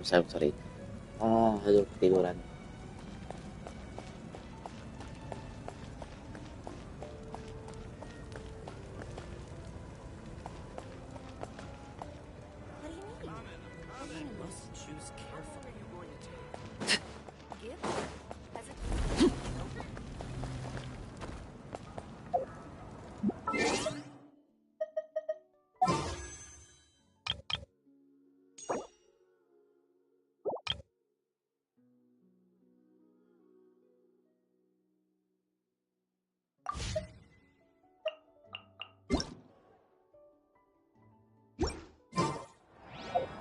sorry. Oh, aduh, ketiduran.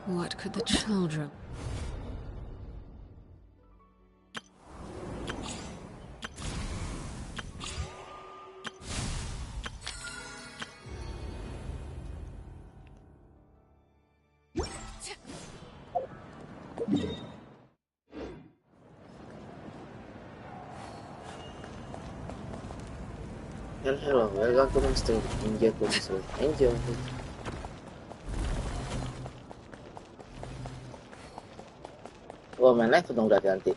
What could the children... Hello, welcome to my stream. Enjoy to my stream. Enjoy. Wah, main level dong berarti nanti.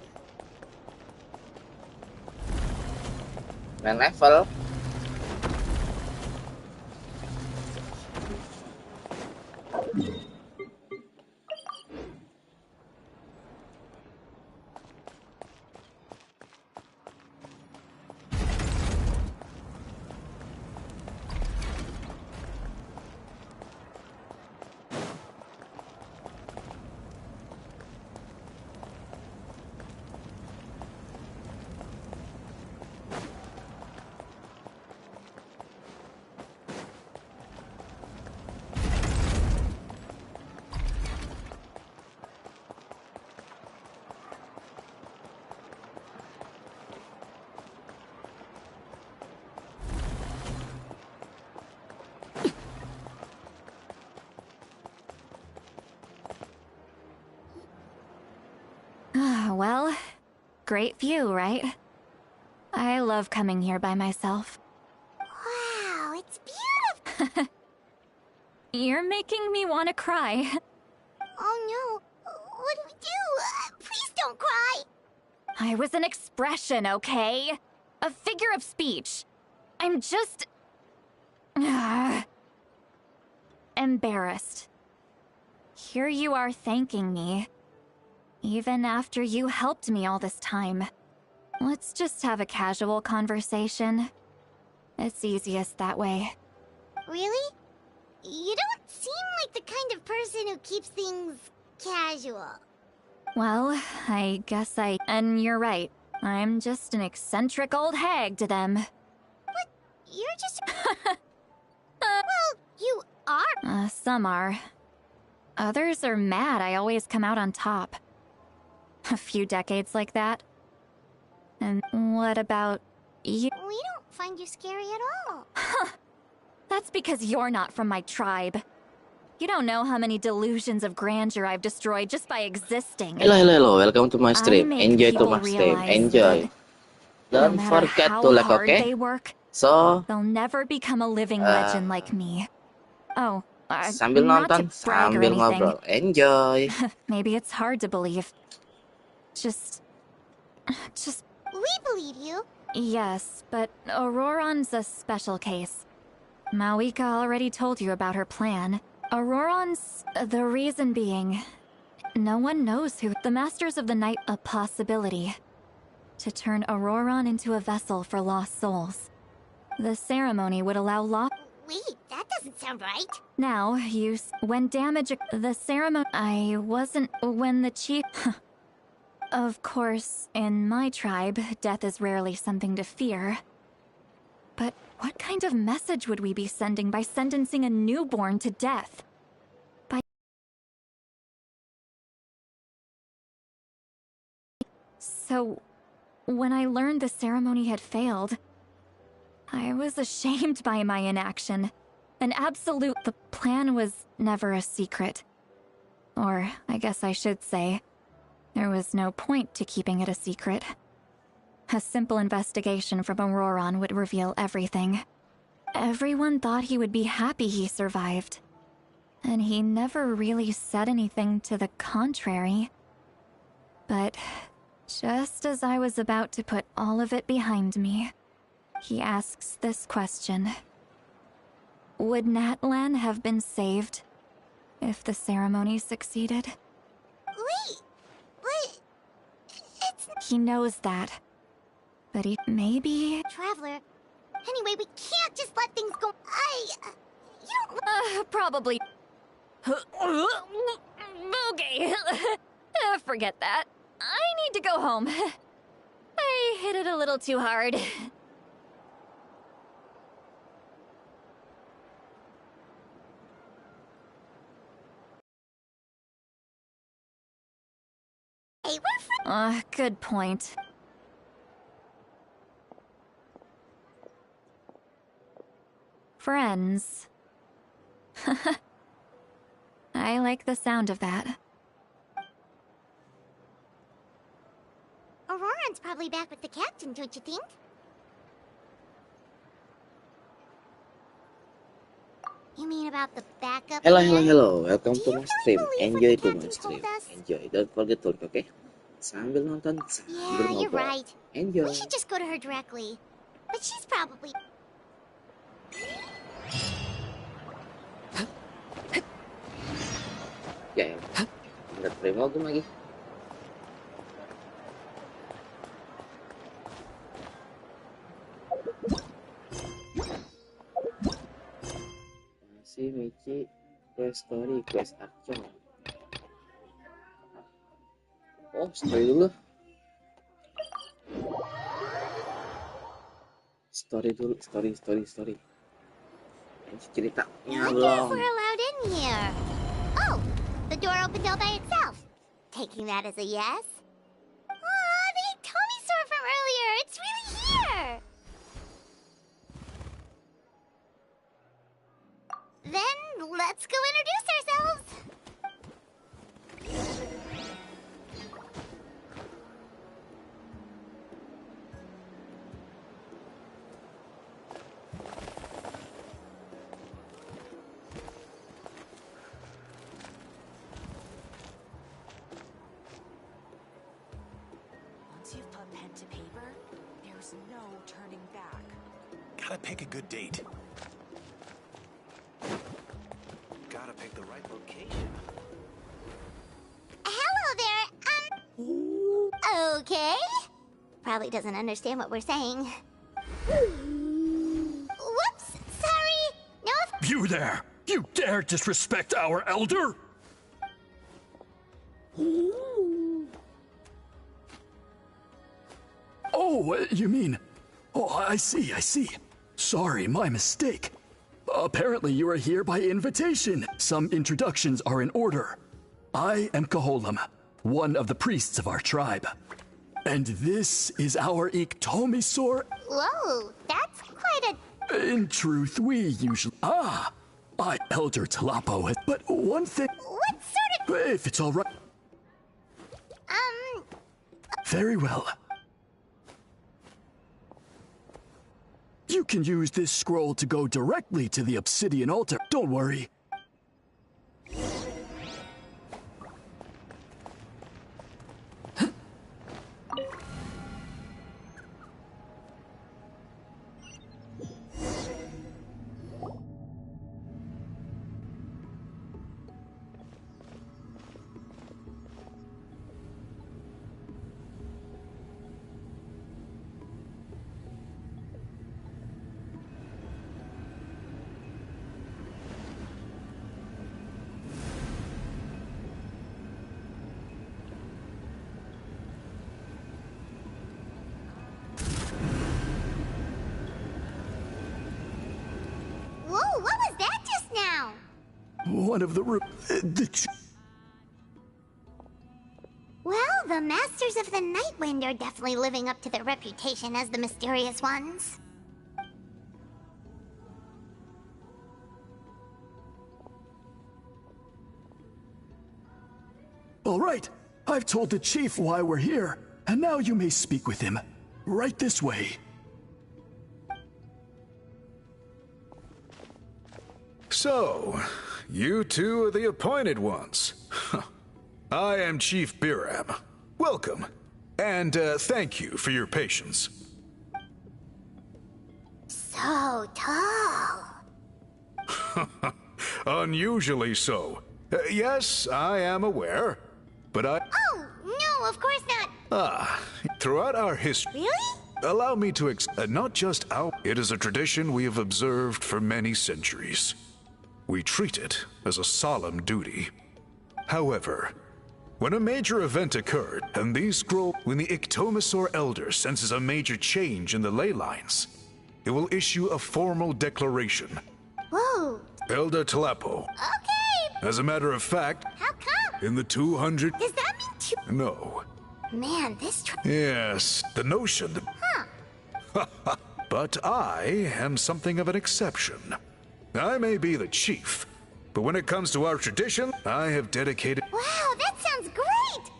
Main level. Well, great view, right? I love coming here by myself. Wow, it's beautiful! You're making me want to cry. Oh no, what do we do? Please don't cry! I was an expression, okay? A figure of speech. I'm just... embarrassed. Here you are thanking me. Even after you helped me all this time. Let's just have a casual conversation. It's easiest that way. Really? You don't seem like the kind of person who keeps things casual. Well, I guess And you're right. I'm just an eccentric old hag to them. But you're just... well, you are. Some are. Others are mad I always come out on top. A few decades like that. And what about you? We don't find you scary at all. That's because you're not from my tribe. You don't know how many delusions of grandeur I've destroyed just by existing. Hello, welcome to my stream. Enjoy to my stream. Enjoy. Don't forget to like, okay? They work, so, they'll never become a living legend like me. Oh, sambil not nonton, to brag or sambil anything. ngobrol. Enjoy. Maybe it's hard to believe. Just... We believe you. Yes, but Auroron's a special case. Mawika already told you about her plan. Auroron's... the reason being... no one knows who... The Masters of the Night... a possibility. To turn Auroron into a vessel for lost souls. The ceremony would allow Wait, that doesn't sound right. Now, when damage... The ceremony... I wasn't... When the chief... Of course, in my tribe, death is rarely something to fear. But what kind of message would we be sending by sentencing a newborn to death? So, when I learned the ceremony had failed, I was ashamed by my inaction. The plan was never a secret. Or, I guess I should say, there was no point to keeping it a secret. A simple investigation from Auroron would reveal everything. Everyone thought he would be happy he survived. And he never really said anything to the contrary. But just as I was about to put all of it behind me, he asks this question. Would Natlan have been saved if the ceremony succeeded? Wait, but it's He knows that. But maybe... Traveler. Anyway, we can't just let things go. You don't... Probably... Okay. Forget that. I need to go home. I hit it a little too hard. Hey, we're friends. Good point. Friends. I like the sound of that. Auroran's probably back with the captain, don't you think? You mean about the backup? Hello, plan? welcome Do to you my really stream. believe what Enjoy the to my captain stream. told us? Enjoy, don't forget to like, okay? Sambil nonton, sambil Yeah, you're ngobrol. right. Enjoy. We should just go to her directly. But she's probably... Ya, nggak terima gue lagi. Masih Michi, quest story, quest action. Oh, story dulu. Story dulu, story. Ini ceritanya Wonder if belum. we're allowed in here. Oh, the door opened all by itself. Taking that as a yes? Aw, the Tommy store from earlier. It's really here. Then let's go introduce ourselves. Once you've put pen to paper, there's no turning back. Gotta pick a good date. Gotta pick the right location. Hello there. Okay. Probably doesn't understand what we're saying. Whoops, sorry. No, You there! You dare disrespect our elder? Oh, you mean... Oh, I see. Sorry, my mistake. Apparently you are here by invitation. Some introductions are in order. I am Kaholam, one of the priests of our tribe. And this is our Iktomisor. whoa, that's quite a... In truth, we usually... I Elder Talapo, but one thing... What sort If it's all right... of... Very well. You can use this scroll to go directly to the obsidian altar. Don't worry. Whoa, what was that just now? One of the... Well, the Masters of the Nightwind are definitely living up to their reputation as the mysterious ones. All right. I've told the chief why we're here, and now you may speak with him. Right this way. So, you two are the appointed ones. I am Chief Biram. Welcome. And thank you for your patience. So tall. Unusually so. Yes, I am aware. But Oh, no, of course not. throughout our history... Really? Allow me to not just our... It is a tradition we have observed for many centuries. We treat it as a solemn duty. However, when a major event occurred, and when the Ictomasaur Elder senses a major change in the ley lines, it will issue a formal declaration. Whoa. Elder Talapo. Okay. As a matter of fact, How come? in the 200... Does that mean two? No. Man, this Yes, the notion... Huh. But I am something of an exception. I may be the chief, but when it comes to our tradition, I have dedicated... Wow, that sounds great!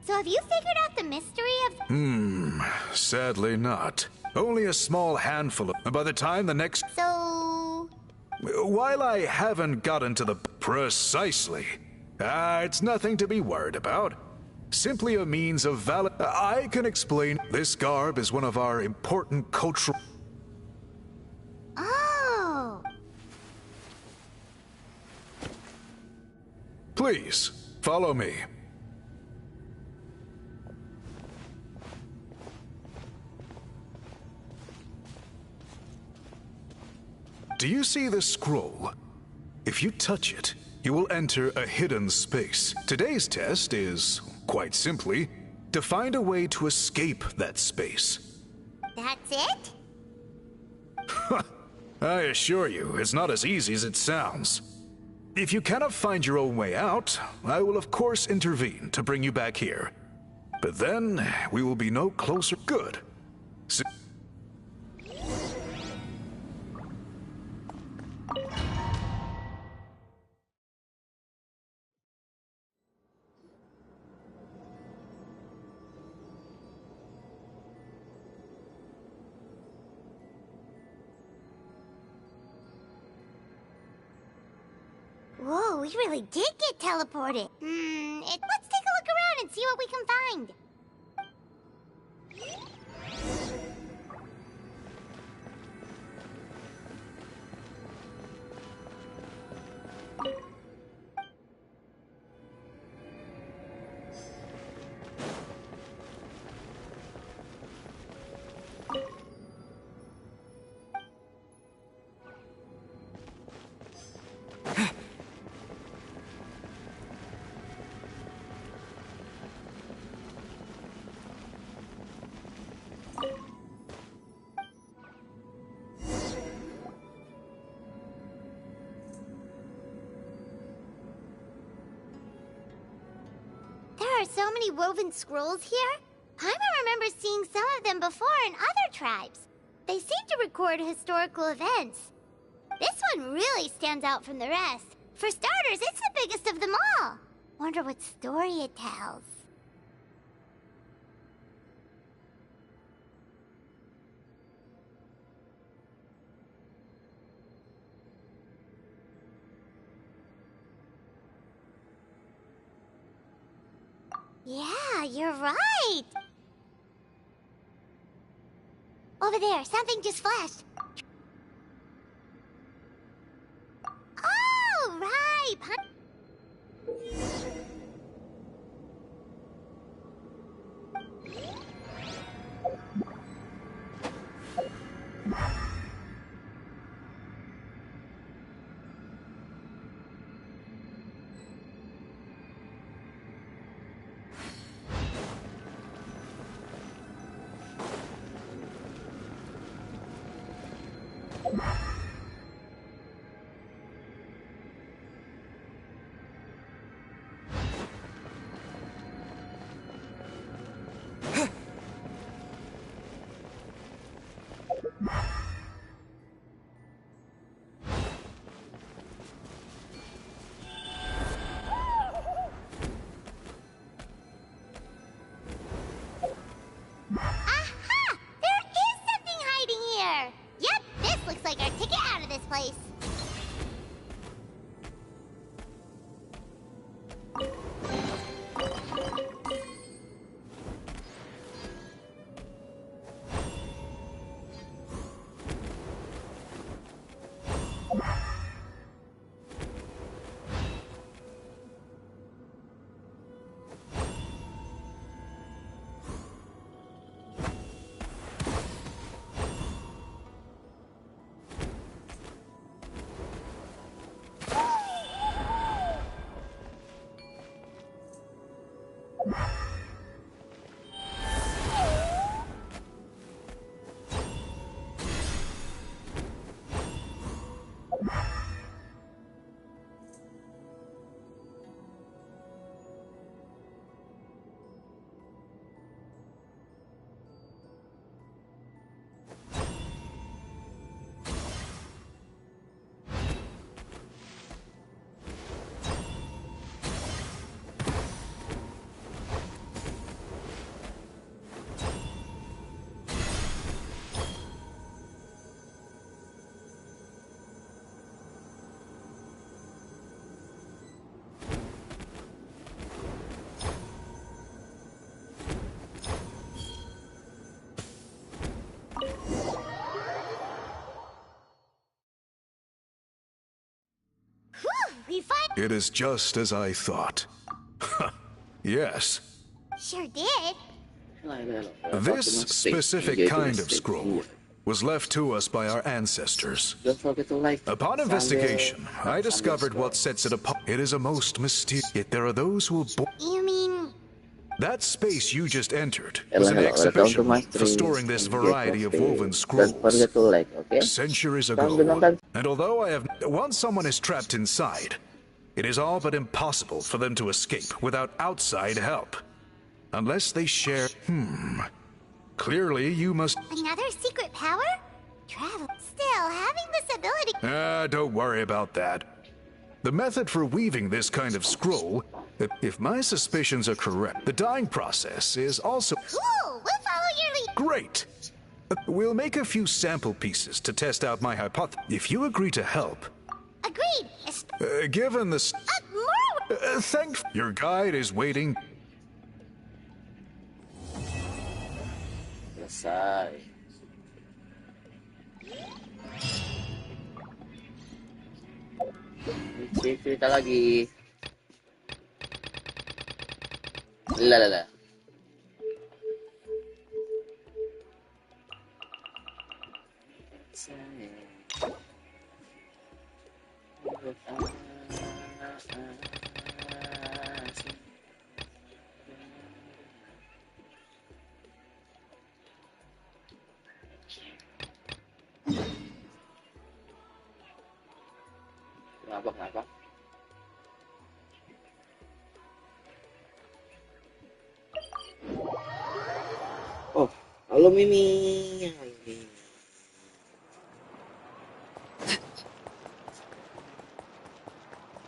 So have you figured out the mystery of... Sadly not. Only a small handful of... By the time the next... So... While I haven't gotten to the... Precisely. It's nothing to be worried about. Simply a means of valid... I can explain. This garb is one of our important cultural... Oh. Please, follow me. Do you see this scroll? If you touch it, you will enter a hidden space. Today's test is, quite simply, to find a way to escape that space. That's it? I assure you, it's not as easy as it sounds. If you cannot find your own way out, I will of course intervene to bring you back here. But then, we will be no closer. Good. Whoa, we really did get teleported. Let's take a look around and see what we can find. There are so many woven scrolls here. Paimon remembers seeing some of them before in other tribes. They seem to record historical events. This one really stands out from the rest. For starters, it's the biggest of them all. Wonder what story it tells. Yeah, you're right. Over there, something just flashed. Oh, right. It is just as I thought. Yes. Sure did. This specific kind of scroll was left to us by our ancestors. Don't forget to like. Upon investigation, I discovered what sets it apart. It is a most mysterious. Yet there are those who will. You mean... That space you just entered was an exhibition for storing this variety of woven scrolls. Don't forget to like, okay? Centuries ago. And although I have. Once someone is trapped inside, it is all but impossible for them to escape without outside help. Unless they share. Clearly, you must. Another secret power? Travel. Still, having this ability... Don't worry about that. The method for weaving this kind of scroll, if my suspicions are correct, the dyeing process is also... Cool! We'll follow your lead. Great! We'll make a few sample pieces to test out my hypothesis. If you agree to help... Agreed. Given the... More... Your guide is waiting... Selesai. Cerita lagi. Lalala. Kenapa? Oh, halo Mimi.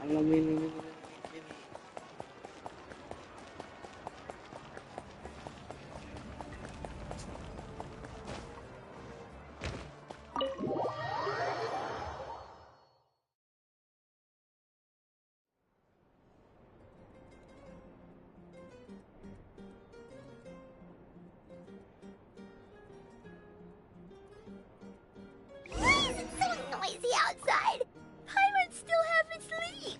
Halo Mimi. Outside. Pirates still haven't sleep.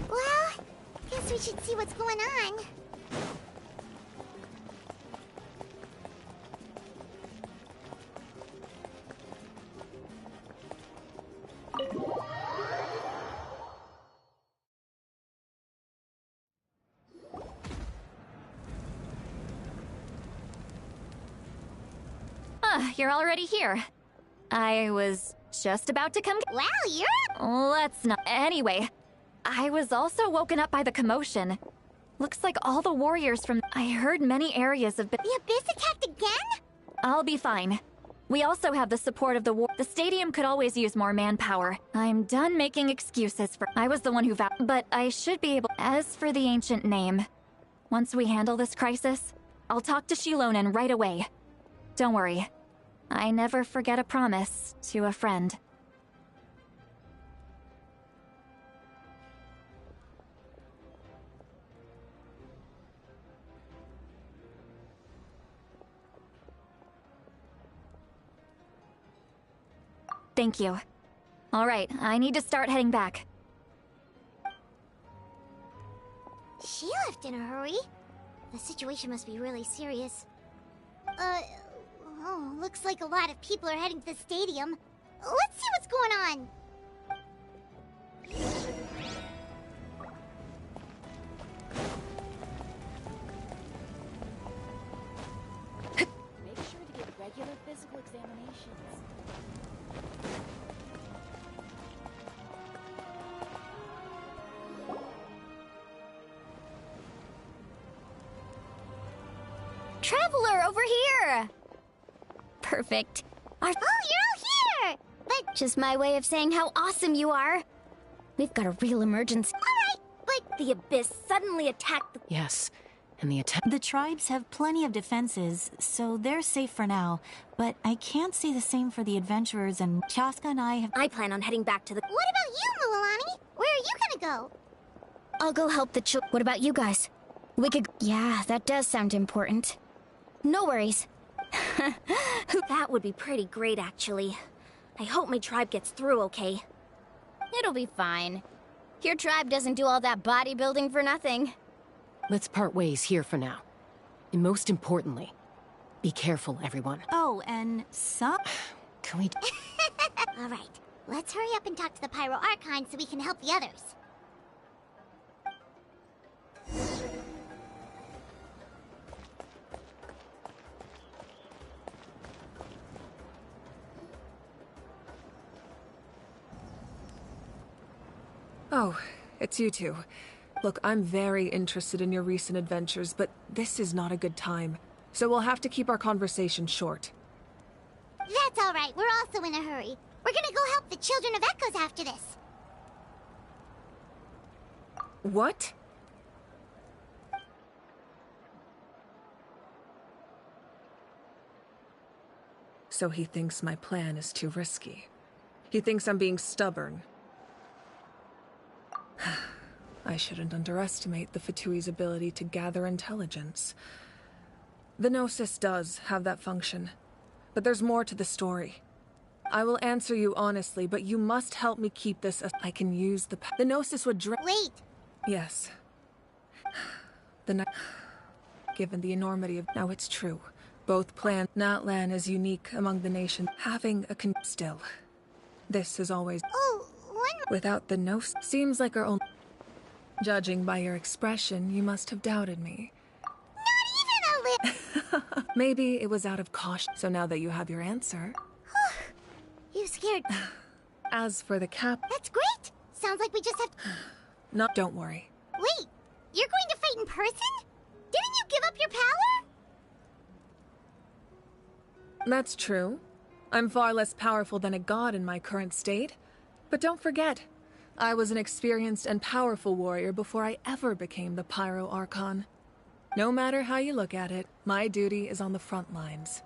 Well, guess we should see what's going on. You're already here. I was just about to come. Wow, you're... Let's not. Anyway, I was also woken up by the commotion. Looks like all the warriors from... I heard many areas have been... The Abyss attacked again? I'll be fine. We also have the support of the war... The stadium could always use more manpower. I'm done making excuses for... I was the one who vowed... But I should be able... As for the ancient name, once we handle this crisis, I'll talk to Shilonen right away. Don't worry. I never forget a promise to a friend. Thank you. All right, I need to start heading back. She left in a hurry. The situation must be really serious. Oh, looks like a lot of people are heading to the stadium. Let's see what's going on. Make sure to get regular physical examinations. Traveler, over here! Perfect. Oh, you're all here! But Just my way of saying how awesome you are. We've got a real emergency. alright, but The Abyss suddenly attacked the... Yes, and the attack. The tribes have plenty of defenses, so they're safe for now. But I can't say the same for the adventurers, and Chaska and I have... I plan on heading back to the... what about you, Mualani? Where are you gonna go? I'll go help the What about you guys? We could... Yeah, that does sound important. No worries. That would be pretty great, actually. I hope my tribe gets through okay. It'll be fine. Your tribe doesn't do all that bodybuilding for nothing. Let's part ways here for now. And most importantly, be careful, everyone. Oh, and some... Can we... All right, let's hurry up and talk to the Pyro Archon so we can help the others. Oh, it's you two. Look, I'm very interested in your recent adventures, but this is not a good time. So we'll have to keep our conversation short. That's all right, we're also in a hurry. We're gonna go help the Children of Echoes after this. What? So he thinks my plan is too risky. He thinks I'm being stubborn. I shouldn't underestimate the Fatui's ability to gather intelligence. The Gnosis does have that function, but there's more to the story. I will answer you honestly, but you must help me keep this as I can use the Gnosis would Wait! Yes. Given the enormity of... Now it's true. Both plans... Natlan is unique among the nations. Having a still. This is always... Oh, one... Without the Gnosis... Seems like our own... Judging by your expression, you must have doubted me. Not even a little... Maybe it was out of caution. So now that you have your answer... You scared... As for the cap... That's great! Sounds like we just have to... No, don't worry. Wait! You're going to fight in person? Didn't you give up your power? That's true. I'm far less powerful than a god in my current state. But don't forget, I was an experienced and powerful warrior before I ever became the Pyro Archon. No matter how you look at it, my duty is on the front lines.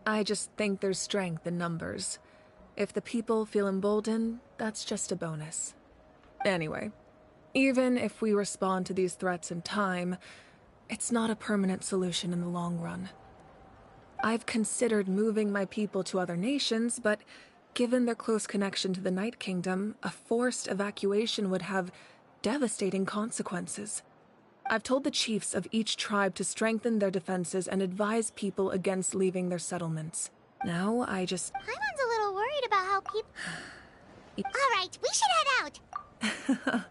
I just think there's strength in numbers. If the people feel emboldened, that's just a bonus. Anyway, even if we respond to these threats in time, it's not a permanent solution in the long run. I've considered moving my people to other nations, but given their close connection to the Night Kingdom, a forced evacuation would have devastating consequences. I've told the chiefs of each tribe to strengthen their defenses and advise people against leaving their settlements. Now, I just... Paimon's a little worried about how people... Alright, we should head out!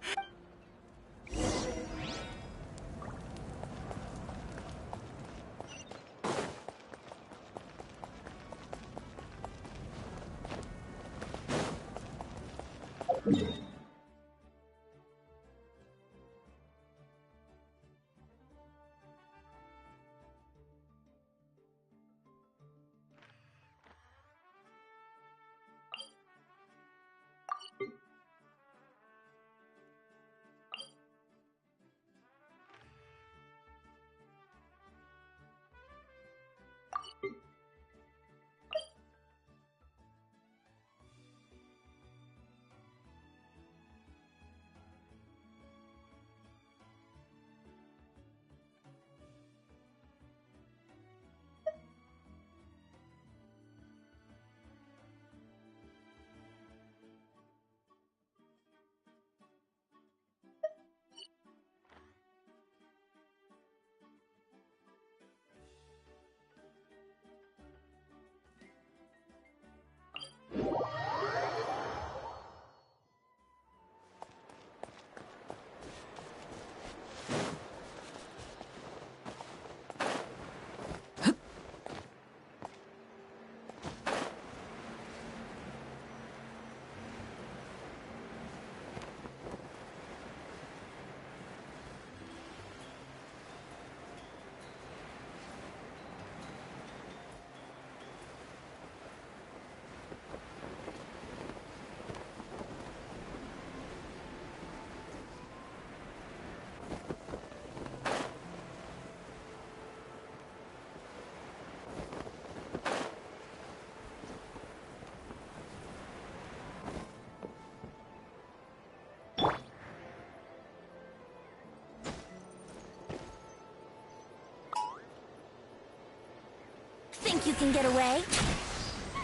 think you can get away?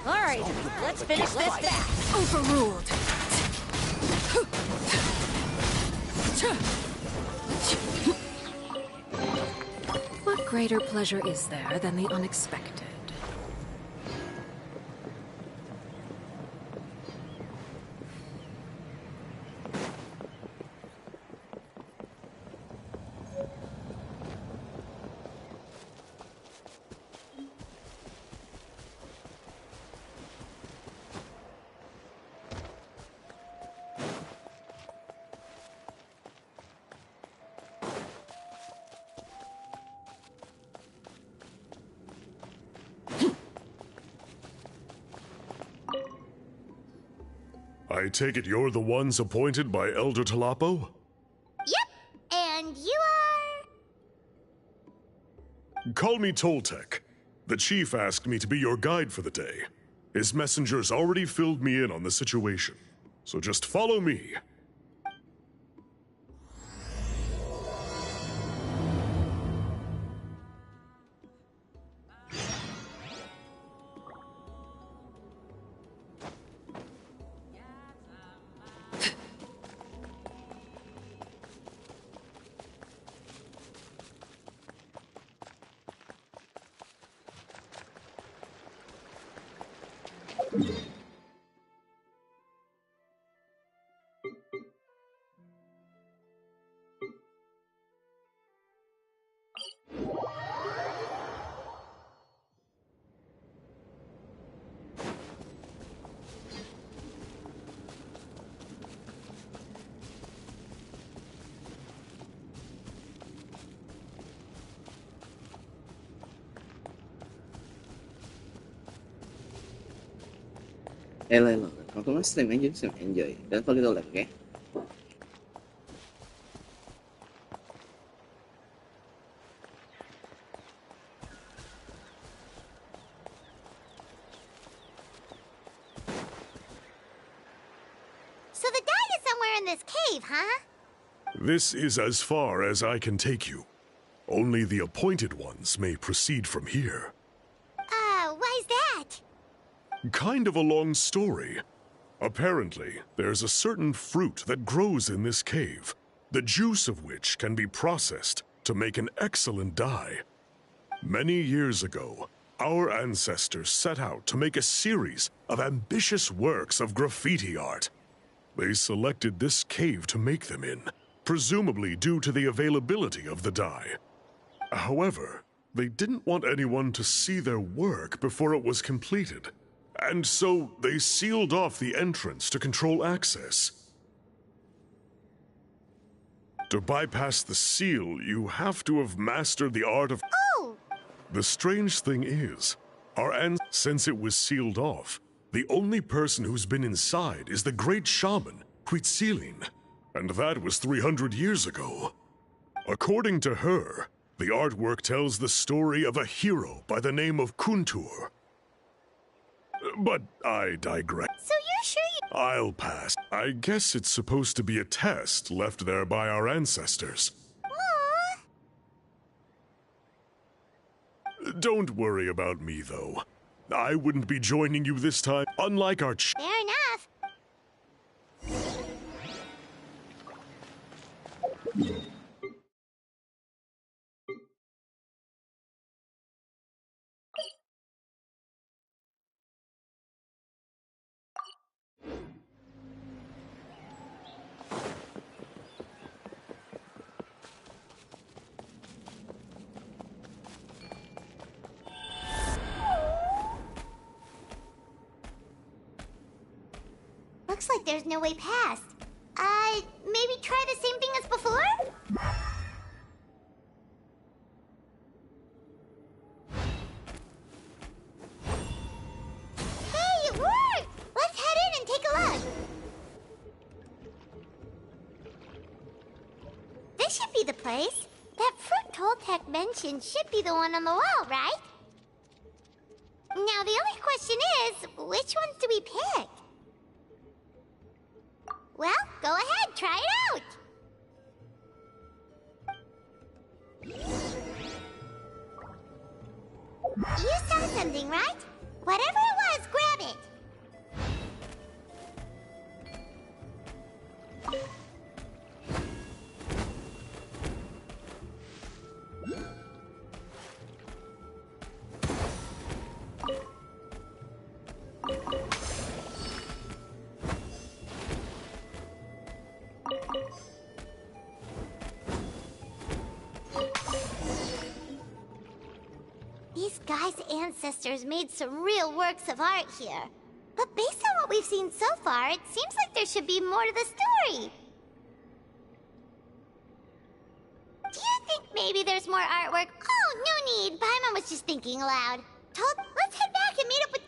Alright, let's finish this fast. Overruled. What greater pleasure is there than the unexpected? I take it you're the ones appointed by Elder Talapo? Yep, and you are... Call me Toltec. The chief asked me to be your guide for the day. His messengers already filled me in on the situation. So just follow me. Hello, nonton live stream aja bisa enjoy. Dan follow kita live, oke? So the guide is somewhere in this cave, huh? This is as far as I can take you. Only the appointed ones may proceed from here. Why's that? Kind of a long story. Apparently, there's a certain fruit that grows in this cave, the juice of which can be processed to make an excellent dye. Many years ago, our ancestors set out to make a series of ambitious works of graffiti art. They selected this cave to make them in, presumably due to the availability of the dye. However, they didn't want anyone to see their work before it was completed, and so they sealed off the entrance to control access. To bypass the seal, you have to have mastered the art of... Oh! The strange thing is, since it was sealed off, the only person who's been inside is the great shaman, Huitzilin, and that was 300 years ago. According to her, the artwork tells the story of a hero by the name of Kuntur. But I digress. So you're sure you... I'll pass. I guess it's supposed to be a test left there by our ancestors. Aww. Don't worry about me, though. I wouldn't be joining you this time, unlike our Fair enough. Looks like there's no way past. Maybe try the same thing as before? Hey, it worked! Let's head in and take a look. This should be the place. That fruit Toltec mentioned should be the one on the wall, right? Now, the only question is, which ones do we pick? Well, go ahead, try it out! You saw something something, right? Whatever it was, grab it. These guys' ancestors made some real works of art here. But based on what we've seen so far, it seems like there should be more to the story. Do you think maybe there's more artwork? Oh, no need. Paimon was just thinking aloud. Let's head back and meet up with...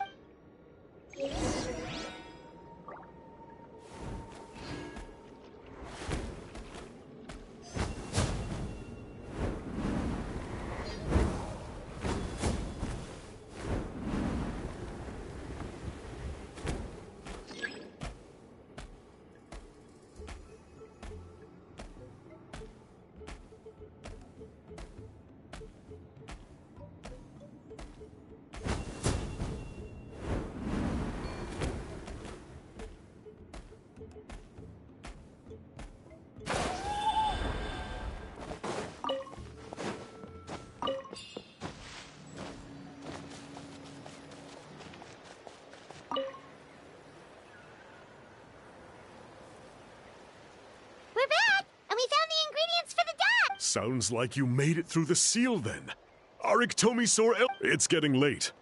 We're back, and we found the ingredients for the dye! Sounds like you made it through the seal then. Ariktomi It's getting late.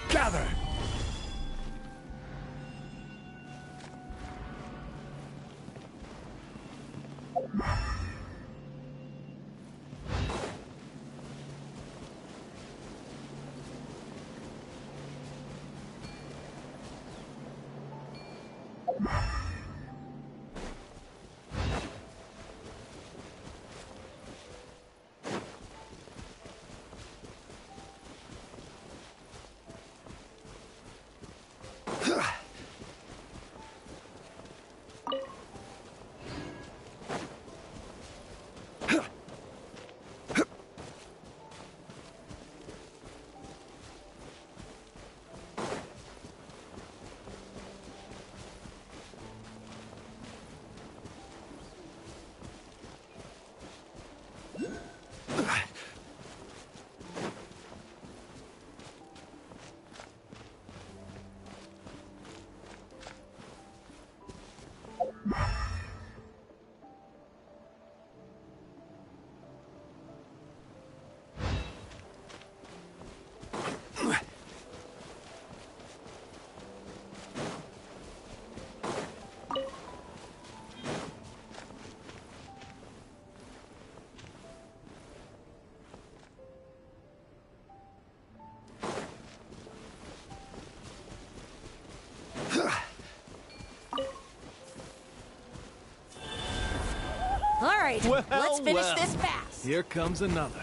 Gather! right, let's finish this fast. Here comes another.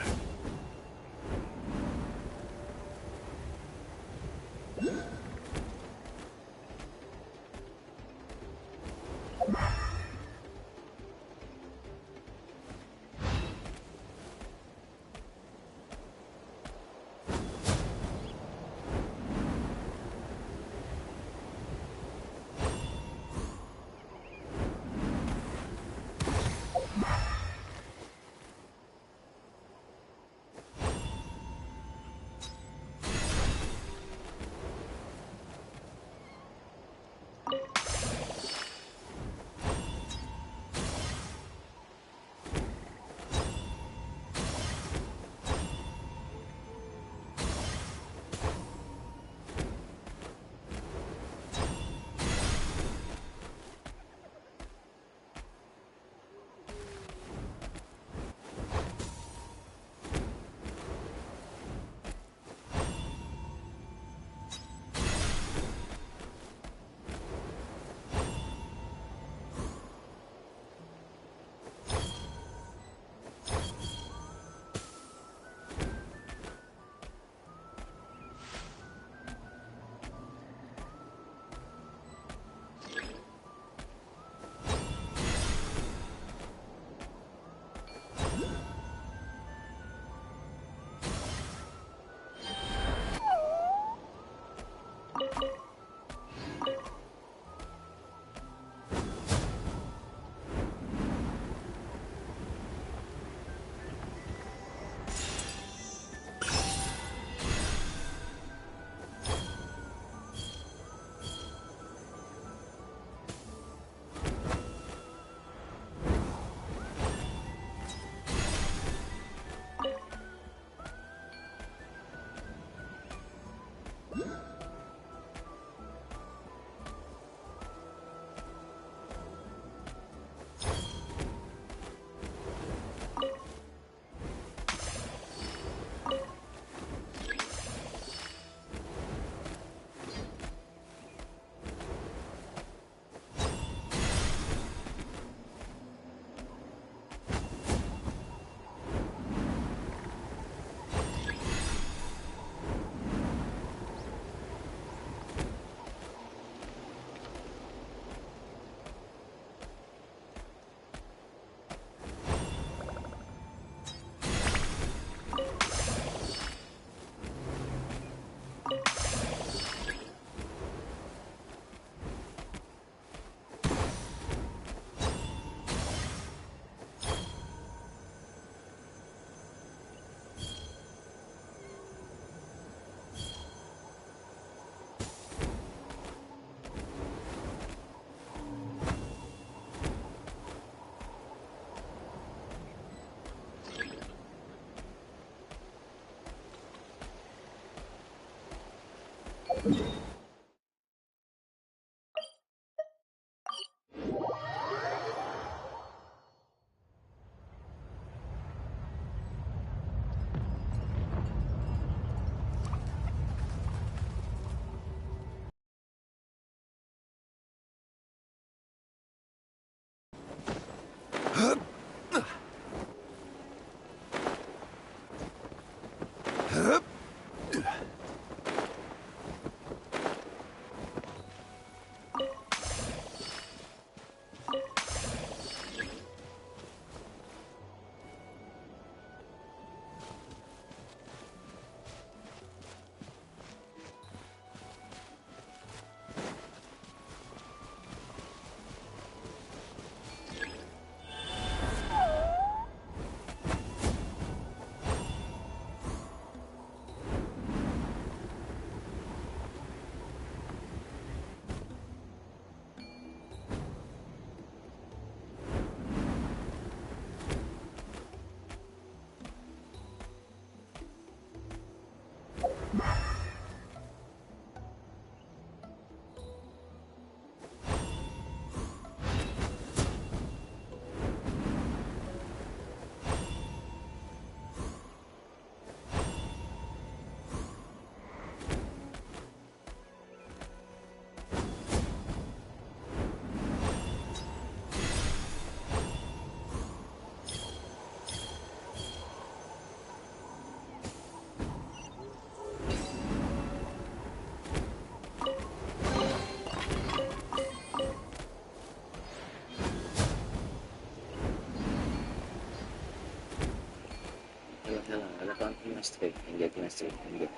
my stream. Enjoy to my stream. Enjoy.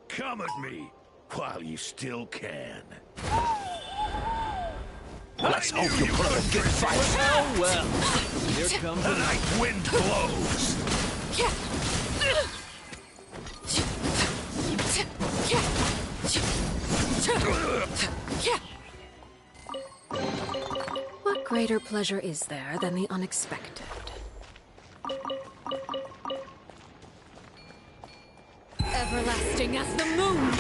Come at me while you still can. Let's hope you put up a good fight. Oh well. Here comes the night wind blows. What greater pleasure is there than the unexpected? Everlasting as the moon!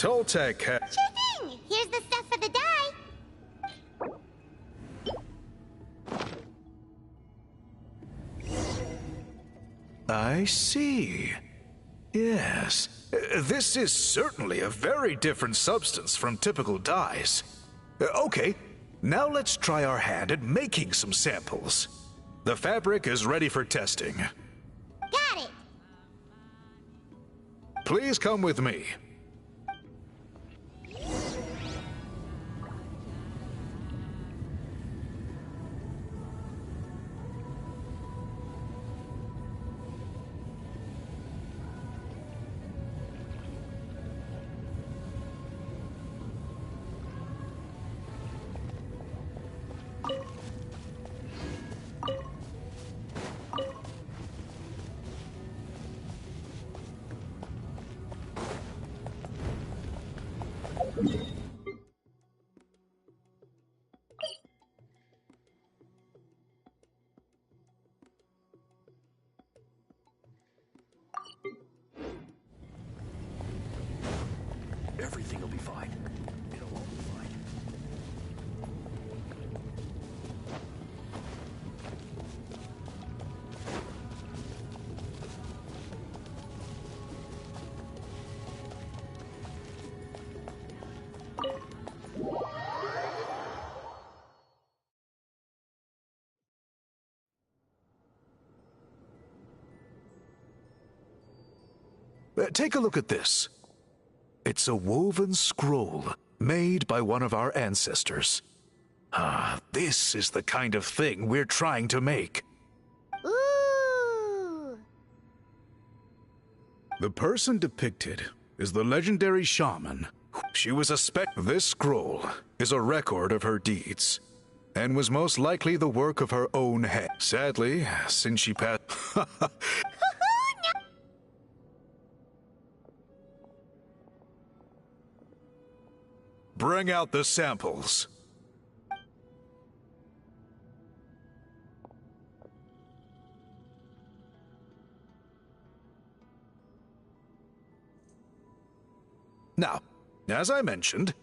Toltec Sure thing! Here's the stuff for the dye. I see. Yes. This is certainly a very different substance from typical dyes. Okay, now let's try our hand at making some samples. The fabric is ready for testing. Got it! Please come with me. Everything will be fine. It'll all be fine. Take a look at this. It's a woven scroll made by one of our ancestors. This is the kind of thing we're trying to make. Ooh! The person depicted is the legendary shaman. She was This scroll is a record of her deeds, and was most likely the work of her own head. Sadly, since she passed... Bring out the samples. Now, as I mentioned,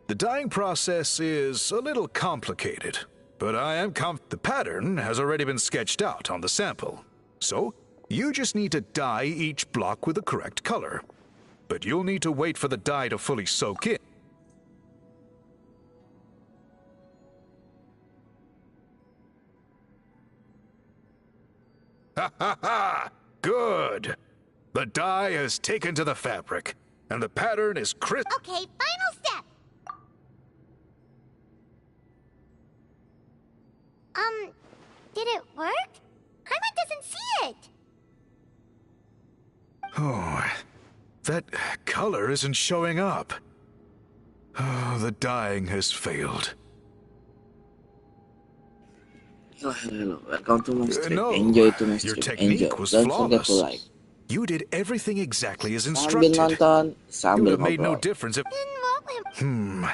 the dyeing process is a little complicated, but I am the pattern has already been sketched out on the sample. So, you just need to dye each block with the correct color. But you'll need to wait for the dye to fully soak in. Ha ha ha! Good! The dye has taken to the fabric, and the pattern is crisp. Okay, final step! Did it work? Paimon doesn't see it! Oh, that color isn't showing up. Oh, the dyeing has failed. Hello. Welcome to my stream. No, Enjoy to my your stream. technique Enjoy. was Don't forget flawless. to like. You did everything exactly as Sambil instructed. nonton, It would sambil have made no ngobrol. difference if... Then what will...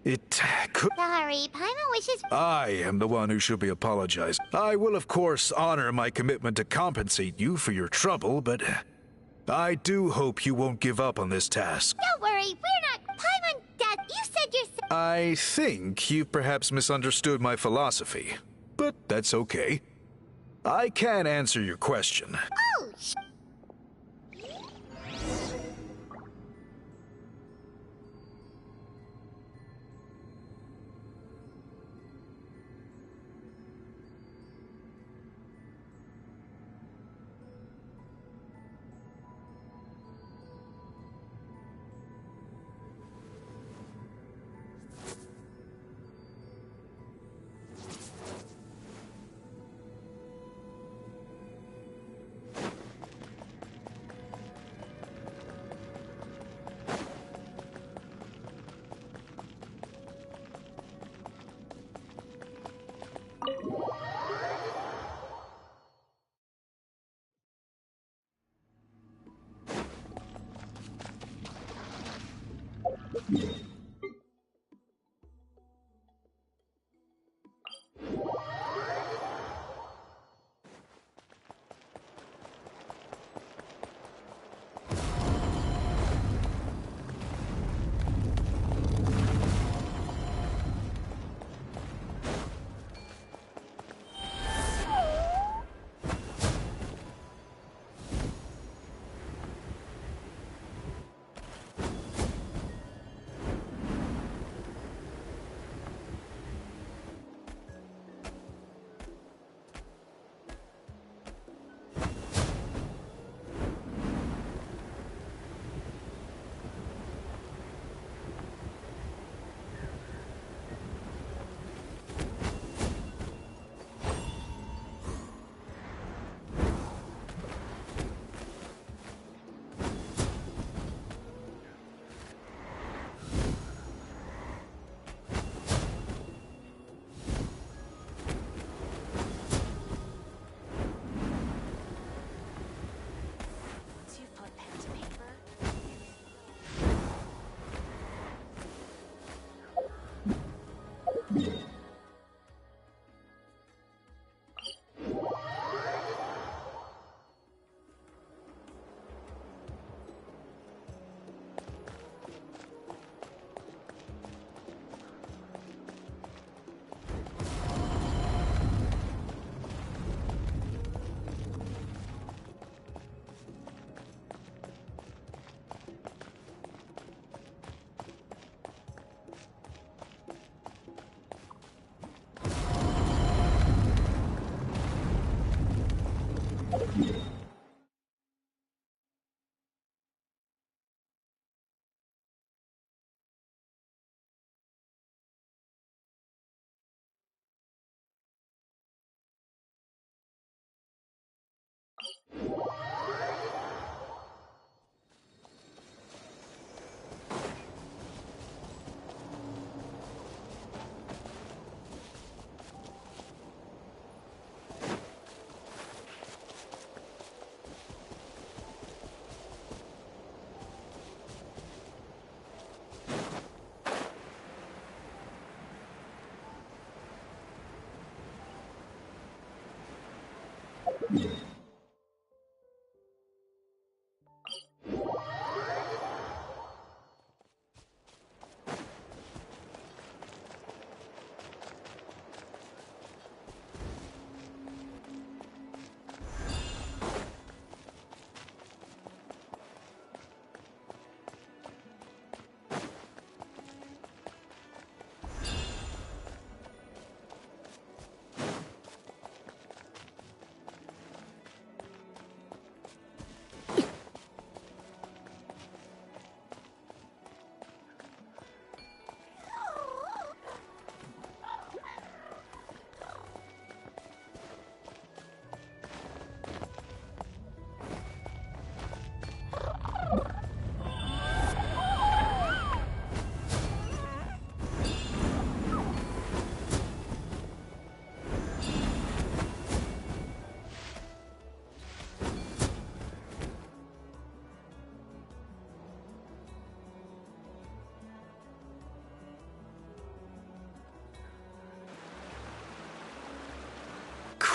It could... Sorry, Paimon wishes... I am the one who should be apologized. I will, of course, honor my commitment to compensate you for your trouble, but I do hope you won't give up on this task. Don't worry, we're not... Paimon, Dad, you said yourself... I think you've perhaps misunderstood my philosophy, but that's okay. I can answer your question. Oh,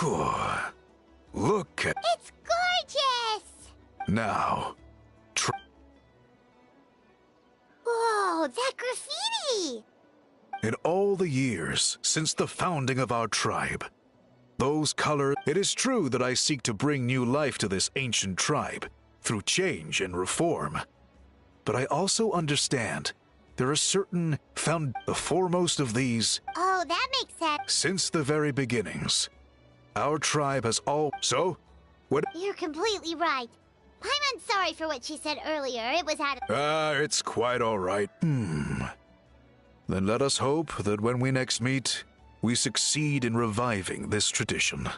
Cool. Look at... It's gorgeous! Now. Whoa, that graffiti! In all the years since the founding of our tribe, those colors... It is true that I seek to bring new life to this ancient tribe through change and reform. But I also understand there are certain the foremost of these... Oh, that makes sense. Since the very beginnings, our tribe has all... So? What... You're completely right. I'm sorry for what she said earlier. It was out of... it's quite all right. Then let us hope that when we next meet, we succeed in reviving this tradition.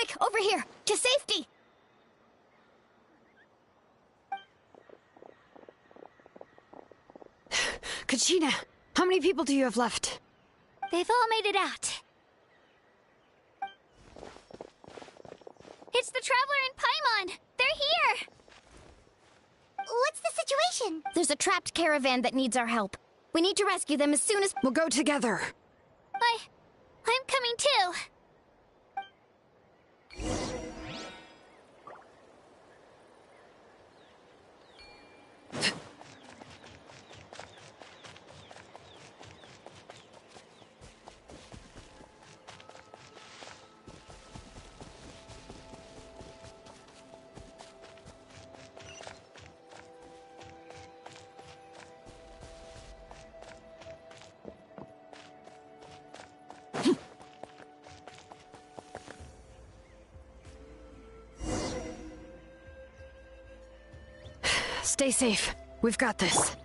Quick, over here! To safety! Kachina, how many people do you have left? They've all made it out. It's the Traveler and Paimon! They're here! What's the situation? There's a trapped caravan that needs our help. We need to rescue them as soon as— We'll go together. I'm coming too. Stay safe. We've got this.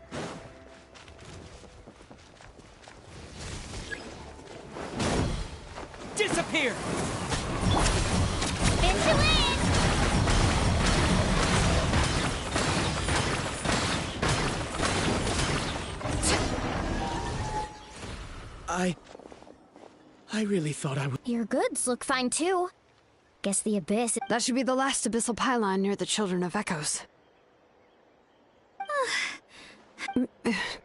Disappear! Into it! I really thought I would— Your goods look fine too. Guess the abyss— That should be the last abyssal pylon near the Children of Echoes.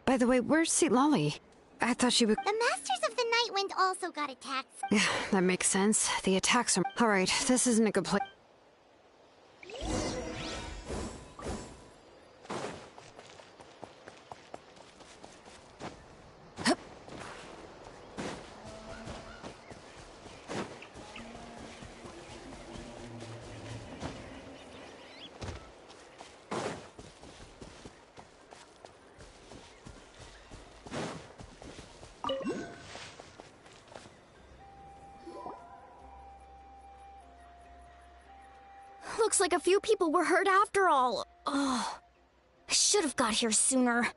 By the way, where's Seat Lolly? I thought she would— The Masters of the Night Wind also got attacked. Yeah, that makes sense. The attacks are— Alright, this isn't a good place. Looks like a few people were hurt after all. Oh, I should have got here sooner.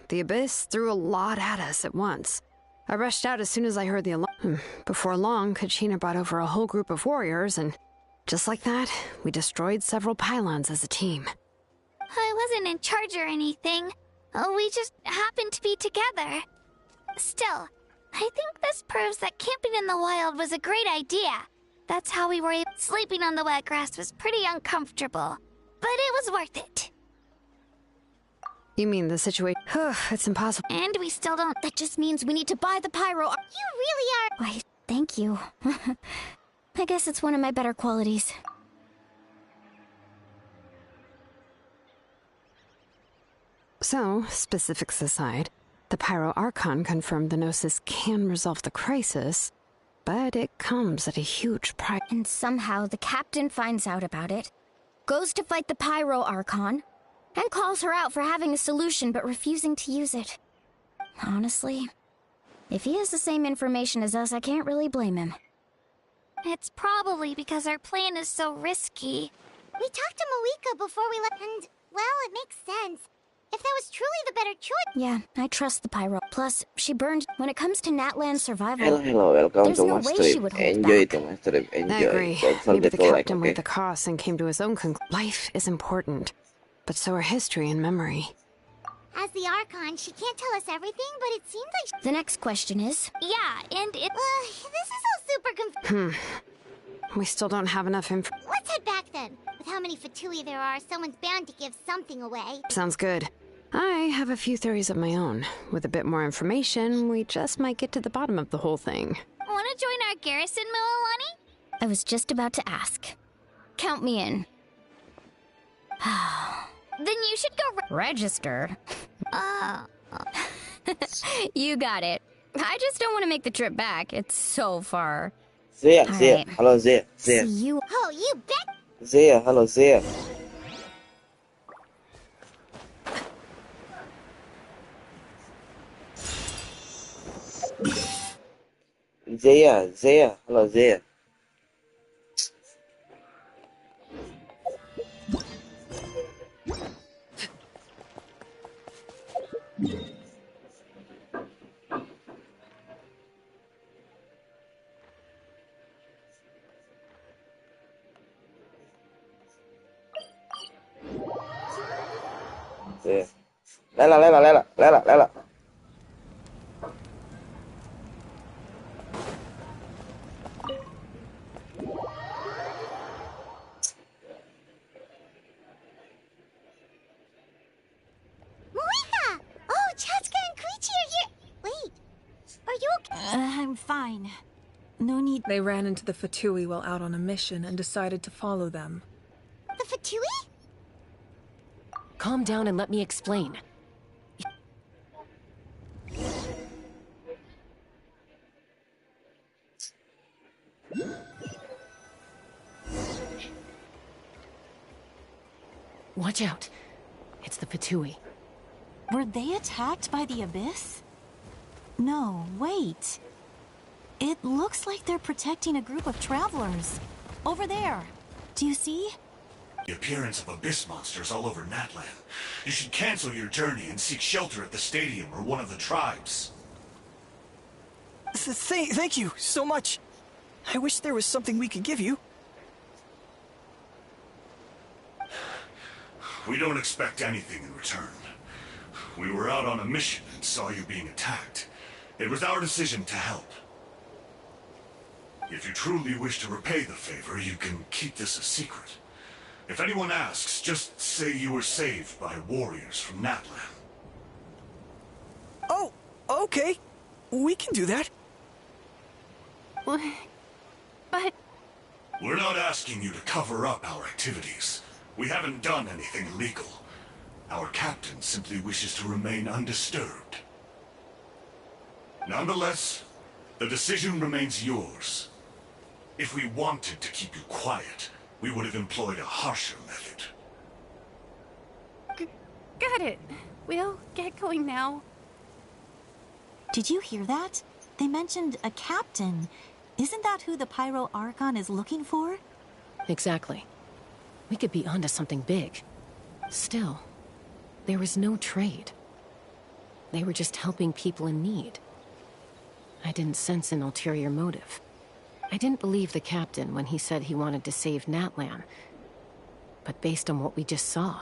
The abyss threw a lot at us at once. I rushed out as soon as I heard the alarm. Before long, Kachina brought over a whole group of warriors, and just like that, we destroyed several pylons as a team. I wasn't in charge or anything. We just happened to be together. Still, I think this proves that camping in the wild was a great idea. That's how we were able— Sleeping on the wet grass was pretty uncomfortable, but it was worth it. You mean the situation— It's impossible. And we still don't— That just means we need to buy the pyro— You really are— Why, thank you. I guess it's one of my better qualities. So, specifics aside, the Pyro Archon confirmed the Gnosis can resolve the crisis, but it comes at a huge price. And somehow the captain finds out about it, goes to fight the Pyro Archon, and calls her out for having a solution but refusing to use it. Honestly, if he has the same information as us, I can't really blame him. It's probably because our plan is so risky. We talked to Malika before we left, and, well, it makes sense. If that was truly the better choice— Yeah, I trust the Pyro. Plus, she burned— When it comes to Natlan survival— Hello, welcome there's to no my way she stream. would hold Enjoy back. to my stream. Enjoy. I agree. Don't Maybe forget the to like, captain okay? weighed the costs and came to his own conclusion. Life is important, but so are history and memory. As the Archon, she can't tell us everything, but it seems like— The next question is— Yeah, and it— this is all super confusing. We still don't have enough info. Let's head back then. With how many Fatui there are, someone's bound to give something away. Sounds good. I have a few theories of my own. With a bit more information, we just might get to the bottom of the whole thing. Want to join our garrison, Moalani? I was just about to ask. Count me in. Then you should go Register? You got it. I just don't want to make the trip back. It's so far. Zia, All Zia. right. Hello, Zia. Zia. See you. Oh, you bet. Zia, hello, Zia. Zia, hello, Zia. Iya. Lela, lela, lela, lela, lela. Moika! Oh, Chatsuka and Koichi are here. Wait, are you okay? I'm fine. No need. They ran into the Fatui while out on a mission and decided to follow them. The Fatui? Calm down and let me explain. Watch out. It's the Fatui. Were they attacked by the Abyss? No, wait. It looks like they're protecting a group of travelers. Over there. Do you see? The appearance of abyss monsters all over Natlan. You should cancel your journey and seek shelter at the stadium or one of the tribes. Thank you so much. I wish there was something we could give you. We don't expect anything in return. We were out on a mission and saw you being attacked. It was our decision to help. If you truly wish to repay the favor, you can keep this a secret. If anyone asks, just say you were saved by warriors from Natlan. Oh, okay. We can do that. But... We're not asking you to cover up our activities. We haven't done anything illegal. Our captain simply wishes to remain undisturbed. Nonetheless, the decision remains yours. If we wanted to keep you quiet, we would have employed a harsher method. Got it. We'll get going now. Did you hear that? They mentioned a captain. Isn't that who the Pyro Archon is looking for? Exactly. We could be onto something big. Still, there was no trade. They were just helping people in need. I didn't sense an ulterior motive. I didn't believe the captain when he said he wanted to save Natlan. But based on what we just saw,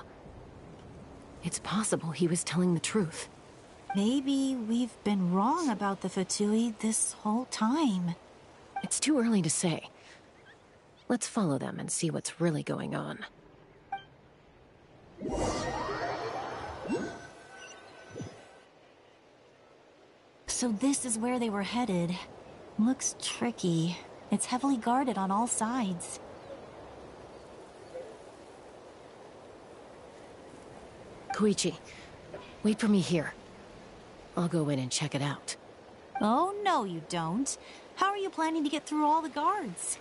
it's possible he was telling the truth. Maybe we've been wrong about the Fatui this whole time. It's too early to say. Let's follow them and see what's really going on. So this is where they were headed. Looks tricky. It's heavily guarded on all sides. Koichi, wait for me here. I'll go in and check it out. Oh, no you don't. How are you planning to get through all the guards?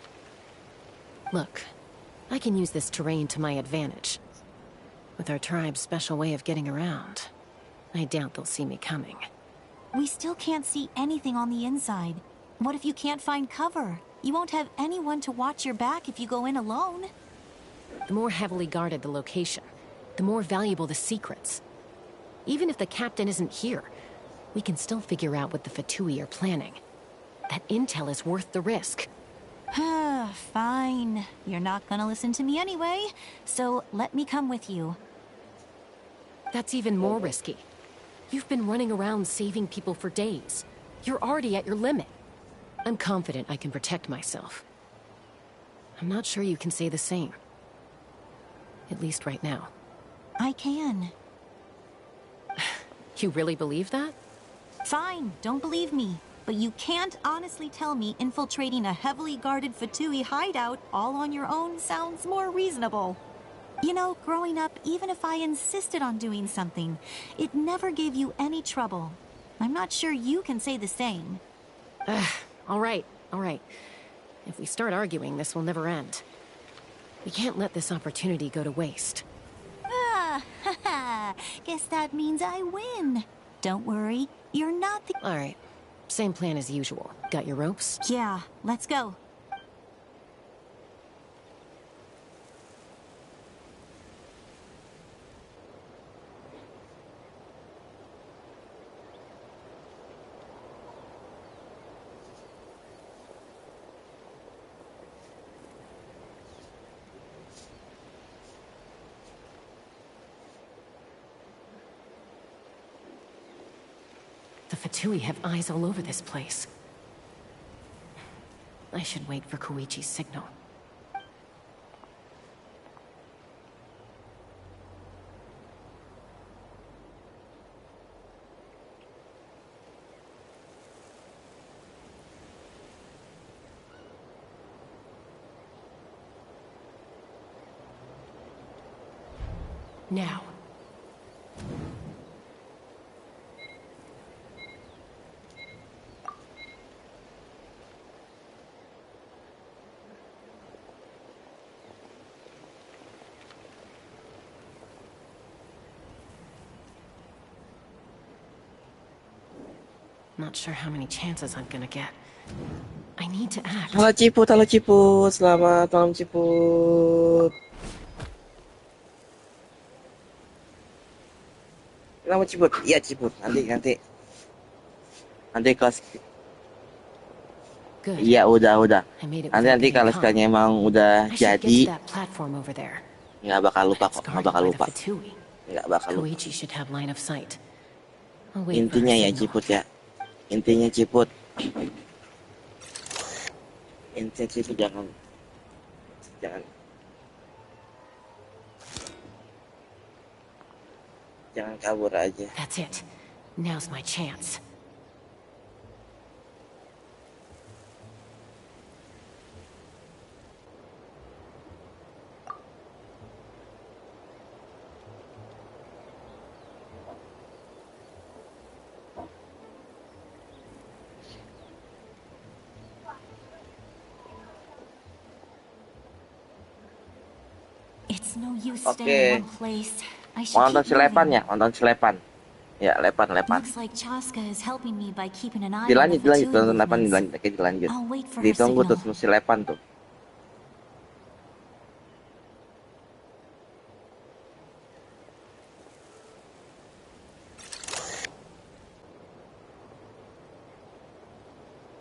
Look, I can use this terrain to my advantage. With our tribe's special way of getting around, I doubt they'll see me coming. We still can't see anything on the inside. What if you can't find cover? You won't have anyone to watch your back if you go in alone. The more heavily guarded the location, the more valuable the secrets. Even if the captain isn't here, we can still figure out what the Fatui are planning. That intel is worth the risk. Fine. You're not gonna listen to me anyway, so let me come with you. That's even more risky. You've been running around saving people for days. You're already at your limit. I'm confident I can protect myself. I'm not sure you can say the same. At least right now. I can. You really believe that? Fine, don't believe me. But you can't honestly tell me infiltrating a heavily guarded Fatui hideout all on your own sounds more reasonable. You know, growing up, even if I insisted on doing something, it never gave you any trouble. I'm not sure you can say the same. All right. If we start arguing, this will never end. We can't let this opportunity go to waste. Guess that means I win. Don't worry, you're not the... All right. Same plan as usual. Got your ropes? Yeah, let's go. Fatui have eyes all over this place. I should wait for Koichi's signal. Now. Not sure how many chances I'm gonna get. I need to act. Halo Ciput, selamat malam Ciput. Kenapa Ciput? Iya Ciput, nanti kelas. Iya udah. Nanti kalau sekalian emang udah jadi, nggak bakal lupa kok, nggak bakal lupa. Intinya ya Ciput ya. Intinya Ciput jangan kabur aja. That's it. Now's my chance. It's no use staying in one place. I should Nonton keep moving. nonton selepan. Ya, lepan. Looks like Chaska is helping me by keeping an eye on Dilanjut, the Fatui nonton lepan, movements. dilanjut. I'll wait for her Ditunggu signal. terus mesti lepan tuh.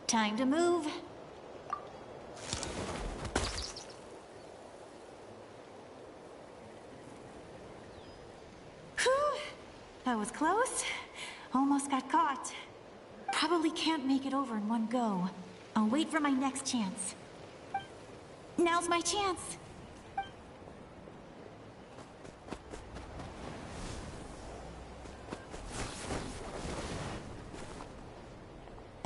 Time to move. Whew. That was close. Almost got caught. Probably can't make it over in one go. I'll wait for my next chance. Now's my chance.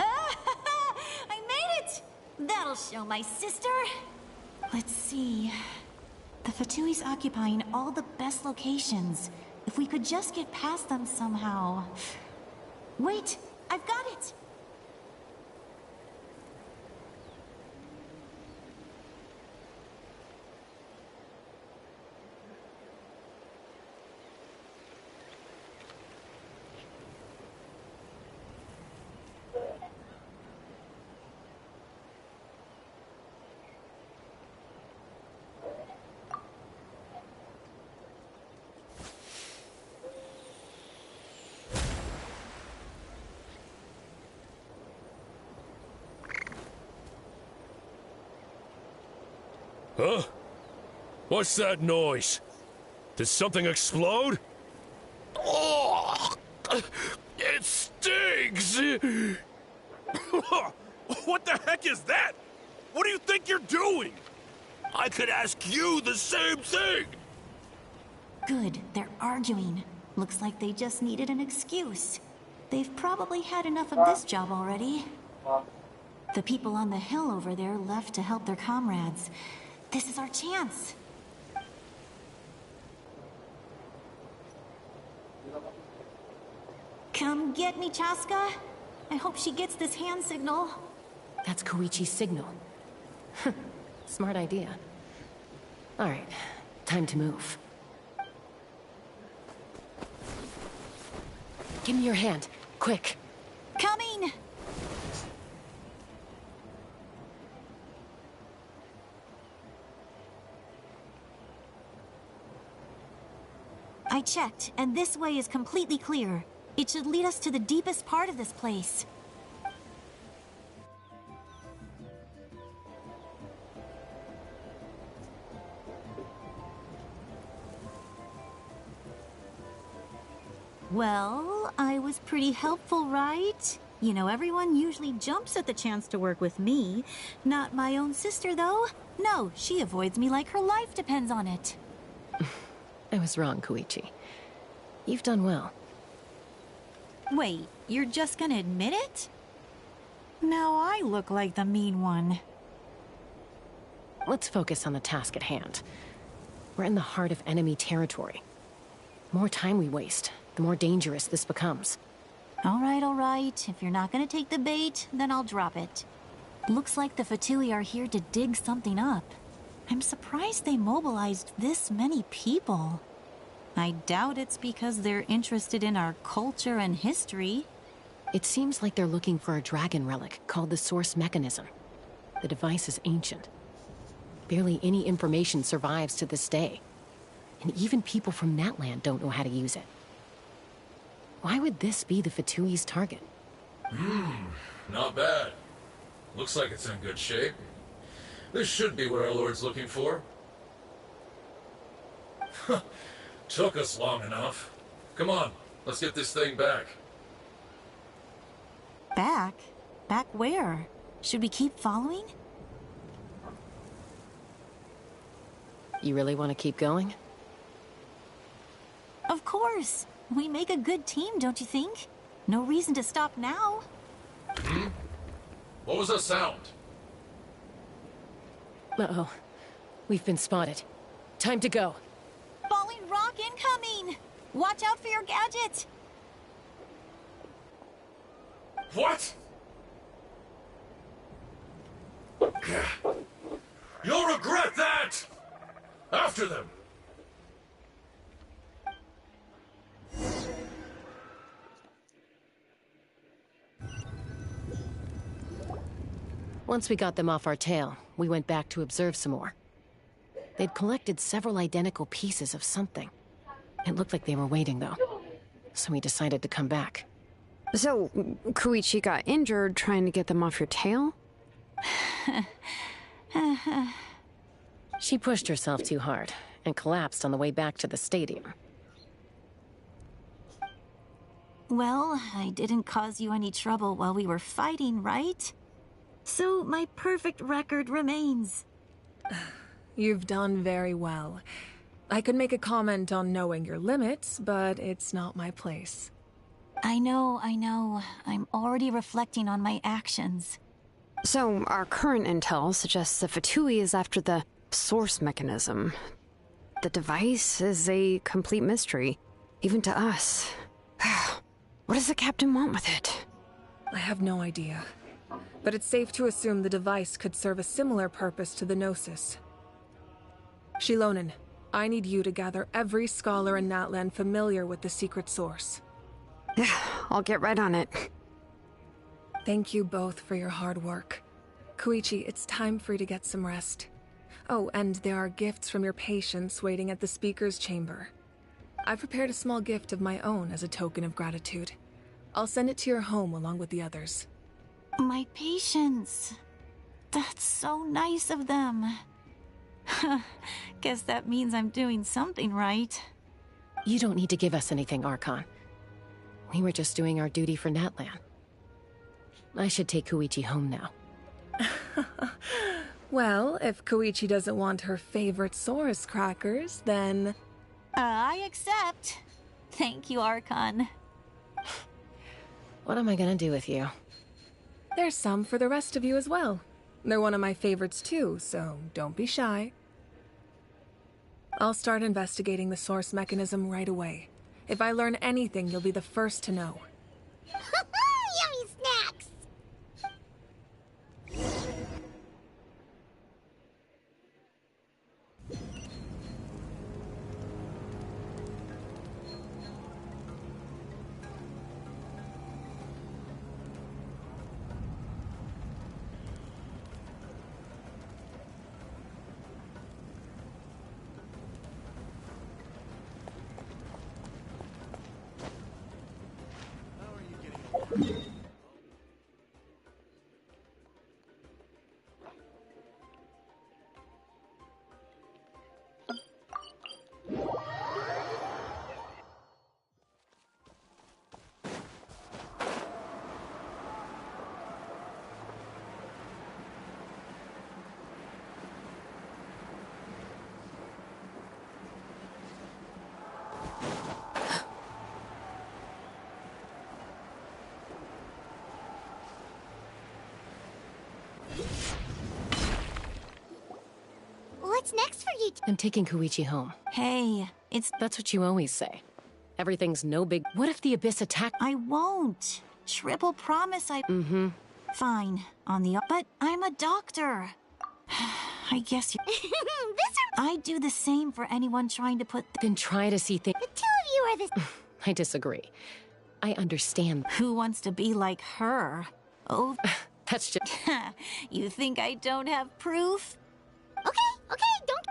I made it! That'll show my sister. Let's see. The Fatui's occupying all the best locations. If we could just get past them somehow. Wait, I've got it! Huh? What's that noise? Did something explode? Oh, it stings! What the heck is that? What do you think you're doing? I could ask you the same thing! Good, they're arguing. Looks like they just needed an excuse. They've probably had enough of this job already. The people on the hill over there left to help their comrades. This is our chance. Come get me, Chaska. I hope she gets this hand signal. That's Koichi's signal. Smart idea. All right, time to move. Give me your hand, quick. Coming! I checked, and this way is completely clear. It should lead us to the deepest part of this place. Well, I was pretty helpful, right? You know, everyone usually jumps at the chance to work with me. Not my own sister, though. No, she avoids me like her life depends on it. I was wrong, Koichi. You've done well. Wait, you're just gonna admit it? Now I look like the mean one. Let's focus on the task at hand. We're in the heart of enemy territory. The more time we waste, the more dangerous this becomes. All right. If you're not gonna take the bait, then I'll drop it. Looks like the Fatui are here to dig something up. I'm surprised they mobilized this many people. I doubt it's because they're interested in our culture and history. It seems like they're looking for a dragon relic called the Source Mechanism. The device is ancient. Barely any information survives to this day. And even people from Natland don't know how to use it. Why would this be the Fatui's target? Not bad. Looks like it's in good shape. This should be what our Lord's looking for. Took us long enough. Come on, let's get this thing back. Back? Back where? Should we keep following? You really want to keep going? Of course. We make a good team, don't you think? No reason to stop now. What was that sound? Uh-oh. We've been spotted. Time to go. Falling rock incoming! Watch out for your gadget! What? You'll regret that! After them! Once we got them off our tail, we went back to observe some more. They'd collected several identical pieces of something. It looked like they were waiting, though. So we decided to come back. So, Koichi got injured trying to get them off your tail? She pushed herself too hard and collapsed on the way back to the stadium. Well, I didn't cause you any trouble while we were fighting, right? So my perfect record remains. You've done very well. I could make a comment on knowing your limits, but it's not my place. I know. I'm already reflecting on my actions. So, our current intel suggests the Fatui is after the Source Mechanism. The device is a complete mystery, even to us. What does the captain want with it? I have no idea. But it's safe to assume the device could serve a similar purpose to the Gnosis. Shilonen, I need you to gather every scholar in Natland familiar with the secret source. I'll get right on it. Thank you both for your hard work. Koichi, it's time for you to get some rest. Oh, and there are gifts from your patients waiting at the speaker's chamber. I've prepared a small gift of my own as a token of gratitude. I'll send it to your home along with the others. My patients. That's so nice of them. Guess that means I'm doing something right. You don't need to give us anything, Archon. We were just doing our duty for Natland. I should take Koichi home now. Well, if Koichi doesn't want her favorite Saurus crackers, then... I accept. Thank you, Archon. What am I gonna do with you? There's some for the rest of you as well. They're one of my favorites too, so don't be shy. I'll start investigating the Source Mechanism right away. If I learn anything, you'll be the first to know. Yummy snacks! What's next for you? I'm taking Koichi home. Hey, That's what you always say. Everything's no big... What if the Abyss attack... I won't. Triple promise I... Mm-hmm. Fine. But I'm a doctor. I guess you... I'd do the same for anyone trying to put... Then try to see things... The two of you are the... I disagree. I understand. Who wants to be like her? Oh... That's just... You think I don't have proof? Okay,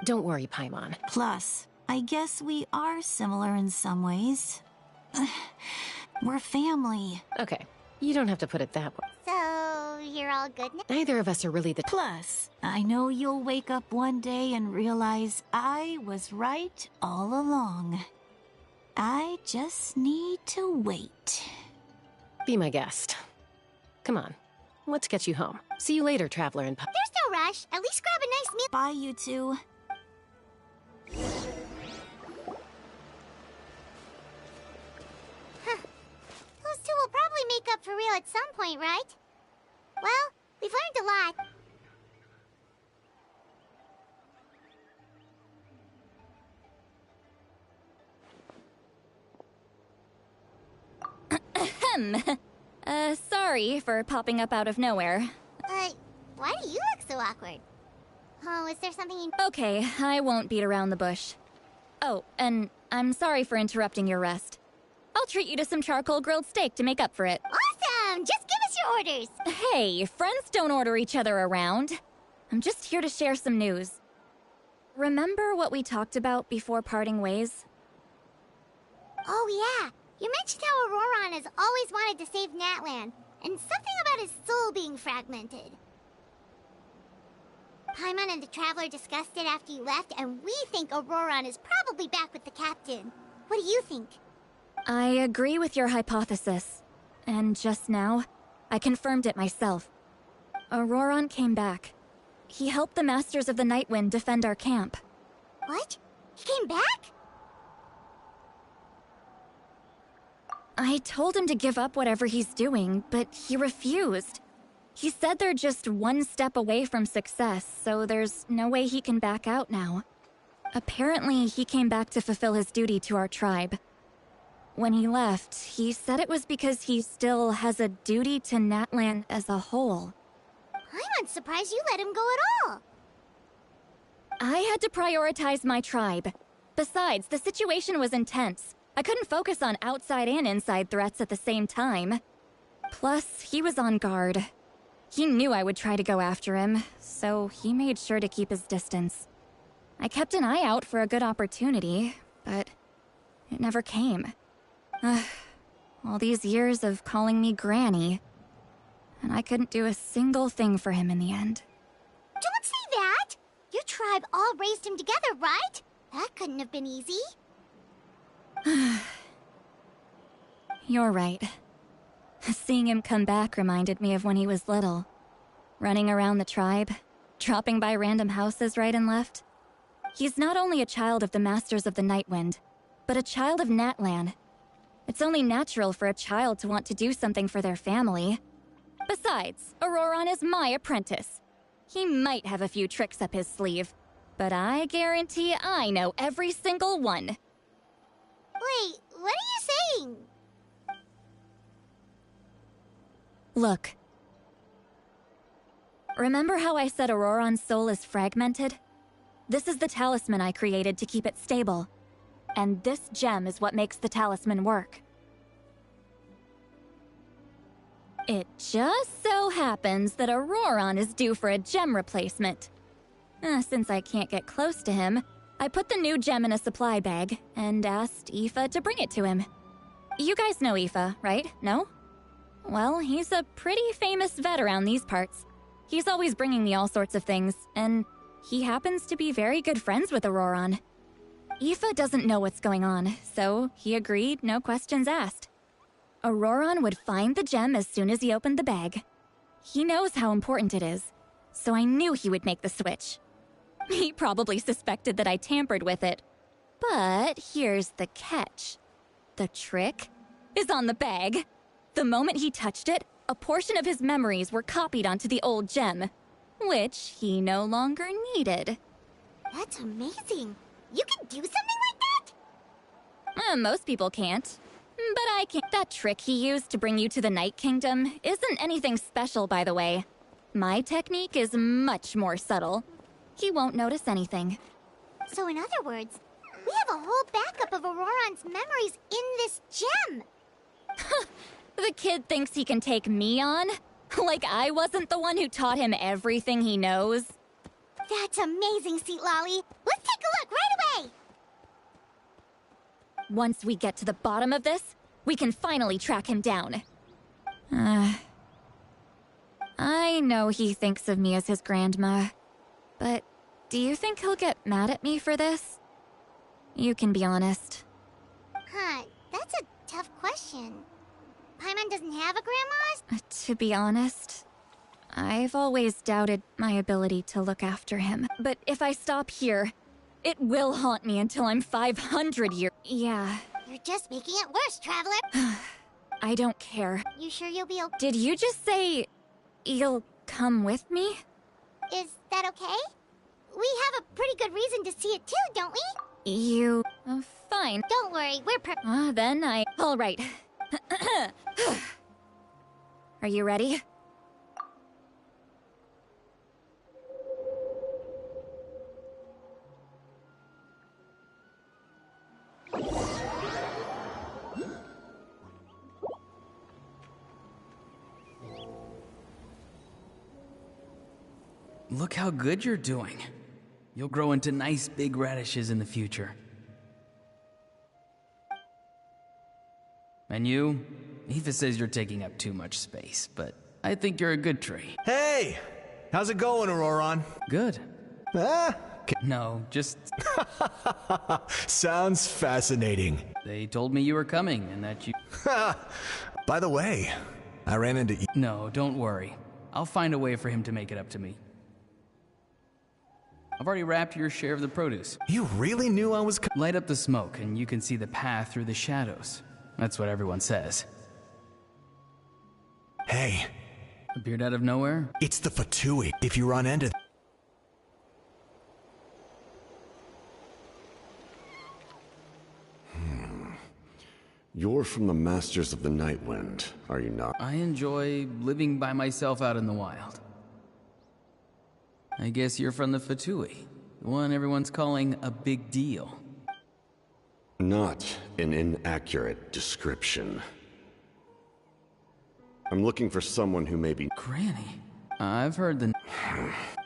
Don't worry, Paimon. Plus, I guess we are similar in some ways. We're family. Okay, you don't have to put it that way. So, you're all good now? Neither of us are really the... Plus, I know you'll wake up one day and realize I was right all along. I just need to wait. Be my guest. Come on, let's get you home. See you later, Traveler and... There's no rush. At least grab a nice meal. Bye, you two. Those two will probably make up for real at some point, right? Well, we've learned a lot. Sorry for popping up out of nowhere. Why do you look so awkward? Oh, is there something you... Okay, I won't beat around the bush. Oh, and I'm sorry for interrupting your rest. I'll treat you to some charcoal grilled steak to make up for it. Awesome! Just give us your orders! Hey, friends don't order each other around. I'm just here to share some news. Remember what we talked about before parting ways? Oh yeah, you mentioned how Auroron has always wanted to save Natlan, and something about his soul being fragmented. Paimon and the Traveler discussed it after you left, and we think Auroron is probably back with the Captain. What do you think? I agree with your hypothesis. And just now, I confirmed it myself. Auroron came back. He helped the Masters of the Nightwind defend our camp. What? He came back? I told him to give up whatever he's doing, but he refused. He said they're just one step away from success, so there's no way he can back out now. Apparently, he came back to fulfill his duty to our tribe. When he left, he said it was because he still has a duty to Natlan as a whole. I'm unsurprised you let him go at all. I had to prioritize my tribe. Besides, the situation was intense. I couldn't focus on outside and inside threats at the same time. Plus, he was on guard. He knew I would try to go after him, so he made sure to keep his distance. I kept an eye out for a good opportunity, but it never came. All these years of calling me Granny, and I couldn't do a single thing for him in the end. Don't say that! Your tribe all raised him together, right? That couldn't have been easy. You're right. Seeing him come back reminded me of when he was little. Running around the tribe, dropping by random houses right and left. He's not only a child of the Masters of the Nightwind, but a child of Natlan. It's only natural for a child to want to do something for their family. Besides, Auroron is my apprentice. He might have a few tricks up his sleeve, but I guarantee I know every single one. Wait, what are you saying? Look. Remember how I said Auroron's soul is fragmented? This is the talisman I created to keep it stable. And this gem is what makes the talisman work. It just so happens that Auroron is due for a gem replacement. Since I can't get close to him, I put the new gem in a supply bag and asked Aoife to bring it to him. You guys know Aoife, right? No? Well, he's a pretty famous vet around these parts. He's always bringing me all sorts of things, and he happens to be very good friends with Auroron. Aoife doesn't know what's going on, so he agreed, no questions asked. Auroron would find the gem as soon as he opened the bag. He knows how important it is, so I knew he would make the switch. He probably suspected that I tampered with it. But here's the catch. The trick is on the bag. The moment he touched it, a portion of his memories were copied onto the old gem, which he no longer needed. That's amazing. You can do something like that? Most people can't. But I can. That trick he used to bring you to the Night Kingdom isn't anything special, by the way. My technique is much more subtle. He won't notice anything. So in other words, we have a whole backup of Auroran's memories in this gem. The kid thinks he can take me on? Like I wasn't the one who taught him everything he knows? That's amazing, Seat Lolly. Let's take a look right away. Once we get to the bottom of this, we can finally track him down. I know he thinks of me as his grandma, but do you think he'll get mad at me for this? You can be honest. Huh, that's a tough question. Paimon doesn't have a grandma? To be honest, I've always doubted my ability to look after him. But if I stop here, it will haunt me until I'm 500 years. Yeah. You're just making it worse, Traveler. I don't care. You sure you'll be okay? Did you just say you'll come with me? Is that okay? We have a pretty good reason to see it too, don't we? You... fine. Don't worry, we're then I... All right. Are you ready? Look how good you're doing. You'll grow into nice big radishes in the future. And you? Aoife says you're taking up too much space, but I think you're a good tree. Hey! How's it going, Auroran? Good. Ah? No, just... Sounds fascinating. They told me you were coming and that you... By the way, I ran into... No, don't worry. I'll find a way for him to make it up to me. I've already wrapped your share of the produce. You really knew I was... Light up the smoke and you can see the path through the shadows. That's what everyone says. Hey. Appeared out of nowhere? It's the Fatui. If you run into... You're from the Masters of the Night Wind, are you not? I enjoy living by myself out in the wild. I guess you're from the Fatui, the one everyone's calling a big deal. Not an inaccurate description. I'm looking for someone who may be... Granny? I've heard the...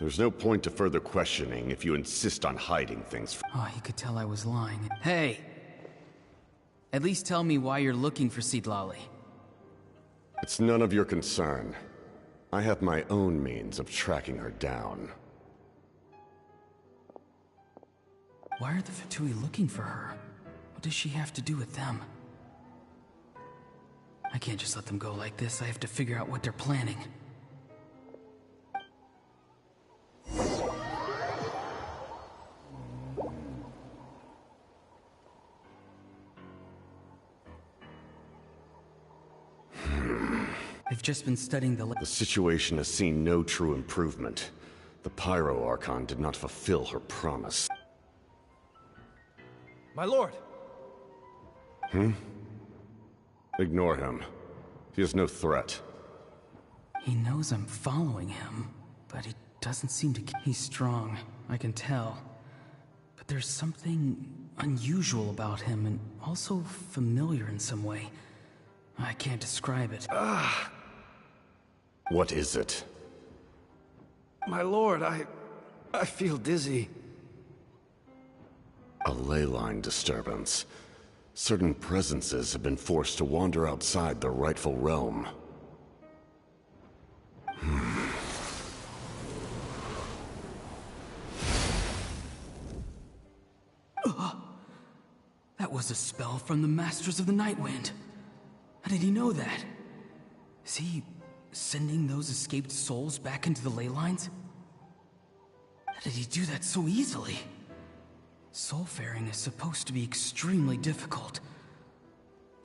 There's no point to further questioning if you insist on hiding things. Oh, you could tell I was lying. Hey! At least tell me why you're looking for Citlali. It's none of your concern. I have my own means of tracking her down. Why are the Fatui looking for her? What does she have to do with them? I can't just let them go like this. I have to figure out what they're planning. They've just been studying the... The situation has seen no true improvement. The Pyro Archon did not fulfill her promise. My lord! Ignore him. He is no threat. He knows I'm following him, but he doesn't seem to... He's strong, I can tell. But there's something unusual about him, and also familiar in some way. I can't describe it. What is it? My lord, I feel dizzy. A ley line disturbance. Certain presences have been forced to wander outside their rightful realm. That was a spell from the Masters of the Night Wind. How did he know that? Is he sending those escaped souls back into the ley lines? How did he do that so easily? Soulfaring is supposed to be extremely difficult.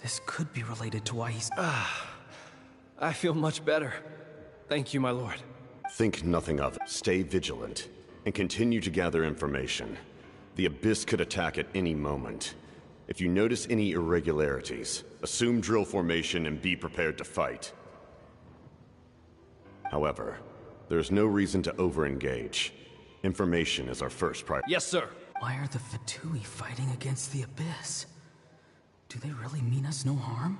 This could be related to why he's... I feel much better. Thank you, my lord. Think nothing of it. Stay vigilant. and continue to gather information. The Abyss could attack at any moment. If you notice any irregularities, assume drill formation and be prepared to fight. However, there's no reason to overengage. Information is our first priority. Yes, sir. Why are the Fatui fighting against the Abyss? Do they really mean us no harm?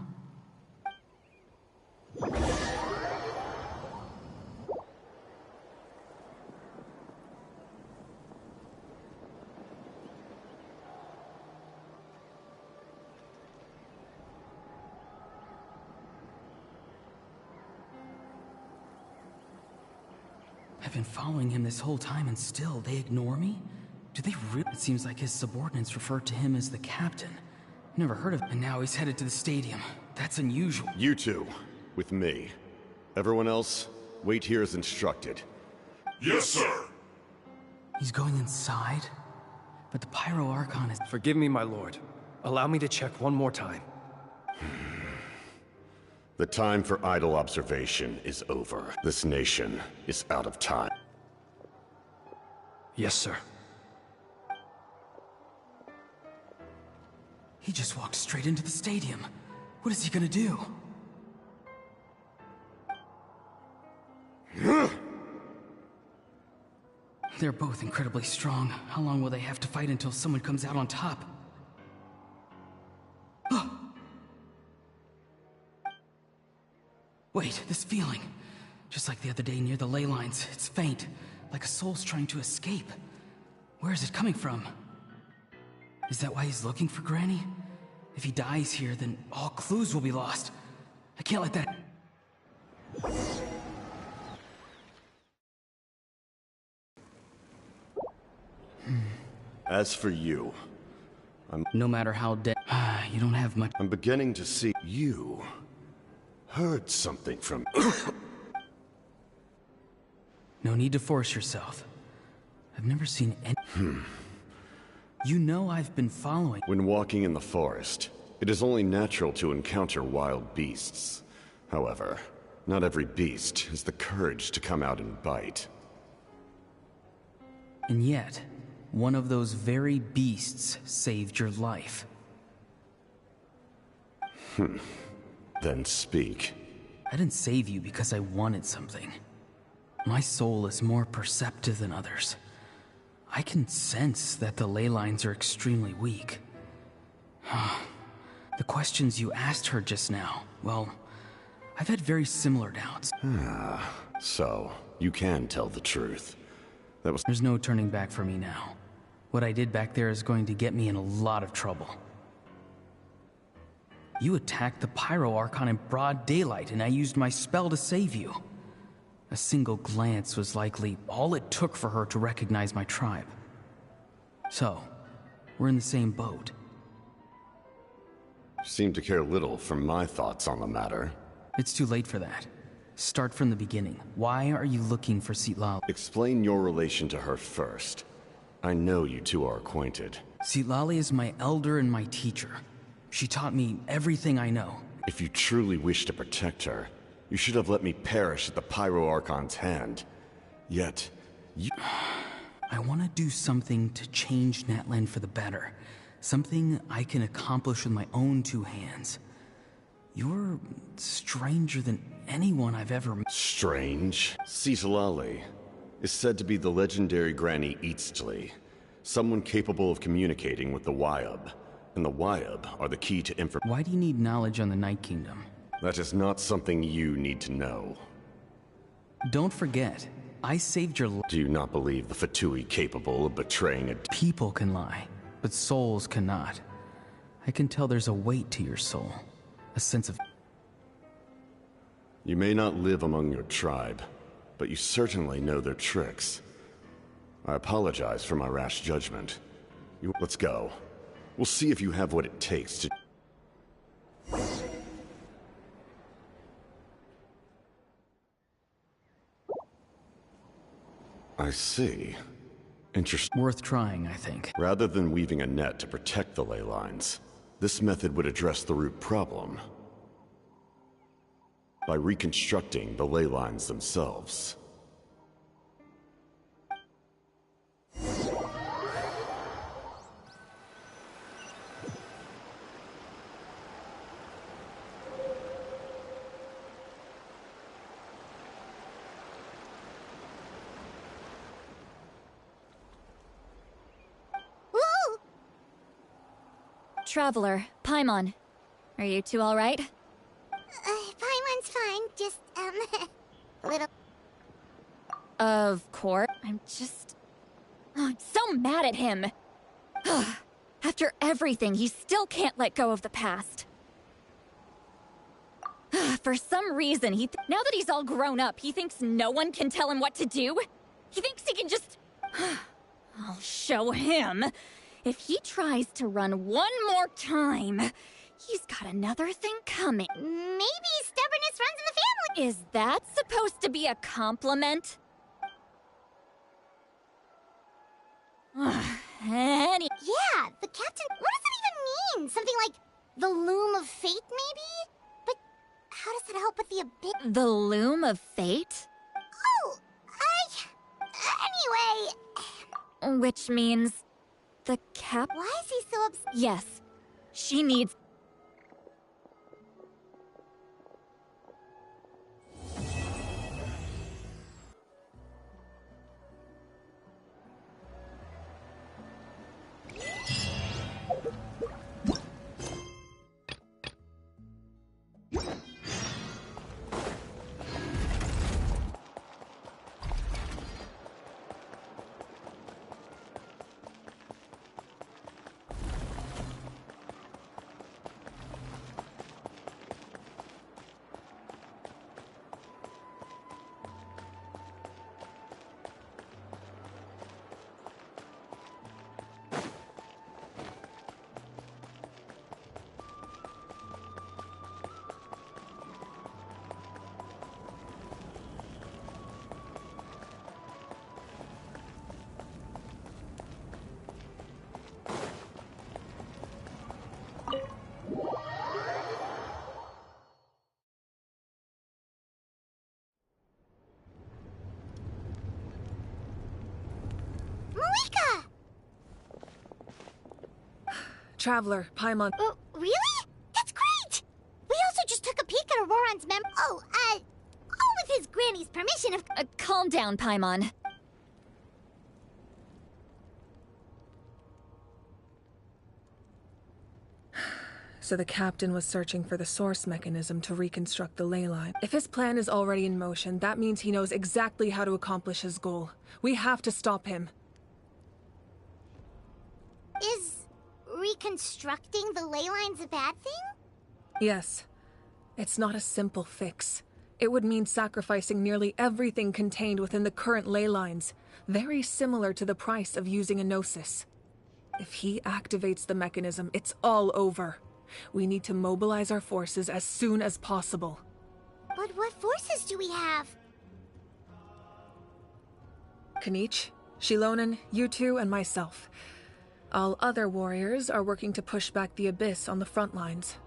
I've been following him this whole time and still they ignore me? Do they really? It seems like his subordinates refer to him as the captain. Never heard of him, and now he's headed to the stadium. That's unusual. You two, with me. Everyone else, wait here as instructed. Yes, sir! He's going inside? But the Pyro Archon is... Forgive me, my lord. Allow me to check one more time. The time for idle observation is over. This nation is out of time. Yes, sir. He just walked straight into the stadium. What is he gonna do? They're both incredibly strong. How long will they have to fight until someone comes out on top? Wait, this feeling. Just like the other day near the ley lines. It's faint, like a soul's trying to escape. Where is it coming from? Is that why he's looking for Granny? If he dies here, then all clues will be lost. I can't let that... As for you, No matter how dead... you don't have much... I'm beginning to see you heard something from... No need to force yourself. I've never seen any... You know I've been following... When walking in the forest, it is only natural to encounter wild beasts. However, not every beast has the courage to come out and bite. And yet, one of those very beasts saved your life. Then speak. I didn't save you because I wanted something. My soul is more perceptive than others. I can sense that the ley lines are extremely weak. The questions you asked her just now, well, I've had very similar doubts. So, you can tell the truth. There's no turning back for me now. What I did back there is going to get me in a lot of trouble. You attacked the Pyro Archon in broad daylight, and I used my spell to save you. A single glance was likely all it took for her to recognize my tribe. So, we're in the same boat. Seem to care little for my thoughts on the matter. It's too late for that. Start from the beginning. Why are you looking for Citlali? Explain your relation to her first. I know you two are acquainted. Citlali is my elder and my teacher. She taught me everything I know. If you truly wish to protect her, you should have let me perish at the Pyro Archon's hand. Yet, you... I want to do something to change Natlan for the better. Something I can accomplish with my own two hands. You're stranger than anyone I've ever met. Strange? Citlali is said to be the legendary Granny Eastly, someone capable of communicating with the Wyub. And the Wyub are the key to information. Why do you need knowledge on the Night Kingdom? That is not something you need to know. Don't forget, I saved your life. Do you not believe the Fatui capable of betraying a... People can lie, but souls cannot. I can tell there's a weight to your soul. A sense of... You may not live among your tribe, but you certainly know their tricks. I apologize for my rash judgment. Let's go. We'll see if you have what it takes to... I see. Interesting. Worth trying, I think. Rather than weaving a net to protect the ley lines, this method would address the root problem by reconstructing the ley lines themselves. Traveler, Paimon. Are you two alright? Paimon's fine, just, a little... Of course. I'm so mad at him. After everything, he still can't let go of the past. For some reason, now that he's all grown up, he thinks no one can tell him what to do. He thinks he can just... I'll show him. If he tries to run one more time, he's got another thing coming. Maybe stubbornness runs in the family. Is that supposed to be a compliment? Yeah, the captain... What does that even mean? Something like the loom of fate, maybe? But how does that help with the abyss? The loom of fate? Oh, anyway... Which means... the Why is he so upset? Yes. She needs... Traveler, Paimon. Oh, really? That's great! We also just took a peek at Auroran's all with his granny's permission, of... calm down, Paimon. So the captain was searching for the source mechanism to reconstruct the ley line. If his plan is already in motion, that means he knows exactly how to accomplish his goal. We have to stop him. Is reconstructing the ley lines a bad thing? Yes. It's not a simple fix. It would mean sacrificing nearly everything contained within the current ley lines, very similar to the price of using a Gnosis. If he activates the mechanism, it's all over. We need to mobilize our forces as soon as possible. But what forces do we have? Kenichi, Shilonen, you two, and myself. All other warriors are working to push back the Abyss on the front lines.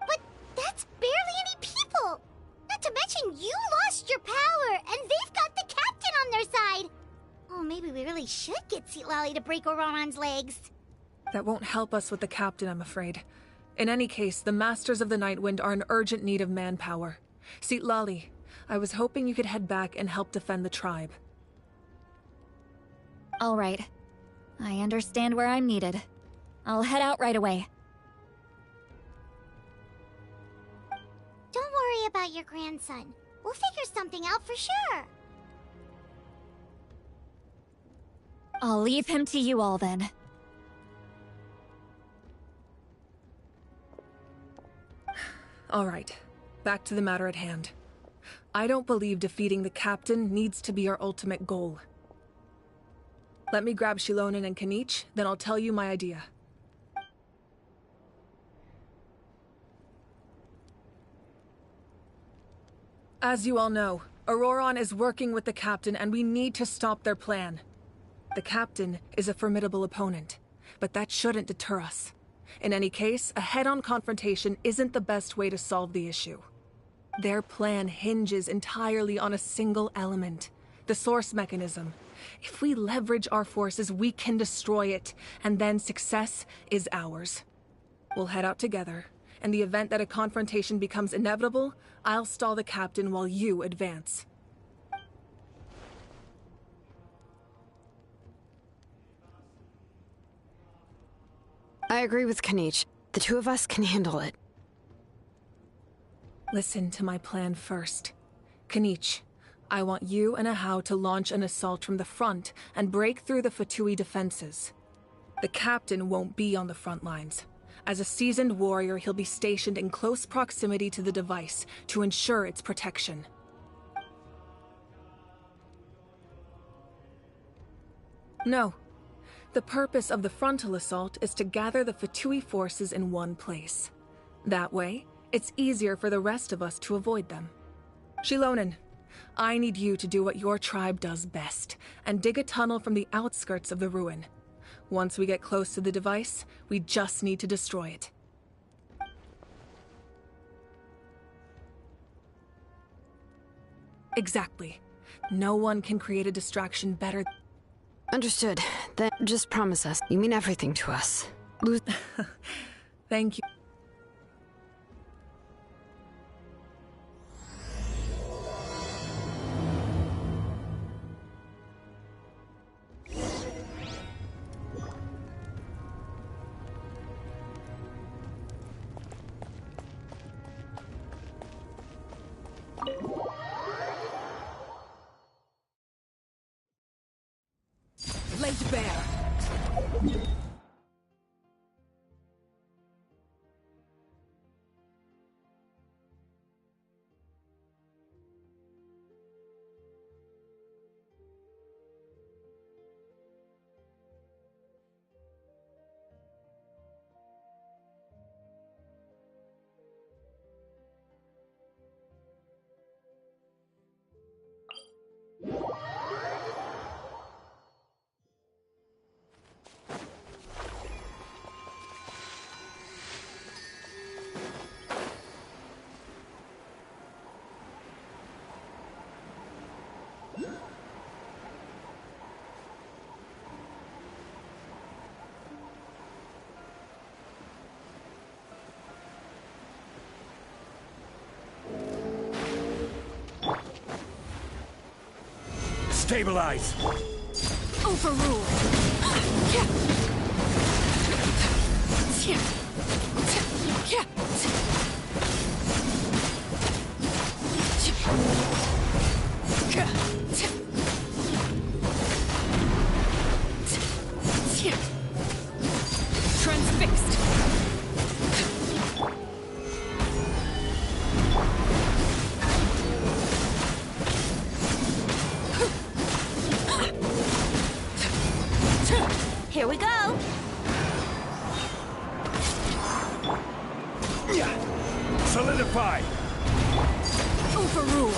But that's barely any people! Not to mention you lost your power, and they've got the captain on their side! Oh, maybe we really should get Citlali to break Auroran's legs. That won't help us with the captain, I'm afraid. In any case, the Masters of the Nightwind are in urgent need of manpower. Citlali, I was hoping you could head back and help defend the tribe. All right. I understand where I'm needed. I'll head out right away. Don't worry about your grandson. We'll figure something out for sure. I'll leave him to you all then. All right. Back to the matter at hand. I don't believe defeating the captain needs to be our ultimate goal. Let me grab Shilonen and Kenichi, then I'll tell you my idea. As you all know, Auroran is working with the captain and we need to stop their plan. The captain is a formidable opponent, but that shouldn't deter us. In any case, a head-on confrontation isn't the best way to solve the issue. Their plan hinges entirely on a single element, the source mechanism. If we leverage our forces, we can destroy it, and then success is ours. We'll head out together. In the event that a confrontation becomes inevitable, I'll stall the captain while you advance. I agree with Kenichi. The two of us can handle it. Listen to my plan first. Kenichi, I want you and Ahau to launch an assault from the front and break through the Fatui defenses. The captain won't be on the front lines. As a seasoned warrior, he'll be stationed in close proximity to the device to ensure its protection. No. The purpose of the frontal assault is to gather the Fatui forces in one place. That way, it's easier for the rest of us to avoid them. Shilonen, I need you to do what your tribe does best, and dig a tunnel from the outskirts of the ruin. Once we get close to the device, we just need to destroy it. Exactly. No one can create a distraction better. Understood. Then just promise us. You mean everything to us. Thank you. Laid bare. Stabilize! Overruled. Transfixed. Here we go! Solidify! Overruled.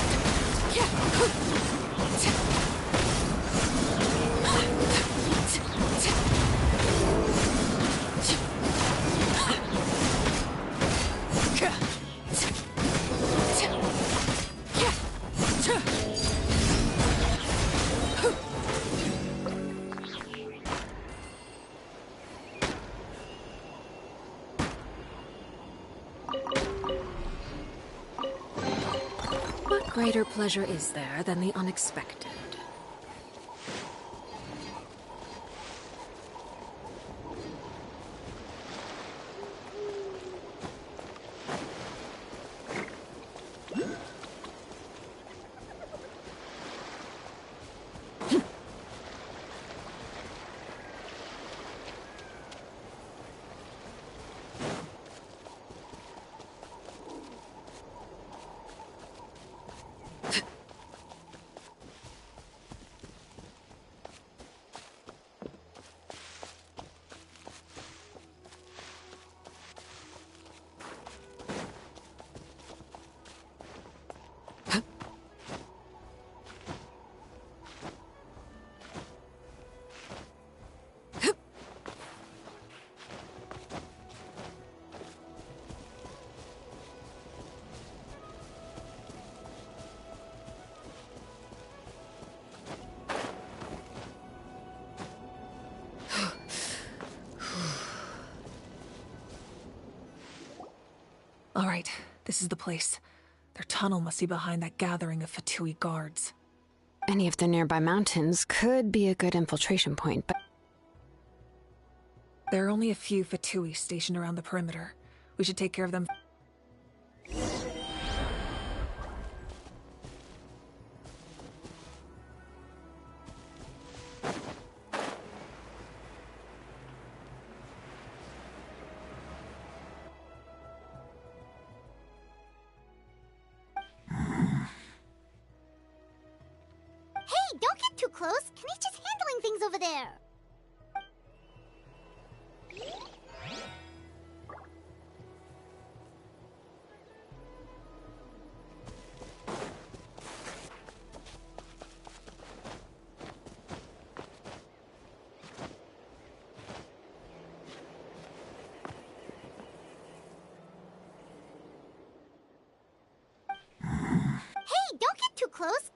What greater pleasure is there than the unexpected? All right, this is the place. Their tunnel must be behind that gathering of Fatui guards. Any of the nearby mountains could be a good infiltration point, but There are only a few Fatui stationed around the perimeter. We should take care of them. Hey, don't get too close. Kenichi's handling things over there. Hey, don't get too close.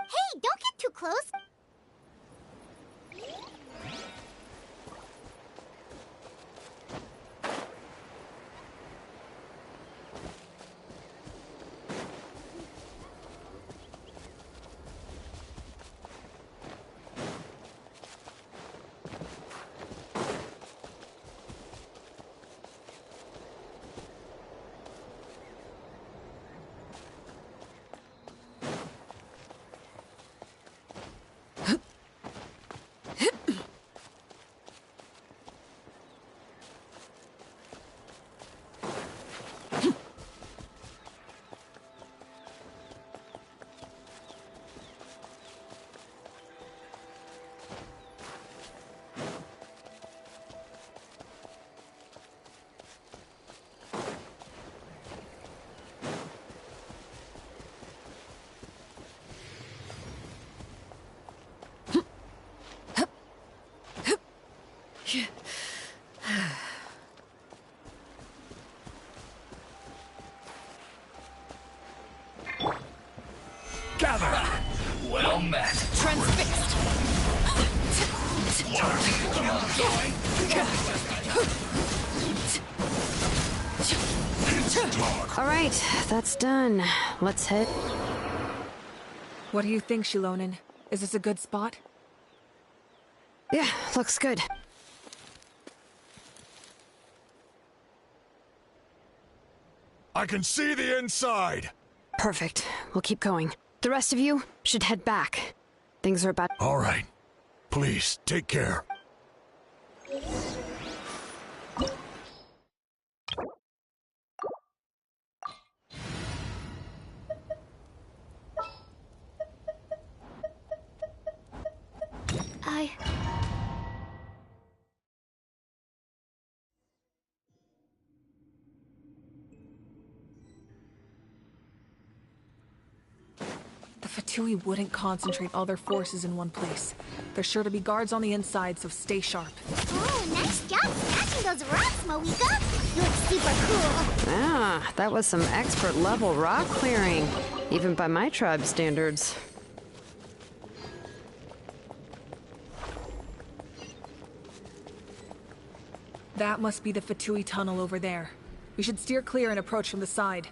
Hey, don't get too close. Gather! Well met. Transfixed! Alright, that's done. Let's head. What do you think, Shilonen? Is this a good spot? Yeah, looks good. I can see the inside! Perfect. We'll keep going. The rest of you should head back. Things are about... All right. Please, take care. The Fatui wouldn't concentrate all their forces in one place. There's sure to be guards on the inside, so stay sharp. Oh, nice job smashing those rocks, Moeka. You look super cool. Ah, that was some expert level rock clearing. Even by my tribe standards. That must be the Fatui tunnel over there. We should steer clear and approach from the side.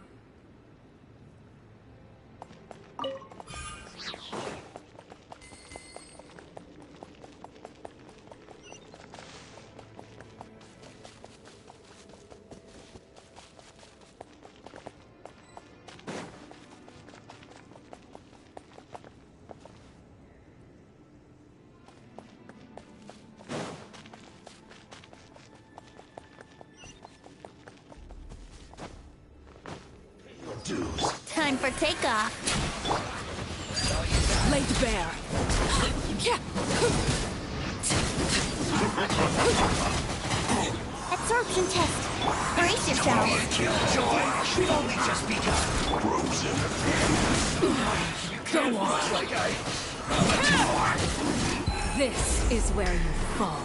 Time for takeoff. Laid bare. Absorption test. Brace yourself. Killjoy, we've only just begun. Frozen. Go on. This is where you fall.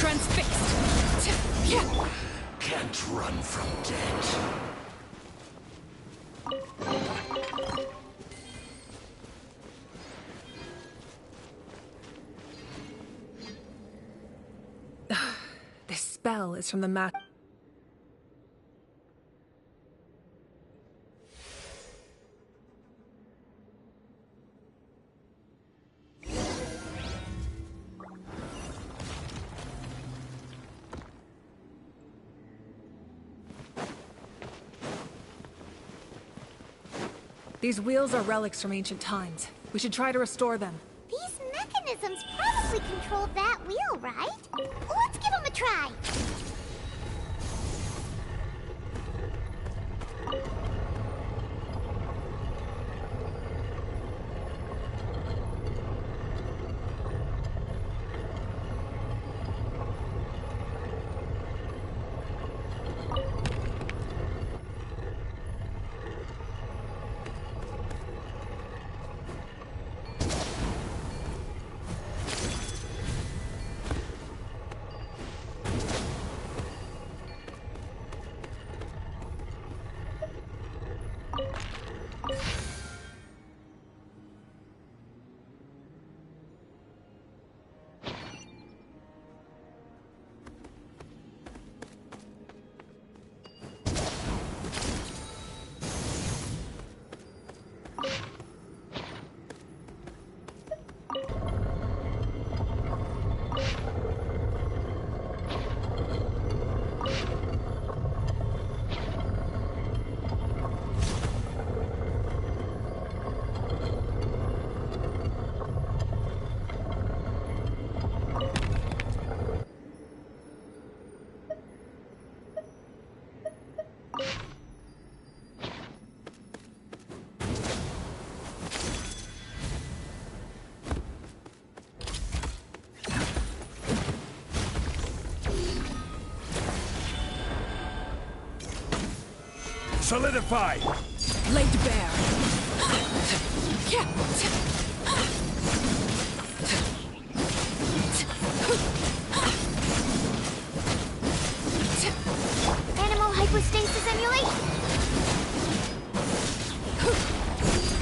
Transfixed. can't run from death. This spell is from the map. These wheels are relics from ancient times. We should try to restore them. These mechanisms probably controlled that wheel, right? Let's give them a try. Solidify! Laid bare. Animal hypostasis emulate.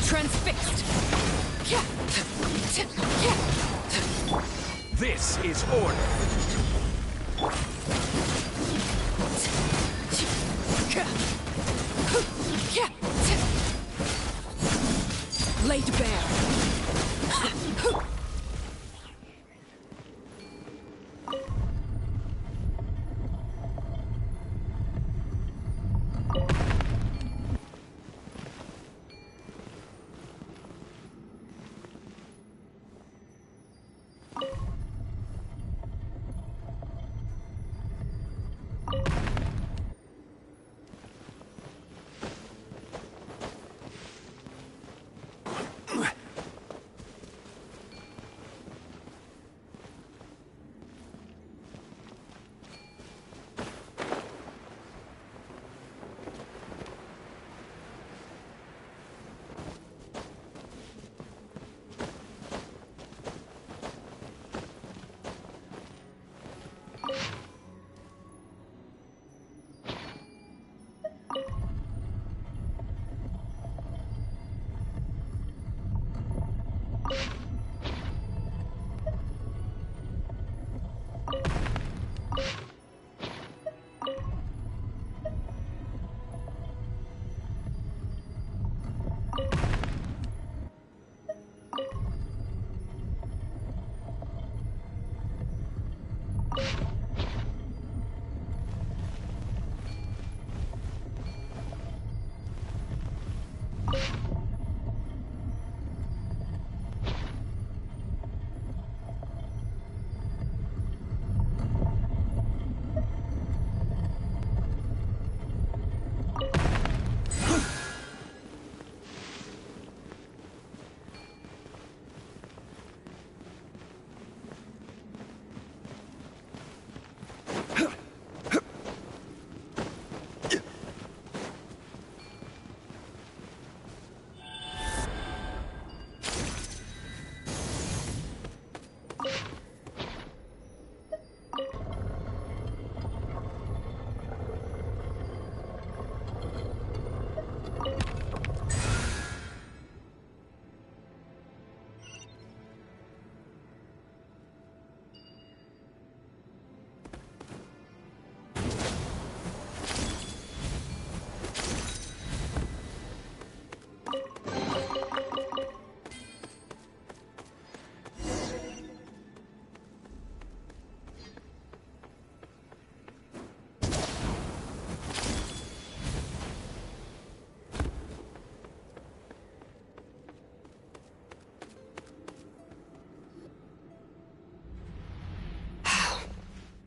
Transfixed. This is order. Laid bare.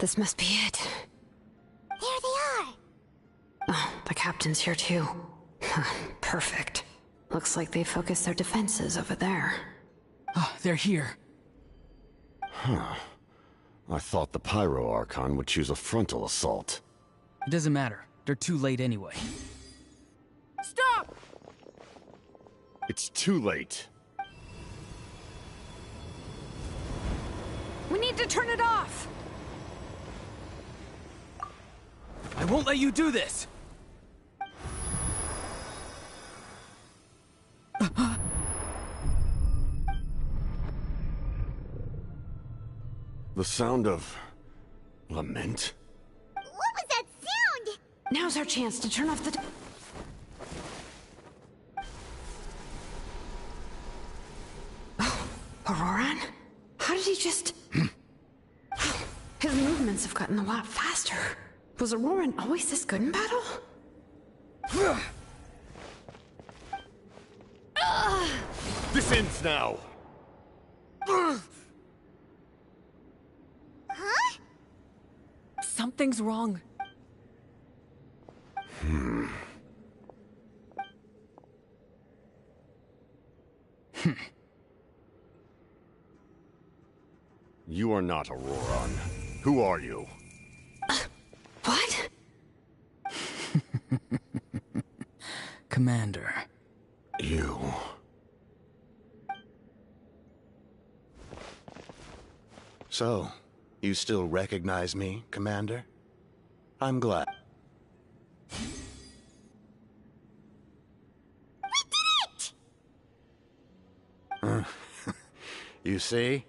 This must be it. There they are! Oh, the captain's here too. Perfect. Looks like they focused their defenses over there. Oh, they're here. Huh. I thought the Pyro Archon would choose a frontal assault. It doesn't matter. They're too late anyway. Stop! It's too late. We need to turn it off! I won't let you do this! The sound of... lament? What was that sound? Now's our chance to turn off the... Oh, Auroran? How did he just... His movements have gotten a lot faster. Was Auroran always this good in battle? This ends now! Huh? Something's wrong. You are not Auroran. Who are you? What? Commander. You... So, you still recognize me, Commander? I'm glad. You see?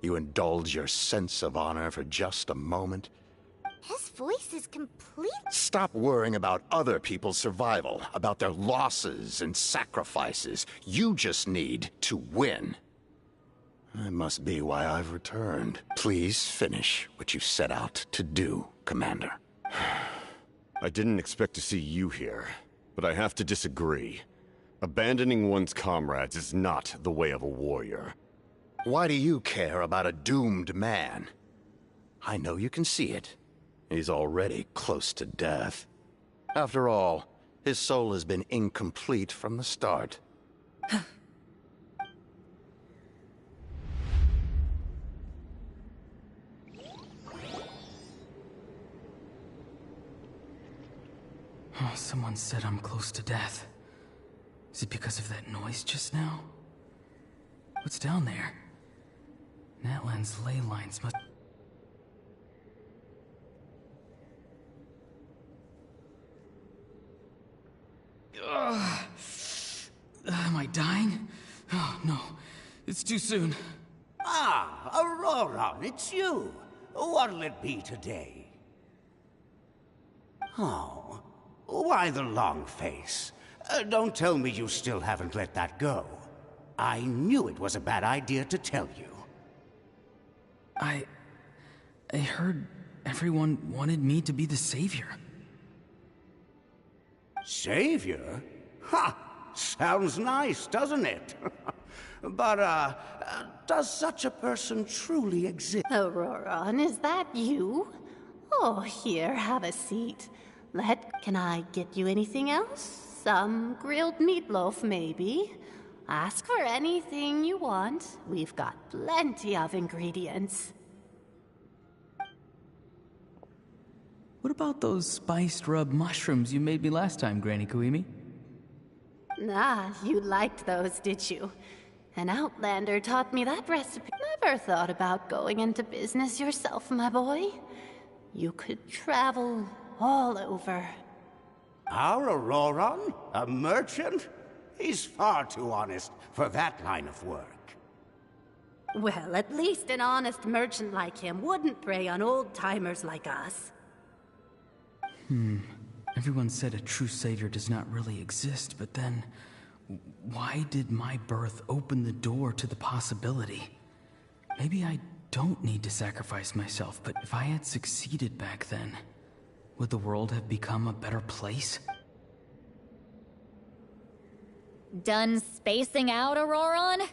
You indulge your sense of honor for just a moment. His voice is complete. Stop worrying about other people's survival, about their losses and sacrifices. You just need to win. That must be why I've returned. Please finish what you set out to do, Commander. I didn't expect to see you here, but I have to disagree. Abandoning one's comrades is not the way of a warrior. Why do you care about a doomed man? I know you can see it. He's already close to death. After all, his soul has been incomplete from the start. Oh, someone said I'm close to death. Is it because of that noise just now? What's down there? Natlan's ley lines must... Am I dying? Oh, no. It's too soon. Ah, Aurora, it's you. What'll it be today? Oh, why the long face? Don't tell me you still haven't let that go. I knew it was a bad idea to tell you. I heard everyone wanted me to be the savior. Savior? Ha! Sounds nice, doesn't it? But, does such a person truly exist? Auroran, is that you? Oh, here, have a seat. Can I get you anything else? Some grilled meatloaf, maybe? Ask for anything you want. We've got plenty of ingredients. What about those spiced rub mushrooms you made me last time, Granny Kuimi? Ah, you liked those, did you? An outlander taught me that recipe. Never thought about going into business yourself, my boy. You could travel all over. Our Auroran? A merchant? He's far too honest for that line of work. Well, at least an honest merchant like him wouldn't prey on old-timers like us. Everyone said a true savior does not really exist, but then... why did my birth open the door to the possibility? Maybe I don't need to sacrifice myself, but if I had succeeded back then, would the world have become a better place? Done spacing out, Auroran?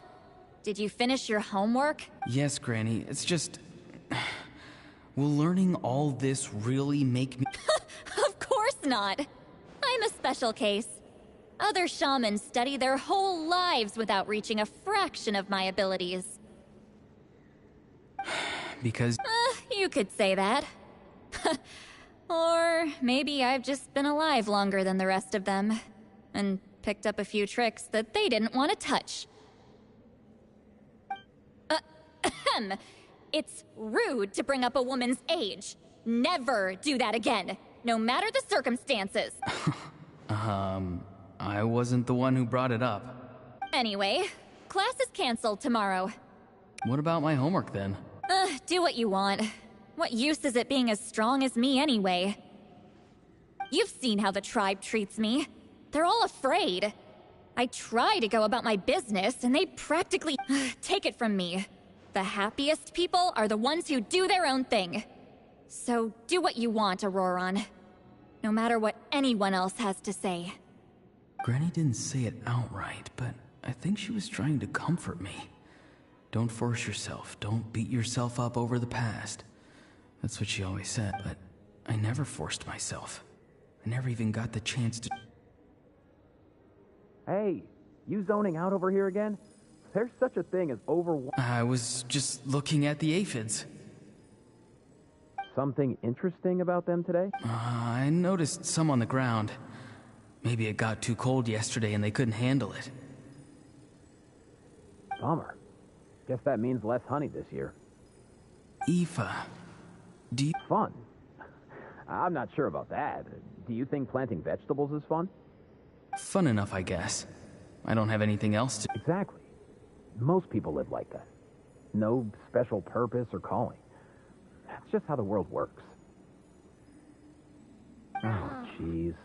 Did you finish your homework? Yes, Granny. It's just... Will learning all this really make me... Of course not. I'm a special case. Other shamans study their whole lives without reaching a fraction of my abilities. Because... You could say that. Or maybe I've just been alive longer than the rest of them, and picked up a few tricks that they didn't want to touch. It's rude to bring up a woman's age. Never do that again, no matter the circumstances. I wasn't the one who brought it up. Anyway, class is canceled tomorrow. What about my homework then? Do what you want. What use is it being as strong as me anyway? You've seen how the tribe treats me. They're all afraid. I try to go about my business, and they practically... Take it from me. The happiest people are the ones who do their own thing. So do what you want, Auroron. No matter what anyone else has to say. Granny didn't say it outright, but I think she was trying to comfort me. Don't force yourself. Don't beat yourself up over the past. That's what she always said, but I never forced myself. I never even got the chance to... Hey, you zoning out over here again? There's such a thing as I was just looking at the aphids. Something interesting about them today? I noticed some on the ground. Maybe it got too cold yesterday and they couldn't handle it. Bummer. Guess that means less honey this year. Aoife, do you... Fun? I'm not sure about that. Do you think planting vegetables is fun? Fun enough, I guess. I don't have anything else to... Exactly. Most people live like that. No special purpose or calling. That's just how the world works. Oh, jeez.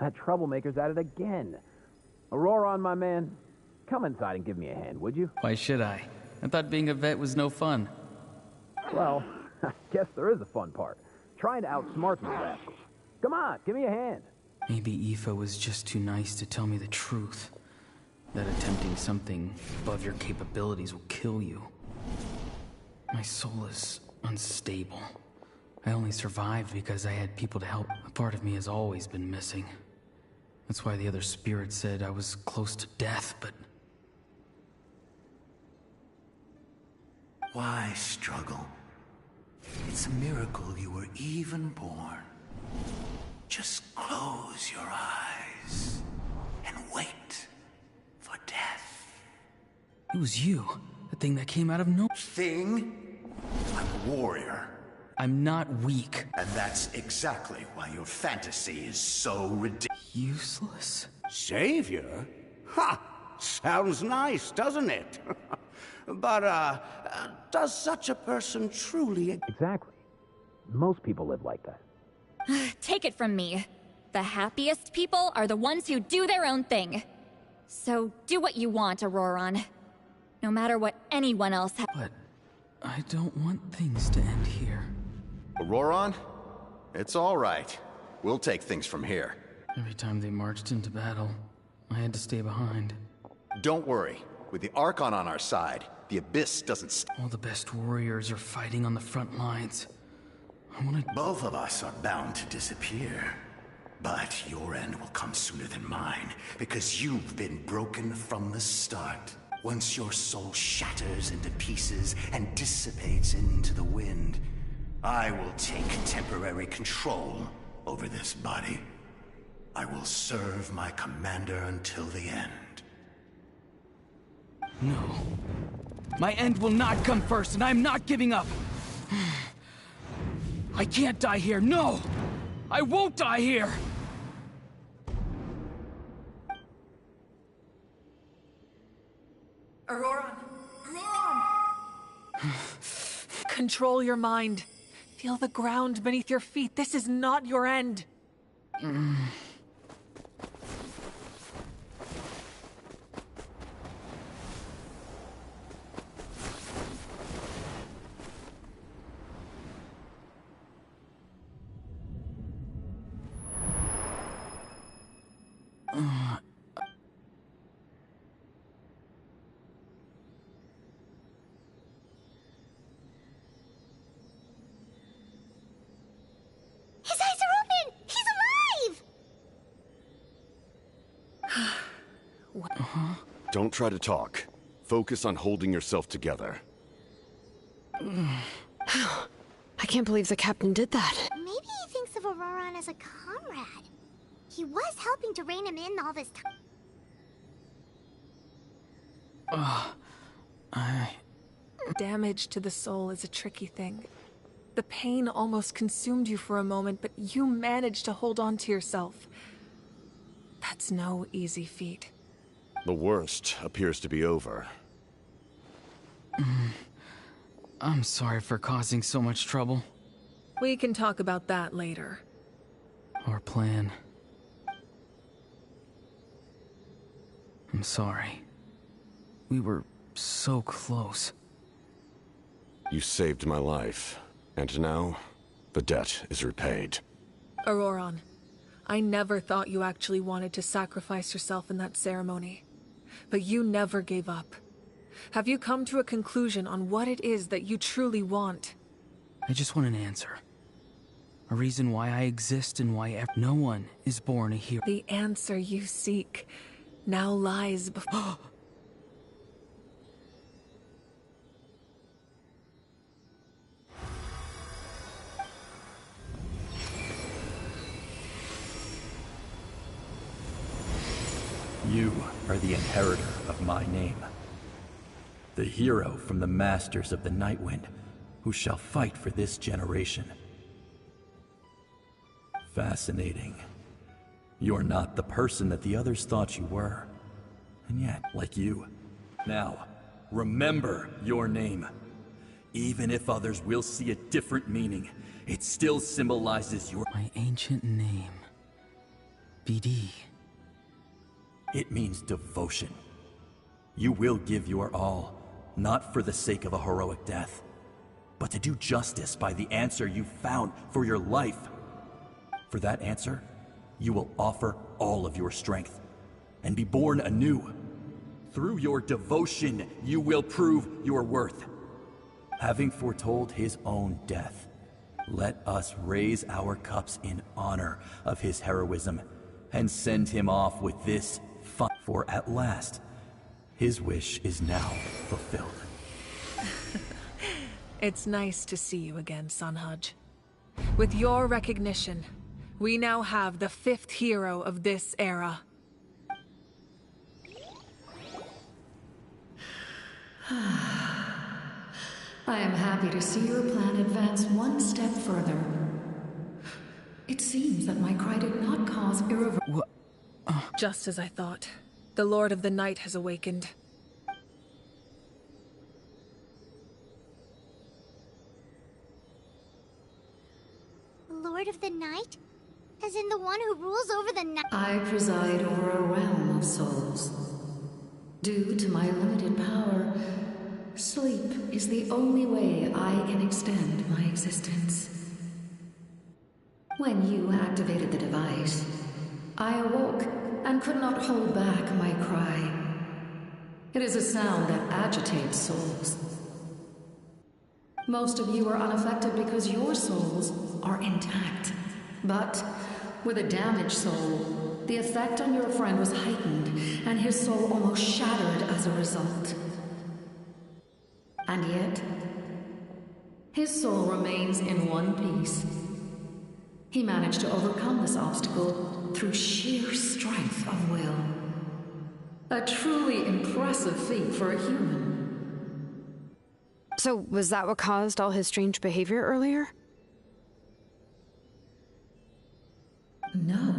That troublemaker's at it again. Auroron, my man, come inside and give me a hand, would you? Why should I? I thought being a vet was no fun. Well, I guess there is a fun part. Trying to outsmart these rascals. Come on, give me a hand. Maybe Aoife was just too nice to tell me the truth. That attempting something above your capabilities will kill you. My soul is unstable. I only survived because I had people to help. A part of me has always been missing. That's why the other spirit said I was close to death, but... Why struggle? It's a miracle you were even born. Just close your eyes and wait for death. It was you. The thing that came out of no... Thing? I'm a warrior. I'm not weak. And that's exactly why your fantasy is so ridiculous. Useless? Savior? Ha! Sounds nice, doesn't it? But, does such a person truly... Exactly. Most people live like that. Take it from me. The happiest people are the ones who do their own thing. So do what you want, Auroron. No matter what anyone else has... But I don't want things to end here. Auroron? It's all right. We'll take things from here. Every time they marched into battle, I had to stay behind. Don't worry. With the Archon on our side, the Abyss doesn't... All the best warriors are fighting on the front lines. I want to... Both of us are bound to disappear. But your end will come sooner than mine, because you've been broken from the start. Once your soul shatters into pieces and dissipates into the wind, I will take temporary control over this body. I will serve my commander until the end. No. My end will not come first, and I'm not giving up. I can't die here, no! I won't die here! Auroron! Auroron! Control your mind. Feel the ground beneath your feet. This is not your end. Don't try to talk. Focus on holding yourself together. I can't believe the captain did that. Maybe he thinks of Auroran as a comrade. He was helping to rein him in all this time. Damage to the soul is a tricky thing. The pain almost consumed you for a moment, but you managed to hold on to yourself. That's no easy feat. The worst appears to be over. I'm sorry for causing so much trouble. We can talk about that later. Our plan. I'm sorry. We were so close. You saved my life, and now the debt is repaid. Auroran, I never thought you actually wanted to sacrifice yourself in that ceremony. But you never gave up. Have you come to a conclusion on what it is that you truly want? I just want an answer. A reason why I exist and why no one is born a hero. The answer you seek now lies before... You are the inheritor of my name. The hero from the Masters of the Nightwind, who shall fight for this generation. Fascinating. You're not the person that the others thought you were. And yet, like you. Now, remember your name. Even if others will see a different meaning, it still symbolizes your... My ancient name. BD. It means devotion. You will give your all, not for the sake of a heroic death, but to do justice by the answer you found for your life. For that answer, you will offer all of your strength and be born anew. Through your devotion, you will prove your worth. Having foretold his own death, let us raise our cups in honor of his heroism and send him off with this fun. For at last, his wish is now fulfilled. It's nice to see you again, Sunhudge. With your recognition, we now have the 5th hero of this era. I am happy to see your plan advance one step further. It seems that my cry did not cause irreversible... Just as I thought. The Lord of the Night has awakened. Lord of the Night? As in the one who rules over the night? I preside over a realm of souls. Due to my limited power, sleep is the only way I can extend my existence. When you activated the device, I awoke and could not hold back my cry. It is a sound that agitates souls. Most of you are unaffected because your souls are intact. But with a damaged soul, the effect on your friend was heightened, and his soul almost shattered as a result. And yet, his soul remains in one piece. He managed to overcome this obstacle through sheer strength of will. A truly impressive feat for a human. So, was that what caused all his strange behavior earlier? No.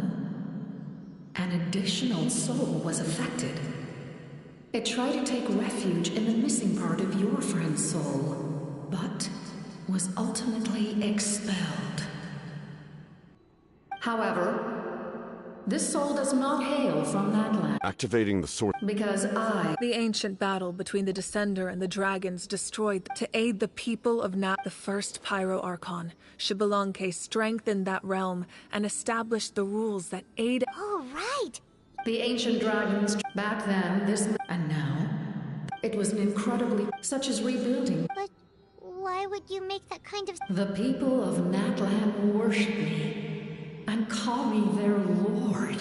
An additional soul was affected. It tried to take refuge in the missing part of your friend's soul, but was ultimately expelled. However, this soul does not hail from that land. Activating the sword. Because The ancient battle between the Descender and the dragons destroyed to aid the people of the first Pyro Archon. Xbalanque strengthened that realm and established the rules that aid. Oh, right! The ancient dragons back then, and now, it was an incredibly, such as rebuilding. But why would you make that kind of... The people of Natlan worship me and call me their lord.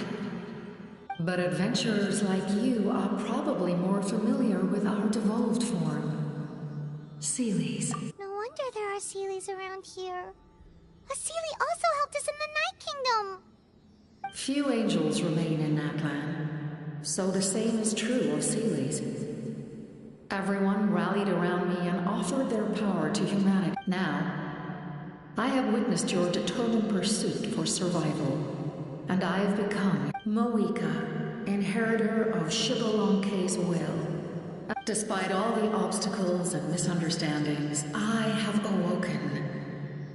But adventurers like you are probably more familiar with our devolved form. Seelies. No wonder there are Seelies around here. A Seelie also helped us in the Night Kingdom. Few angels remain in Natlan, so the same is true of Seelies. Everyone rallied around me and offered their power to humanity. Now, I have witnessed your determined pursuit for survival, and I have become Moika, inheritor of Shibalonke's will. Despite all the obstacles and misunderstandings, I have awoken,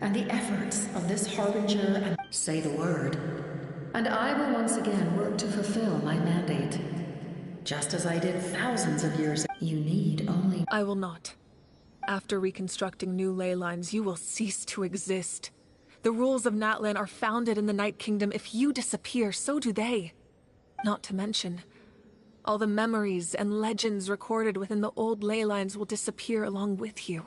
and the efforts of this harbinger and say the word, and I will once again work to fulfill my mandate. Just as I did thousands of years ago. You need only— I will not. After reconstructing new ley lines, you will cease to exist. The rules of Natlan are founded in the Night Kingdom. If you disappear, so do they. Not to mention, all the memories and legends recorded within the old ley lines will disappear along with you.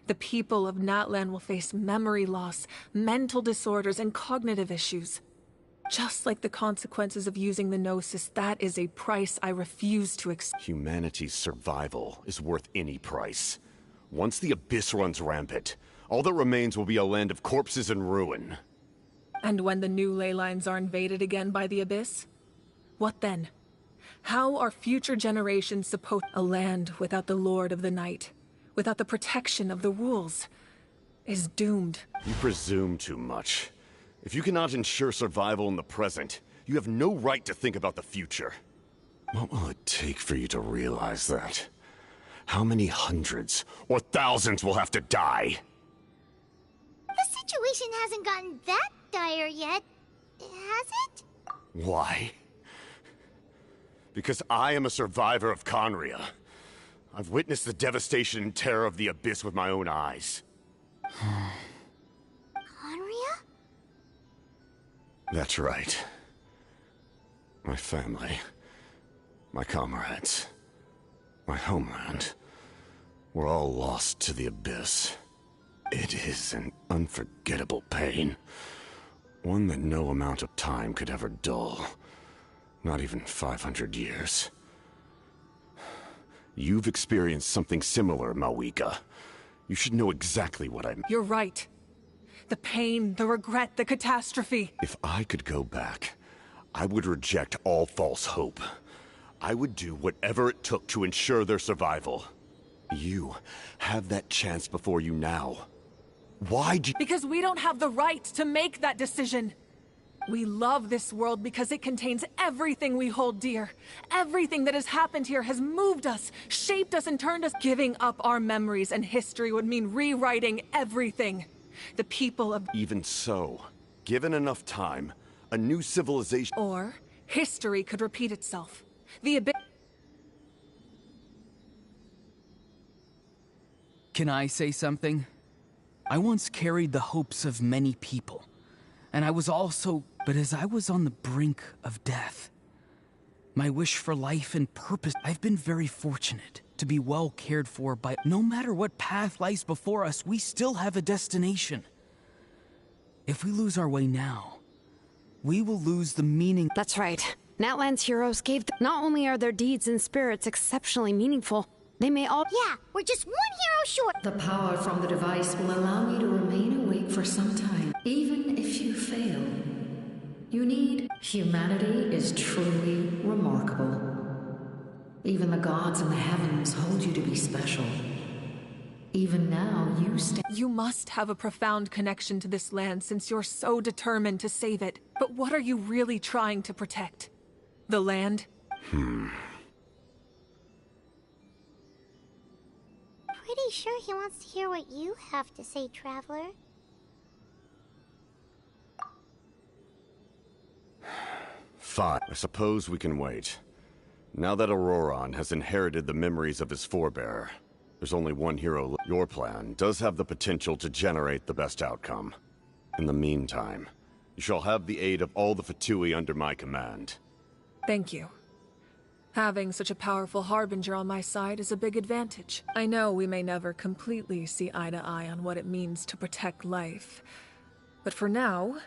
The people of Natlan will face memory loss, mental disorders, and cognitive issues. Just like the consequences of using the Gnosis, that is a price I refuse to accept. Humanity's survival is worth any price. Once the Abyss runs rampant, all that remains will be a land of corpses and ruin. And when the new ley lines are invaded again by the Abyss? What then? How are future generations supposed— A land without the Lord of the Night, without the protection of the rules, is doomed. You presume too much. If you cannot ensure survival in the present, you have no right to think about the future. What will it take for you to realize that? How many hundreds or thousands will have to die? The situation hasn't gotten that dire yet, has it? Why? Because I am a survivor of Conria. I've witnessed the devastation and terror of the Abyss with my own eyes. Conria? That's right. My family, my comrades, my homeland, were all lost to the Abyss. It is an unforgettable pain. One that no amount of time could ever dull. Not even 500 years. You've experienced something similar, Mawika. You should know exactly what I mean. You're right. The pain, the regret, the catastrophe. If I could go back, I would reject all false hope. I would do whatever it took to ensure their survival. You have that chance before you now. Why do you— Because we don't have the right to make that decision. We love this world because it contains everything we hold dear. Everything that has happened here has moved us, shaped us, and turned us. Giving up our memories and history would mean rewriting everything. The people of— Even so, given enough time, a new civilization— Or history could repeat itself. The Abyss— Can I say something? I once carried the hopes of many people. And I was also— But as I was on the brink of death, my wish for life and purpose— I've been very fortunate to be well cared for by— No matter what path lies before us, we still have a destination. If we lose our way now, we will lose the meaning— That's right. Natlan's heroes gave— Not only are their deeds and spirits exceptionally meaningful, they may all— Yeah, we're just one hero short. The power from the device will allow you to remain awake for some time, even if you fail. You need— Humanity is truly remarkable. Even the gods in the heavens hold you to be special. Even now, you stand— You must have a profound connection to this land since you're so determined to save it. But what are you really trying to protect? The land? Pretty sure he wants to hear what you have to say, Traveler. Fine. I suppose we can wait. Now that Auroron has inherited the memories of his forebearer, there's only one hero left. Your plan does have the potential to generate the best outcome. In the meantime, you shall have the aid of all the Fatui under my command. Thank you. Having such a powerful harbinger on my side is a big advantage. I know we may never completely see eye to eye on what it means to protect life, but for now,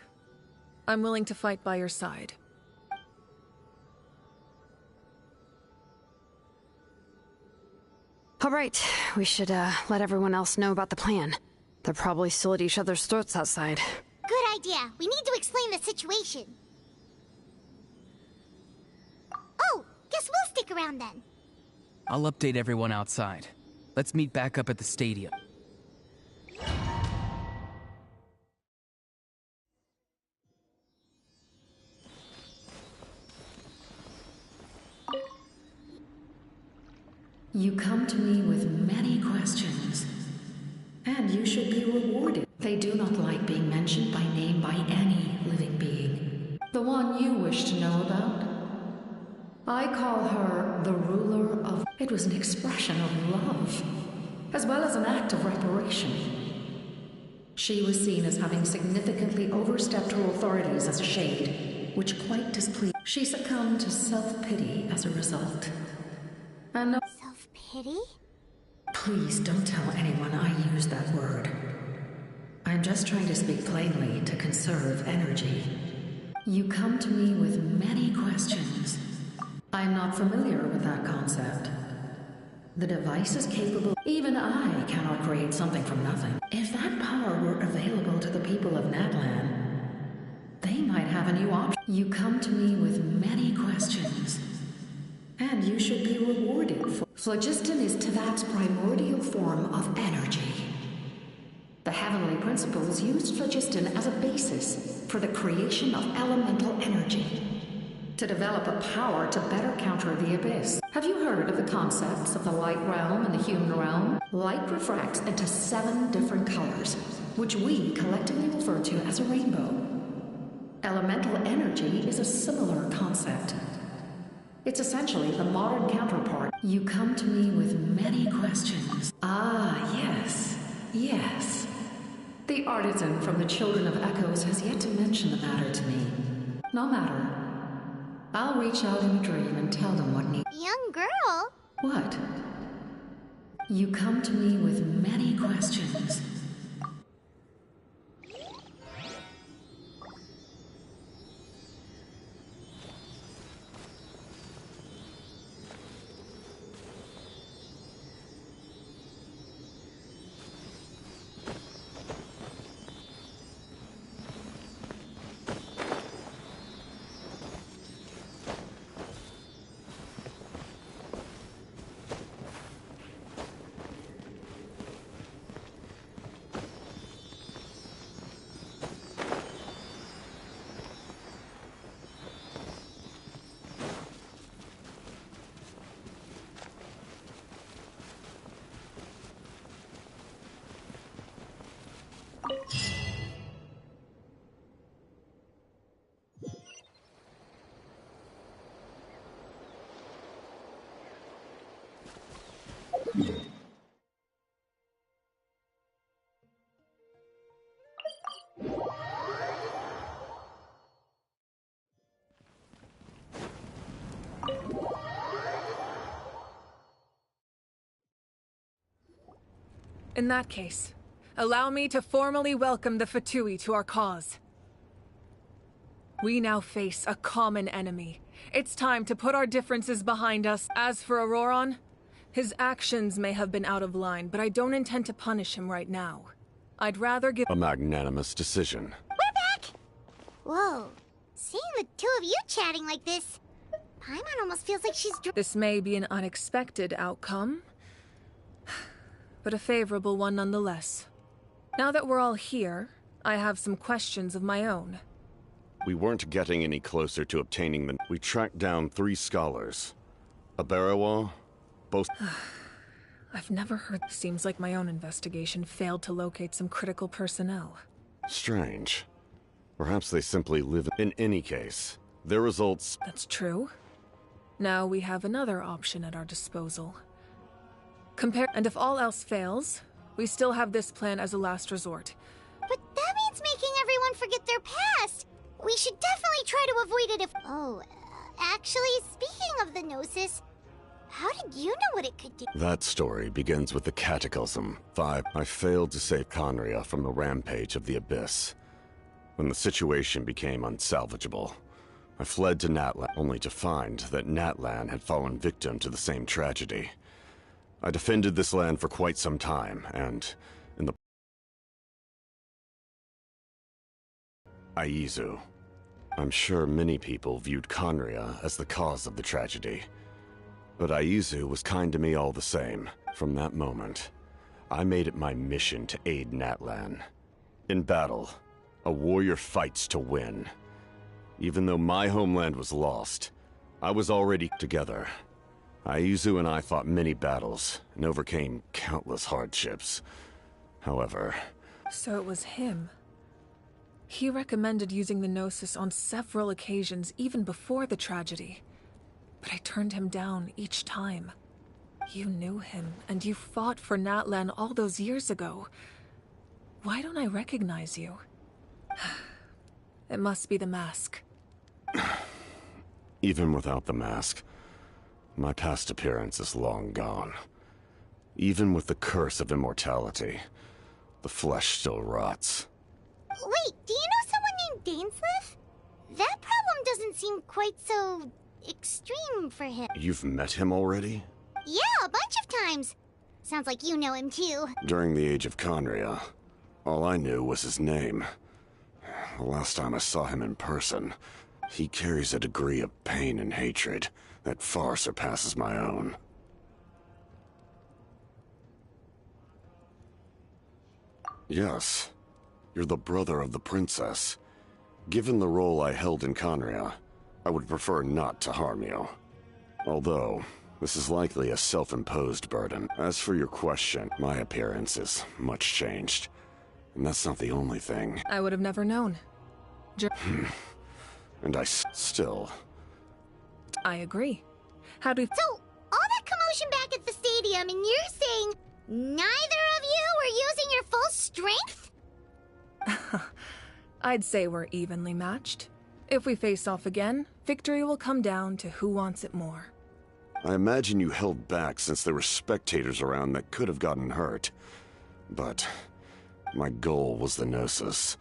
I'm willing to fight by your side. All right, we should let everyone else know about the plan. They're probably still at each other's throats outside. Good idea. We need to explain the situation. Oh, guess we'll stick around then. I'll update everyone outside. Let's meet back up at the stadium. You come to me with many questions, and you should be rewarded. They do not like being mentioned by name by any living being. The one you wish to know about? I call her the ruler of... It was an expression of love, as well as an act of reparation. She was seen as having significantly overstepped her authorities as a shade, which quite displeased. She succumbed to self-pity as a result. And no... Self-pity? Please don't tell anyone I used that word. I'm just trying to speak plainly to conserve energy. You come to me with many questions. I'm not familiar with that concept. The device is capable... Even I cannot create something from nothing. If that power were available to the people of Natlan, they might have a new option. You come to me with many questions, and you should be rewarded for... Phlogiston is Teyvat's primordial form of energy. The heavenly principles used phlogiston as a basis for the creation of elemental energy, to develop a power to better counter the abyss. Have you heard of the concepts of the light realm and the human realm? Light refracts into 7 different colors, which we collectively refer to as a rainbow. Elemental energy is a similar concept. It's essentially the modern counterpart. You come to me with many questions. Ah, yes. Yes. The artisan from the Children of Echoes has yet to mention the matter to me. No matter. I'll reach out in a dream and tell them what needs... Young girl? What? You come to me with many questions. In that case, allow me to formally welcome the Fatui to our cause. We now face a common enemy. It's time to put our differences behind us. As for Auroron, his actions may have been out of line, but I don't intend to punish him right now. I'd rather give... A magnanimous decision. We're back! Whoa. Seeing the two of you chatting like this, Paimon almost feels like she's... This may be an unexpected outcome, but a favorable one nonetheless. Now that we're all here, I have some questions of my own. We weren't getting any closer to obtaining the... We tracked down 3 scholars. A Barawa, both... I've never heard... Seems like my own investigation failed to locate some critical personnel. Strange. Perhaps they simply live... In any case, their results... That's true. Now we have another option at our disposal. And if all else fails, we still have this plan as a last resort. But that means making everyone forget their past! We should definitely try to avoid it if... Oh, actually, speaking of the Gnosis, how did you know what it could do? That story begins with the Cataclysm 5. I failed to save Conria from the rampage of the Abyss. When the situation became unsalvageable, I fled to Natlan, only to find that Natlan had fallen victim to the same tragedy. I defended this land for quite some time, and in the Aizu. I'm sure many people viewed Conria as the cause of the tragedy. But Aizu was kind to me all the same. From that moment, I made it my mission to aid Natlan. In battle, a warrior fights to win. Even though my homeland was lost, I was already together. Aizu and I fought many battles and overcame countless hardships. However... So it was him. He recommended using the Gnosis on several occasions, even before the tragedy. But I turned him down each time. You knew him, and you fought for Natlan all those years ago. Why don't I recognize you? It must be the mask. Even without the mask, my past appearance is long gone. Even with the curse of immortality, the flesh still rots. Wait, do you know someone named Dainsleif? That problem doesn't seem quite so extreme for him. You've met him already? Yeah, a bunch of times. Sounds like you know him too. During the age of Conria, all I knew was his name. The last time I saw him in person, he carries a degree of pain and hatred that far surpasses my own. Yes, you're the brother of the princess. Given the role I held in Conria, I would prefer not to harm you. Although, this is likely a self-imposed burden. As for your question, my appearance is much changed. And that's not the only thing. I would have never known. And I still... I agree. How do... So, all that commotion back at the stadium, and you're saying neither of you were using your full strength? I'd say we're evenly matched. If we face off again, victory will come down to who wants it more. I imagine you held back since there were spectators around that could have gotten hurt. But my goal was the Gnosis.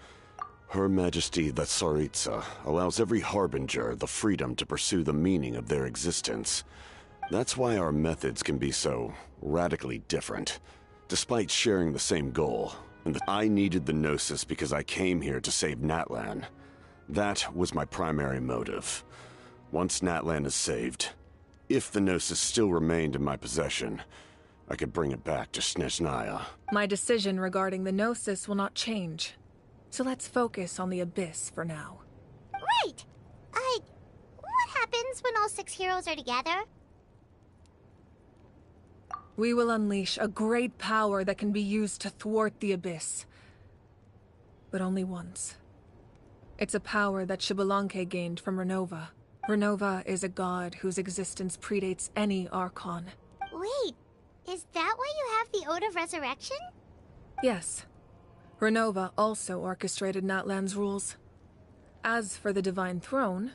Her Majesty the Tsaritsa allows every Harbinger the freedom to pursue the meaning of their existence. That's why our methods can be so radically different, despite sharing the same goal. And I needed the Gnosis because I came here to save Natlan. That was my primary motive. Once Natlan is saved, if the Gnosis still remained in my possession, I could bring it back to Snezhnaya. My decision regarding the Gnosis will not change. So let's focus on the Abyss for now. Right! What happens when all 6 heroes are together? We will unleash a great power that can be used to thwart the Abyss. But only once. It's a power that Xbalanque gained from Renova. Renova is a god whose existence predates any Archon. Wait, is that why you have the Ode of Resurrection? Yes. Renova also orchestrated Natlan's rules. As for the Divine Throne,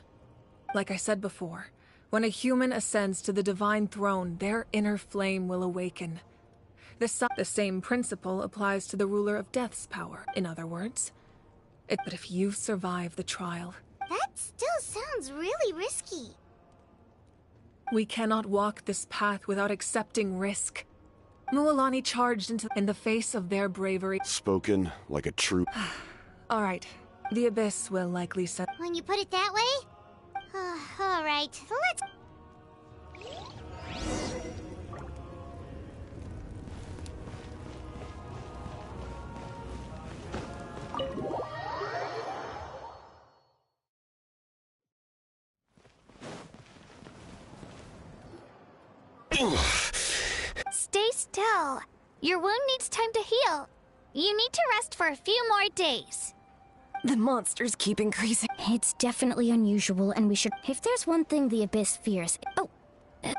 like I said before, when a human ascends to the Divine Throne, their inner flame will awaken. The same principle applies to the Ruler of Death's power, in other words. But if you survive the trial... That still sounds really risky. We cannot walk this path without accepting risk. Mualani charged in the face of their bravery. Spoken like a true... All right. The Abyss will likely send... When you put it that way? All right, let's... Stay still. Your wound needs time to heal. You need to rest for a few more days. The monsters keep increasing. It's definitely unusual, and we should... If there's one thing the Abyss fears... Oh! Coming!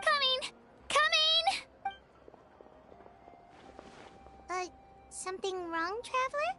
Something wrong, Traveler?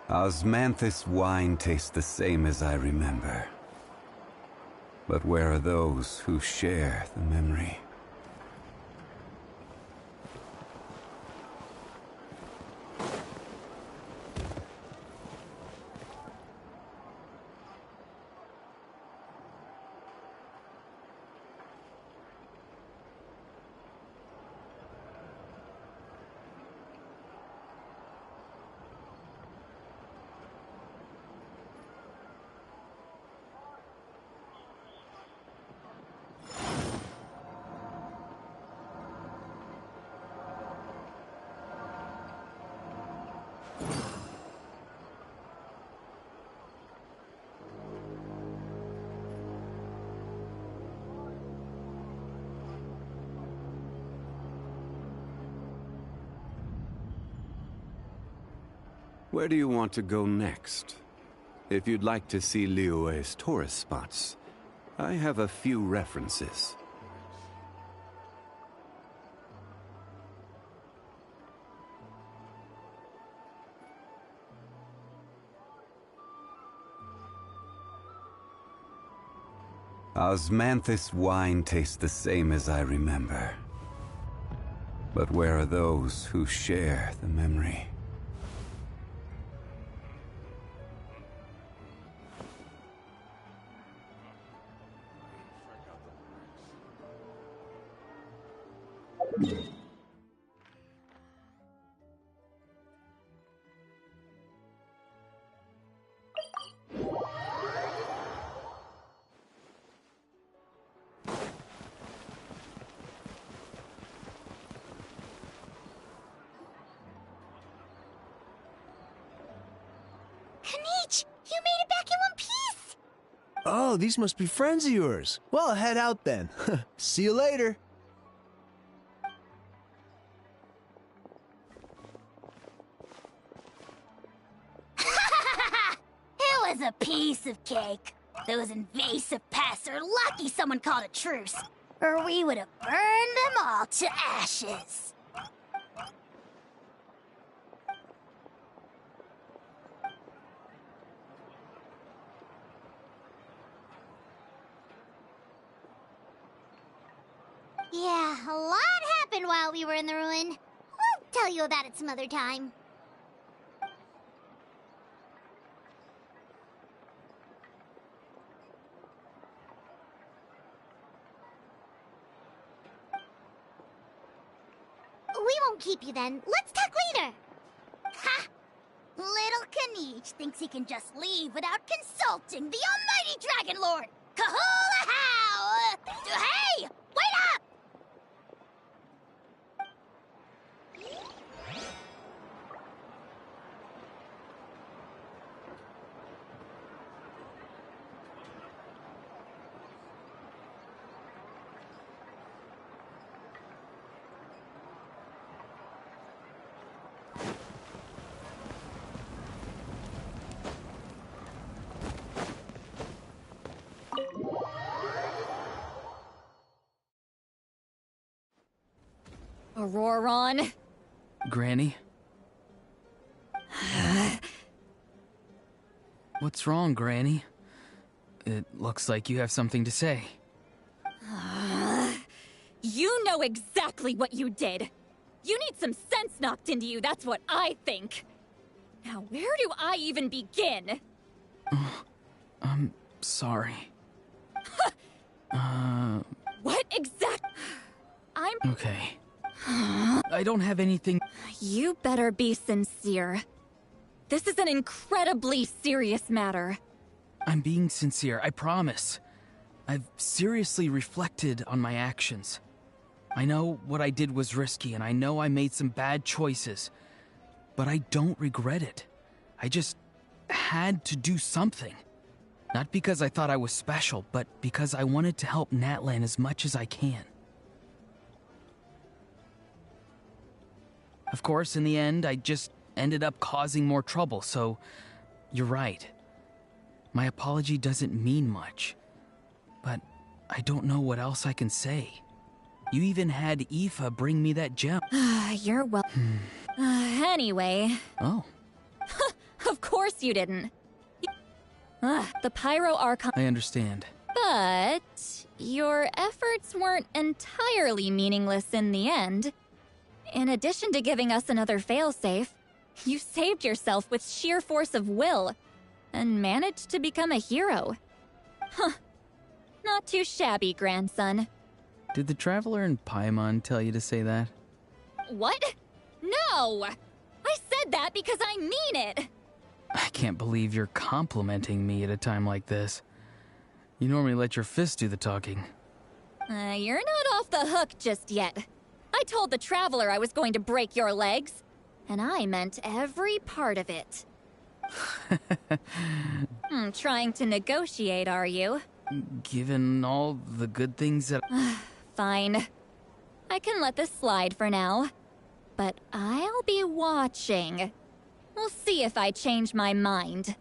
Osmanthus wine tastes the same as I remember. But where are those who share the memory? Where do you want to go next? If you'd like to see Liyue's tourist spots, I have a few references. Osmanthus wine tastes the same as I remember. But where are those who share the memory? Oh, these must be friends of yours. Well, head out then. See you later. It was a piece of cake. Those invasive pests are lucky someone called a truce, or we would have burned them all to ashes. Yeah, a lot happened while we were in the ruin. We'll tell you about it some other time. We won't keep you then. Let's talk later. Ha! Little Kniech thinks he can just leave without consulting the almighty Dragon Lord. Kahula how! Hey! Wait up! Auroron. Granny? What's wrong, Granny? It looks like you have something to say. You know exactly what you did. You need some sense knocked into you, that's what I think. Now, where do I even begin? I'm sorry. What exact... I'm... Okay. I don't have anything... You better be sincere. This is an incredibly serious matter. I'm being sincere, I promise. I've seriously reflected on my actions. I know what I did was risky, and I know I made some bad choices. But I don't regret it. I just had to do something. Not because I thought I was special, but because I wanted to help Natlan as much as I can. Of course, in the end, I just ended up causing more trouble, so you're right. My apology doesn't mean much, but I don't know what else I can say. You even had Aoife bring me that gem. You're well... Anyway... Oh. Of course course you didn't. Ugh, the Pyro Archon. I understand. But your efforts weren't entirely meaningless in the end. In addition to giving us another failsafe, you saved yourself with sheer force of will and managed to become a hero. Huh. Not too shabby, grandson. Did the Traveler in Paimon tell you to say that? What? No! I said that because I mean it! I can't believe you're complimenting me at a time like this. You normally let your fists do the talking. You're not off the hook just yet. I told the Traveler I was going to break your legs, and I meant every part of it. Trying to negotiate, are you? Given all the good things that... Fine. I can let this slide for now. But I'll be watching. We'll see if I change my mind.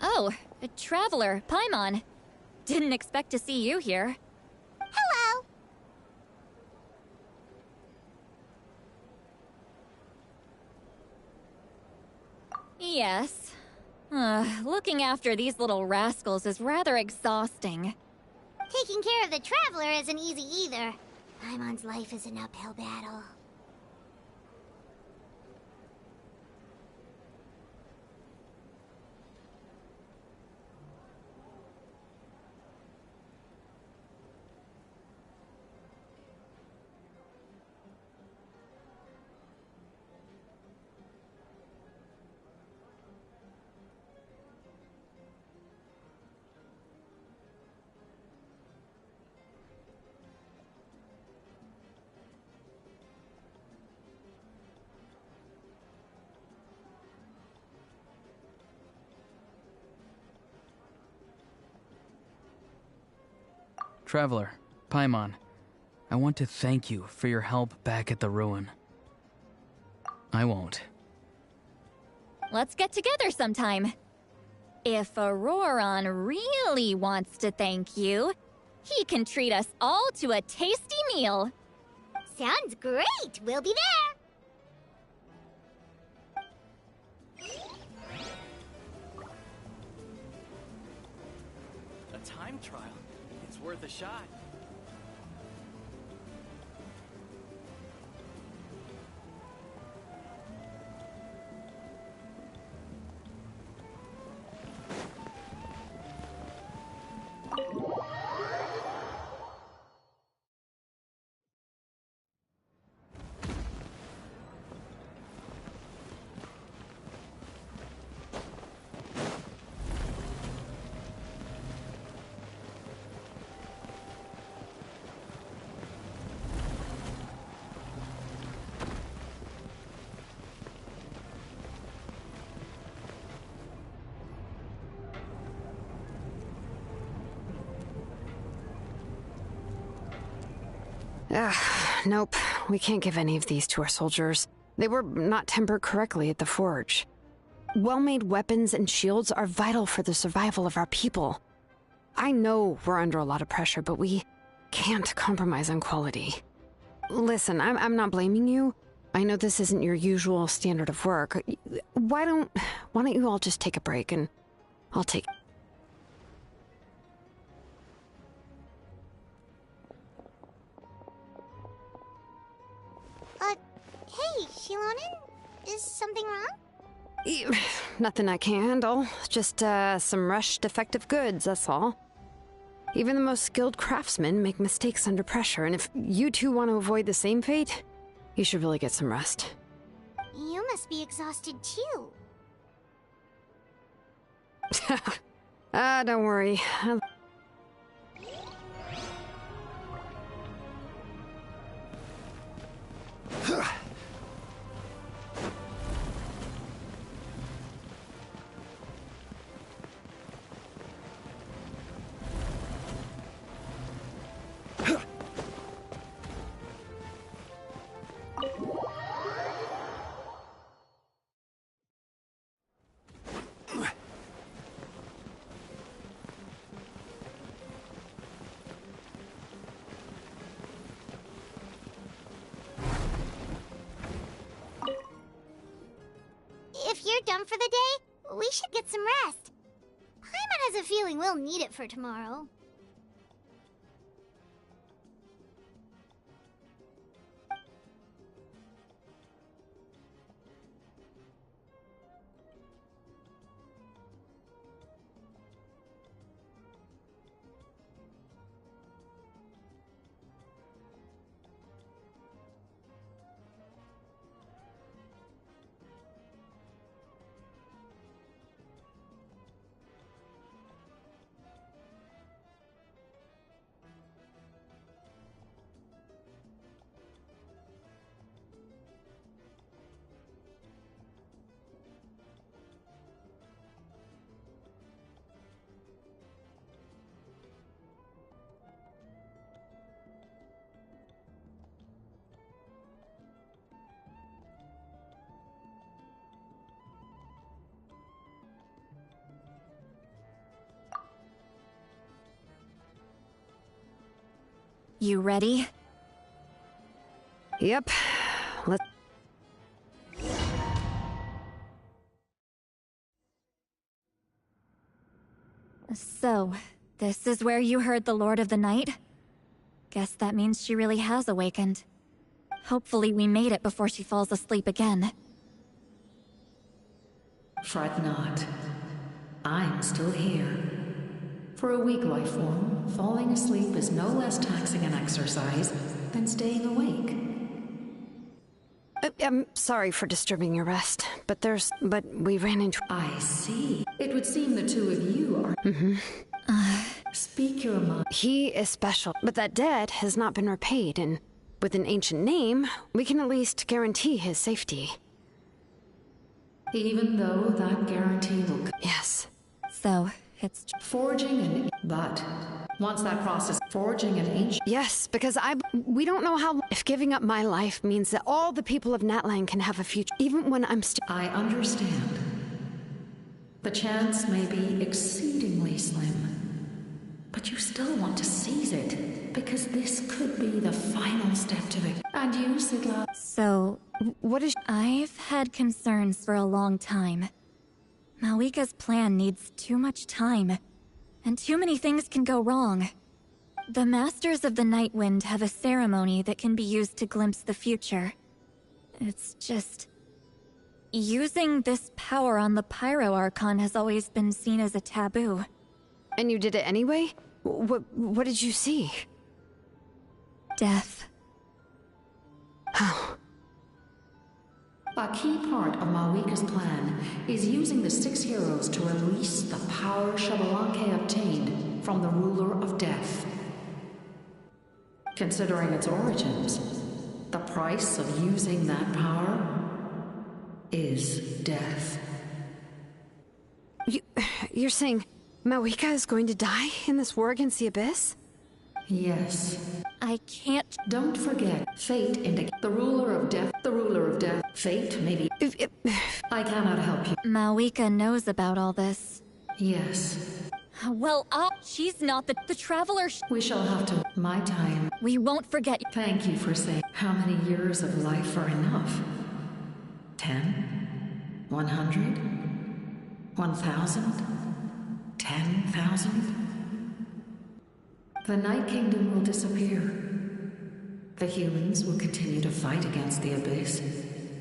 Oh, a Traveler, Paimon. Didn't expect to see you here. Hello! Yes. Looking after these little rascals is rather exhausting. Taking care of the Traveler isn't easy either. Paimon's life is an uphill battle. Traveler, Paimon, I want to thank you for your help back at the ruin. I won't. Let's get together sometime. If Auroron really wants to thank you, he can treat us all to a tasty meal. Sounds great! We'll be there! A time trial. It's worth a shot. Nope. We can't give any of these to our soldiers. They were not tempered correctly at the forge. Well-made weapons and shields are vital for the survival of our people. I know we're under a lot of pressure, but we can't compromise on quality. Listen, I'm not blaming you. I know this isn't your usual standard of work. Why don't you all just take a break and I'll take... Hey, Shilonen? Is something wrong? Nothing I can handle. Just, some rushed defective goods, that's all. Even the most skilled craftsmen make mistakes under pressure, and if you two want to avoid the same fate, you should really get some rest. You must be exhausted too. Don't worry. If you're done for the day, We should get some rest. Paimon has a feeling we'll need it for tomorrow. You ready? Yep. Let's... So, this is where you heard the Lord of the Night? Guess that means she really has awakened. Hopefully we made it before she falls asleep again. Fret not. I'm still here. For a weak life form, falling asleep is no less taxing an exercise than staying awake. I'm sorry for disturbing your rest, but we ran into... I see. It would seem the two of you are... Speak your mind. He is special, but that debt has not been repaid, and with an ancient name, we can at least guarantee his safety. Even though that guarantee will... Yes. So, it's... Forging an... But... Once that process... Forging an ancient... Yes, because we don't know how... If giving up my life means that all the people of Natlan can have a future, even when I'm still... I understand. The chance may be exceedingly slim. But you still want to seize it, because this could be the final step to it. And you, Sigla... So, what is... I've had concerns for a long time. Malika's plan needs too much time, and too many things can go wrong. The Masters of the Nightwind have a ceremony that can be used to glimpse the future. It's just... Using this power on the Pyro Archon has always been seen as a taboo. And you did it anyway? What did you see? Death. Oh. A key part of Malika's plan is using the 6 heroes to release the power Xbalanque obtained from the Ruler of Death. Considering its origins, the price of using that power is death. You're saying Malika is going to die in this war against the Abyss? Yes. I can't... Don't forget, fate indicates the Ruler of Death. The Ruler of Death. Fate, maybe... I cannot help you. Malika knows about all this. Yes. Well, she's not the Traveler... We shall have to... My time. We won't forget... Thank you for saying... How many years of life are enough? 10? 100? 1,000? 10,000? The Night Kingdom will disappear. The humans will continue to fight against the Abyss,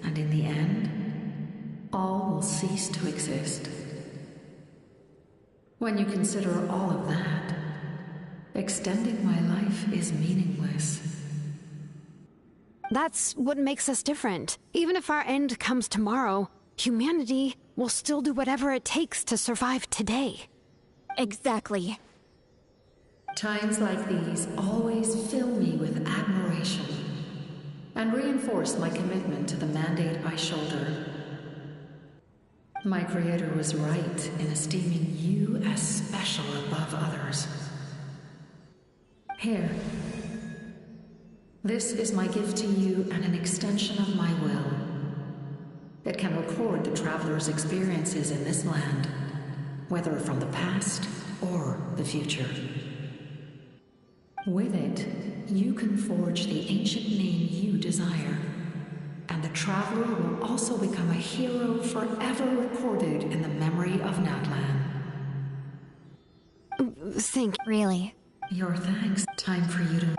and in the end, all will cease to exist. When you consider all of that, extending my life is meaningless. That's what makes us different. Even if our end comes tomorrow, humanity will still do whatever it takes to survive today. Exactly. Times like these always fill me with admiration and reinforce my commitment to the mandate I shoulder. My creator was right in esteeming you as special above others. Here. This is my gift to you and an extension of my will. It can record the traveler's experiences in this land, whether from the past or the future. With it, you can forge the ancient name you desire, and the traveler will also become a hero forever recorded in the memory of Natlan. Really? Your thanks. Time for you to...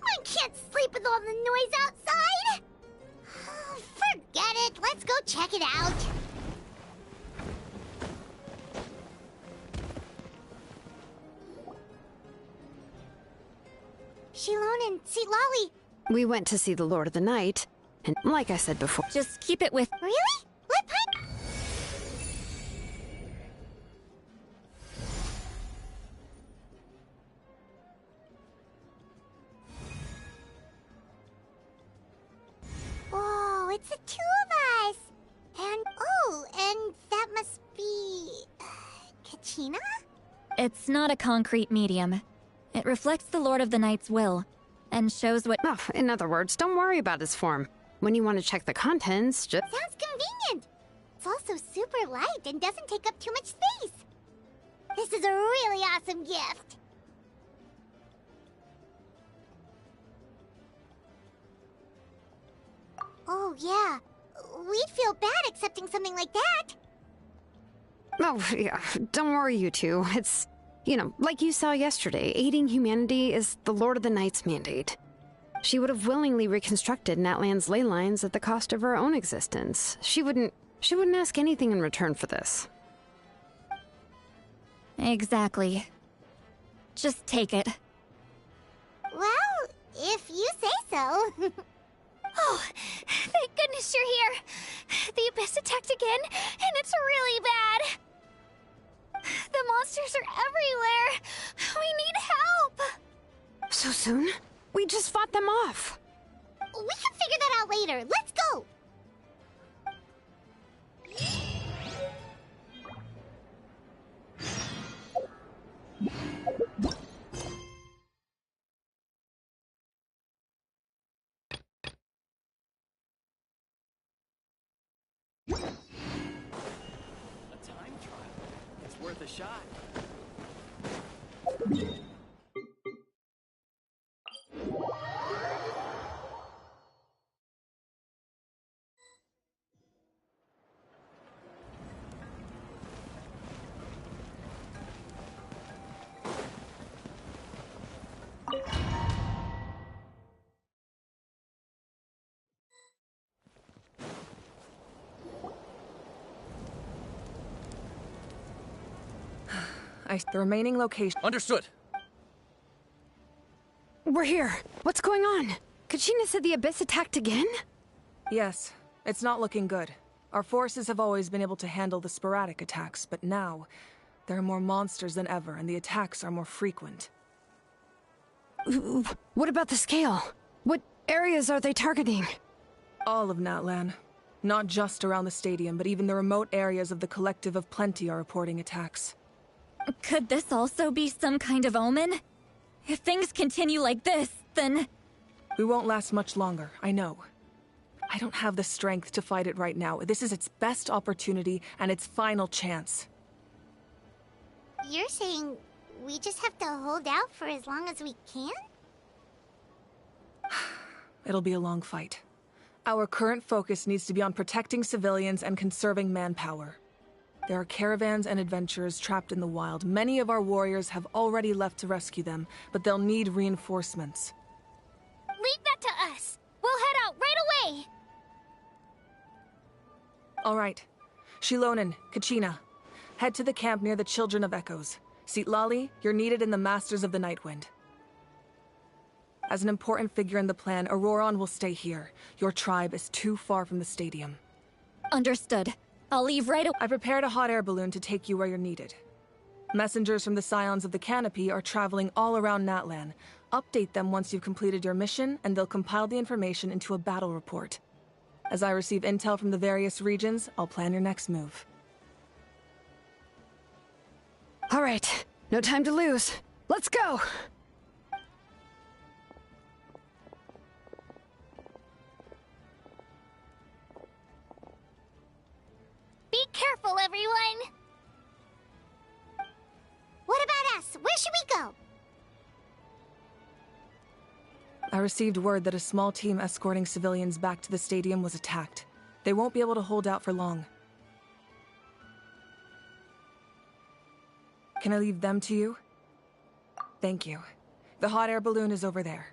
I can't sleep with all the noise outside! Oh, forget it, let's go check it out. Shilon and Lolly. We went to see the Lord of the Night, and like I said before... Just keep it with... Really? Let Pine... Oh, it's the two of us! And, oh, and that must be... Kachina? It's not a concrete medium. It reflects the Lord of the Night's will, and shows what... Oh, in other words, don't worry about his form. When you want to check the contents, just... Sounds convenient! It's also super light and doesn't take up too much space. This is a really awesome gift. Oh, yeah. We'd feel bad accepting something like that. Oh, yeah. Don't worry, you two. It's, you know, like you saw yesterday, aiding humanity is the Lord of the Night's mandate. She would have willingly reconstructed Natlan's ley lines at the cost of her own existence. She wouldn't ask anything in return for this. Exactly. Just take it. Well, if you say so. Oh, thank goodness you're here. The Abyss attacked again, and it's really bad. The monsters are everywhere. We need help. So soon? We just fought them off. We can figure that out later. Let's go. A time trial. It's worth a shot. The remaining location... Understood. We're here. What's going on? Kachina said the Abyss attacked again? Yes. It's not looking good. Our forces have always been able to handle the sporadic attacks, but now... there are more monsters than ever, and the attacks are more frequent. What about the scale? What areas are they targeting? All of Natlan. Not just around the stadium, but even the remote areas of the Collective of Plenty are reporting attacks. Could this also be some kind of omen? If things continue like this, then... We won't last much longer, I know. I don't have the strength to fight it right now. This is its best opportunity and its final chance. You're saying we just have to hold out for as long as we can? It'll be a long fight. Our current focus needs to be on protecting civilians and conserving manpower. There are caravans and adventurers trapped in the wild. Many of our warriors have already left to rescue them, but they'll need reinforcements. Leave that to us. We'll head out right away. All right. Shilonen, Kachina, head to the camp near the Children of Echoes. Lolly, you're needed in the Masters of the Nightwind. As an important figure in the plan, Auroron will stay here. Your tribe is too far from the stadium. Understood. I'll leave right away. I prepared a hot air balloon to take you where you're needed. Messengers from the Scions of the Canopy are traveling all around Natlan. Update them once you've completed your mission, and they'll compile the information into a battle report. As I receive intel from the various regions, I'll plan your next move. All right. No time to lose. Let's go! Be careful, everyone! What about us? Where should we go? received word that a small team escorting civilians back to the stadium was attacked. They won't be able to hold out for long. Can I leave them to you? Thank you. The hot air balloon is over there.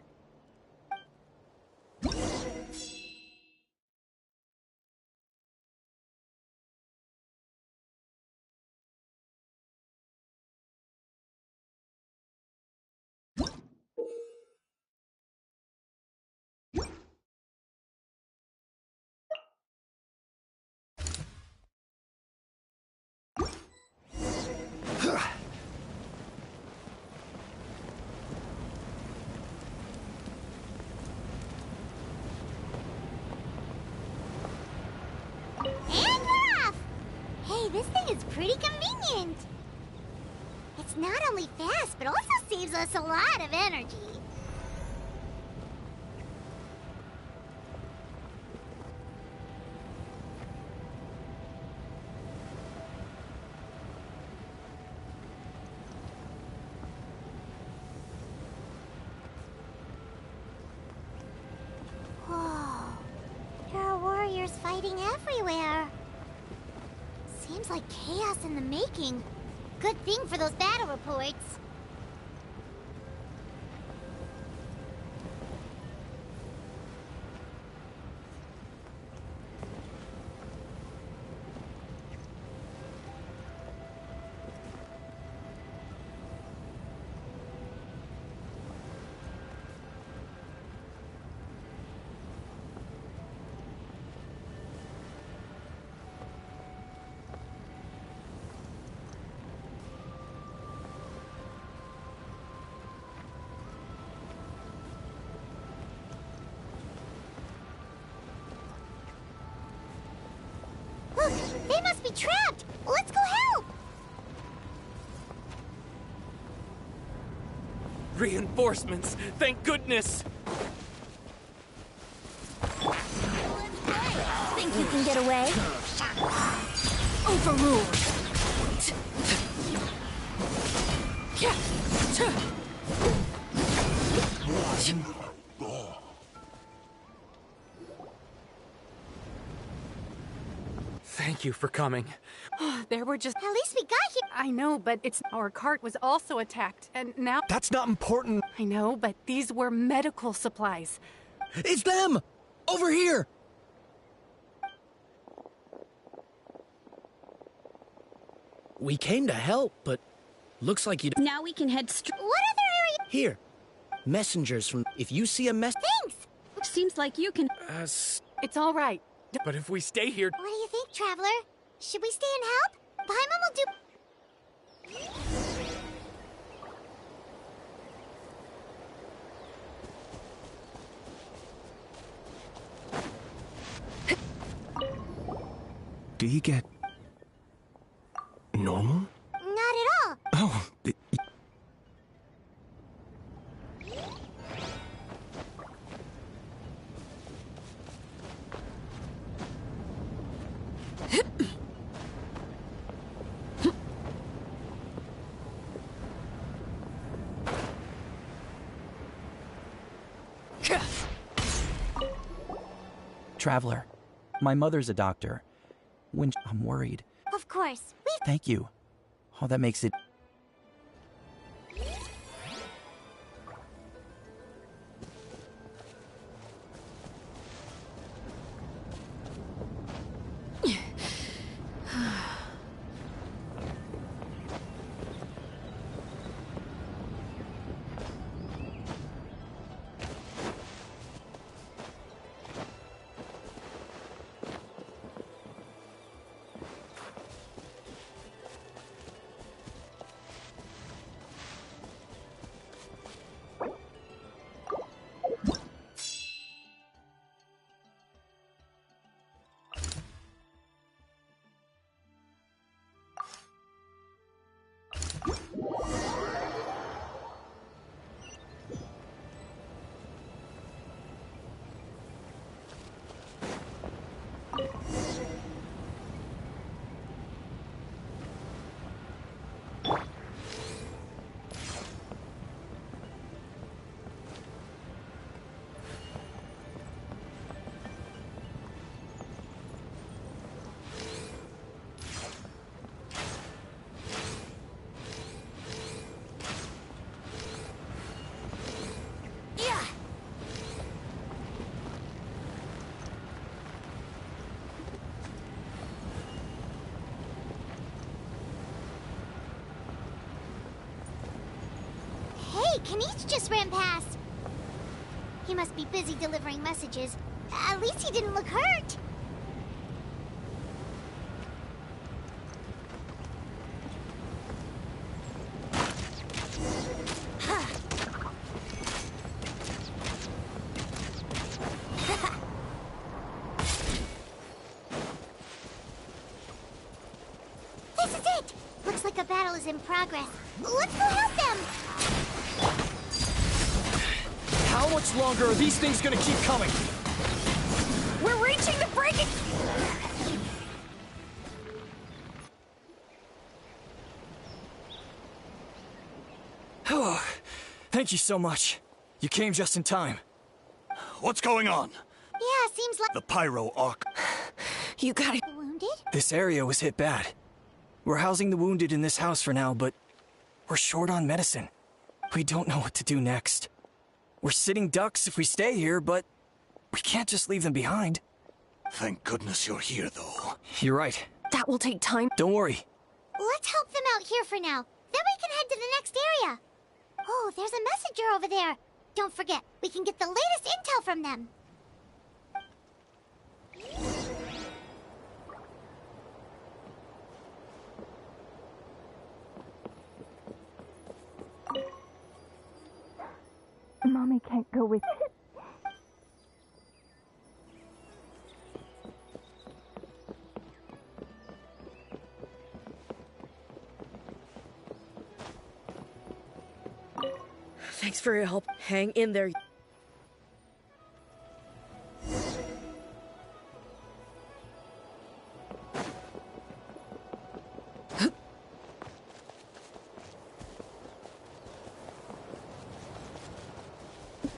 And we're off! Hey, this thing is pretty convenient. It's not only fast, but also saves us a lot of energy. Whoa. There are warriors fighting everywhere. Seems like chaos in the making. Good thing for those battle reports. Look, they must be trapped! Let's go help! Reinforcements! Thank goodness! Think you can get away? Overruled! Thank you for coming. There were just... At least we got here. I know, but it's... Our cart was also attacked, and now... That's not important. I know, but these were medical supplies. It's them! Over here! We came to help, but looks like you... Now we can head What other area? Here. Messengers from... If you see a Thanks! Seems like you can... It's all right. But if we stay here... What do you think, Traveler? Should we stay and help? Paimon will do... Do you get... normal? Not at all. Oh, Traveler, my mother's a doctor. When I'm worried. Of course. Thank you. Oh, that makes it... Hey, Kenichi just ran past. He must be busy delivering messages. At least he didn't look hurt. This is it! Looks like a battle is in progress. Let's go help them! How much longer are these things gonna keep coming? We're reaching the breaking... Oh, thank you so much. You came just in time. What's going on? Yeah, seems like... The pyro arc. You got it. Wounded? This area was hit bad. We're housing the wounded in this house for now, but we're short on medicine. We don't know what to do next. We're sitting ducks if we stay here, but we can't just leave them behind. Thank goodness you're here, though. You're right. That will take time. Don't worry. Let's help them out here for now. Then we can head to the next area. Oh, there's a messenger over there. Don't forget, we can get the latest intel from them. Mommy can't go with... Thanks for your help. Hang in there.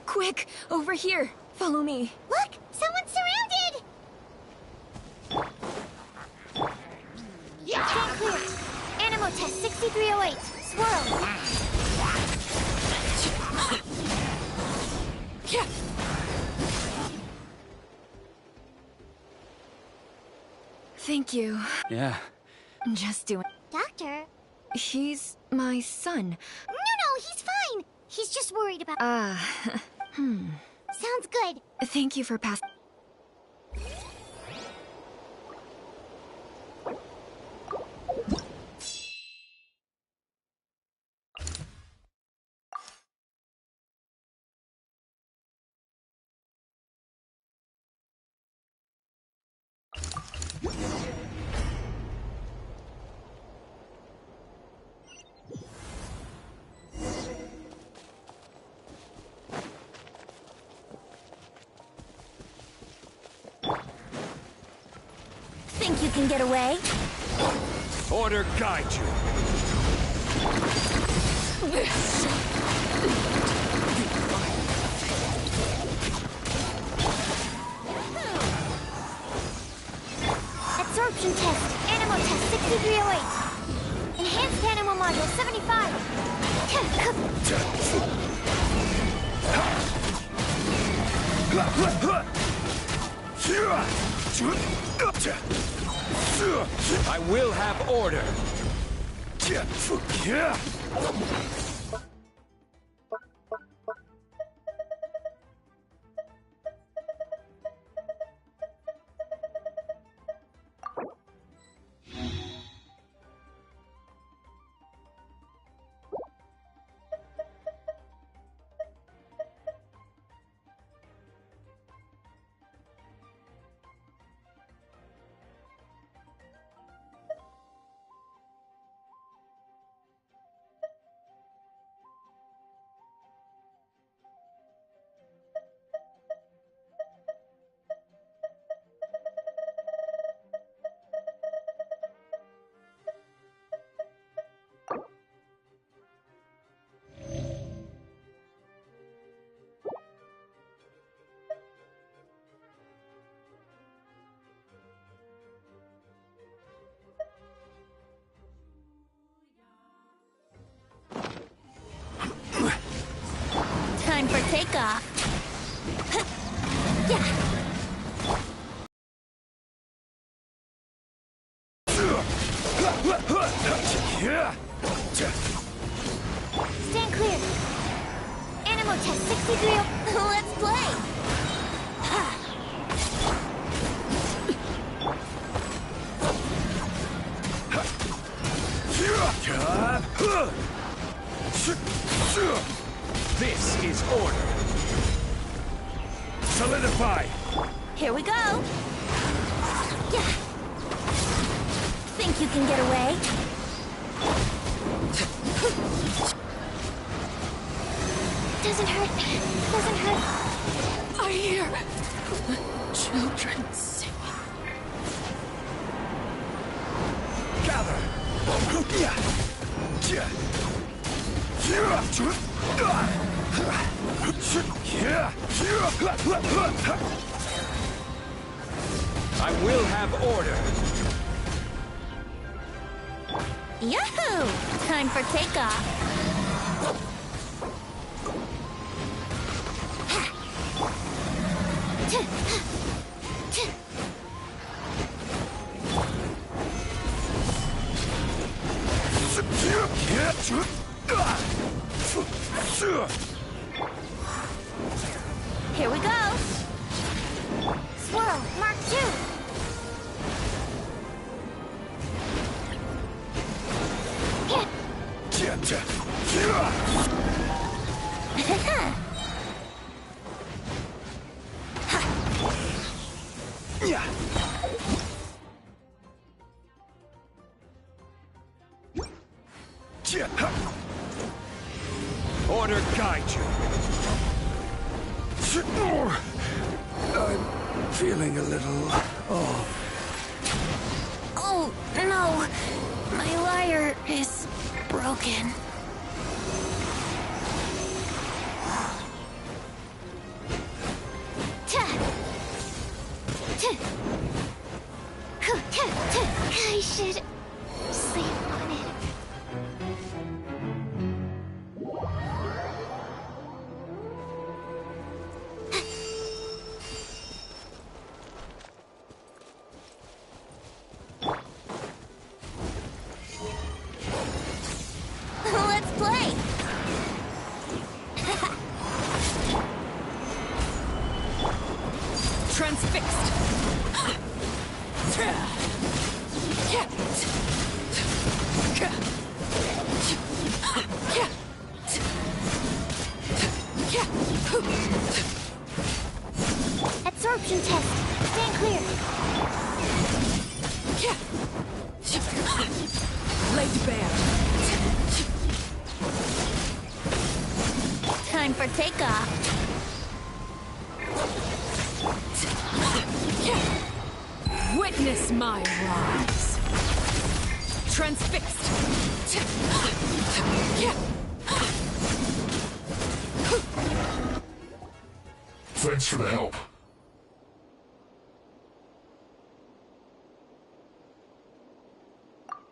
Quick, over here. Follow me. Look, someone's surrounded! Stand clear. Animo test 6308. Swirl. Thank you. Yeah. Just doing... Doctor? He's my son. No, he's fine. He's just worried about... Sounds good. Thank you for passing... Think you can get away? Order guide you. Absorption test. Animo test 6308. Enhanced animo module 75. I will have order. Time for takeoff. Yeah. Stand clear. Fortify! Here we go! Yeah. Think you can get away? Doesn't hurt. Doesn't hurt. I hear children singing. Gather! I will have order. Yahoo! Time for takeoff. Here we go. Swirl, Mark 2. Order guide you. I'm feeling a little off. Oh, no. My lyre is broken. I should sleep on it. Let's play! Transfixed! Absorption test. Stand clear. Laid bare. Time for takeoff. Witness my rise. Transfixed. Thanks for the help.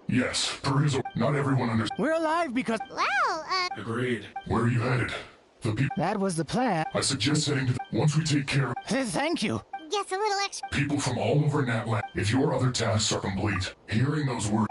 Yes, per his not everyone understands. We're alive because... Well, Agreed. Where are you headed? The people... That was the plan. I suggest heading to the... Once we take care of... Thank you. guess a little extra... People from all over Natland, if your other tasks are complete, hearing those words...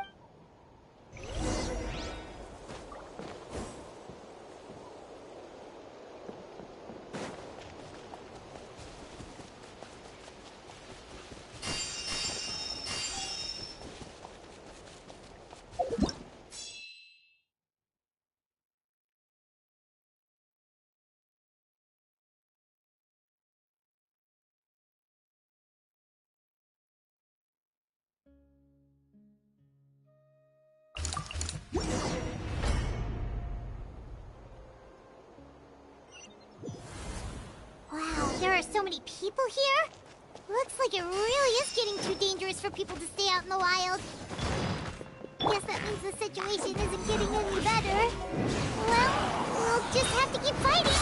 Wow, there are so many people here? Looks like it really is getting too dangerous for people to stay out in the wild. Guess that means the situation isn't getting any better. Well, we'll just have to keep fighting.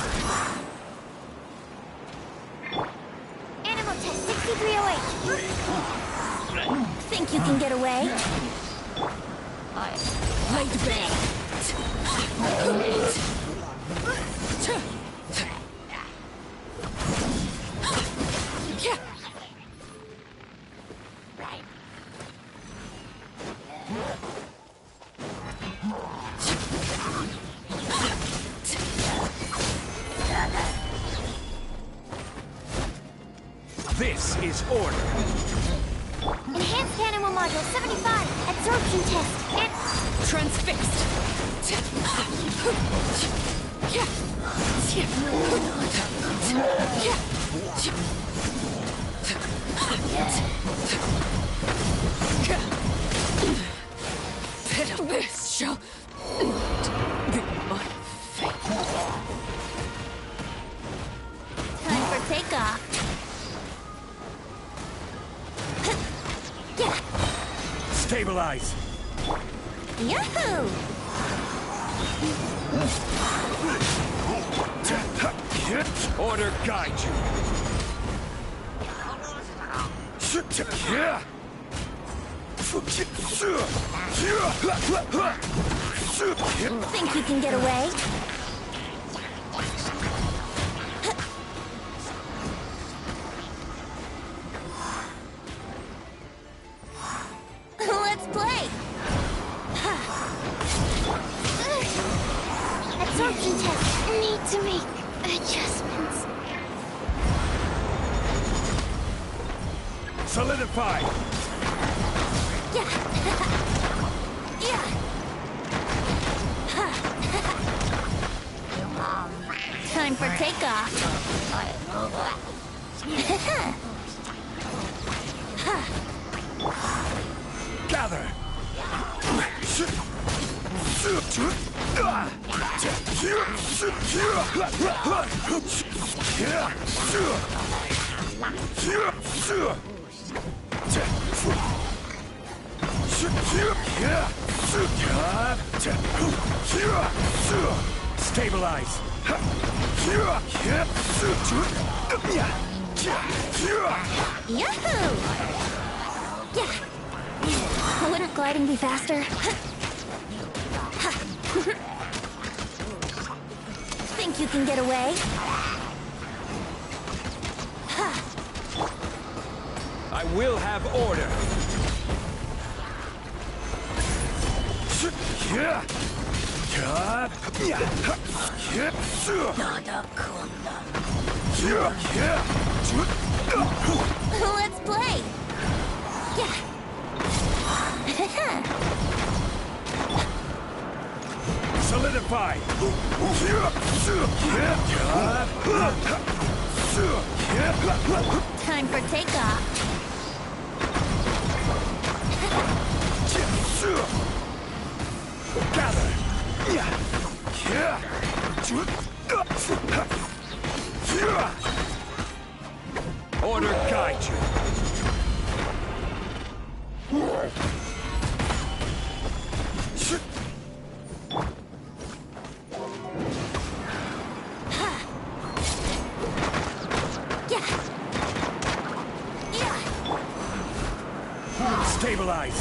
Animal test 6308. Think you can get away? Laid bare. This is order. Enhanced animal module 75. Absorption test. And Transfixed. Stabilize! Yahoo! Order guide you! Think you can get away? Let's play! Absorption test. Need to make adjustments. Solidify! Yeah! Yeah! Time for takeoff! Gather! Stabilize! Yahoo! Yeah! Wouldn't gliding be faster? Think you can get away? I will have order! Let's play! Yeah! Solidify! Time for takeoff! Gather! Order guide you! Stabilize!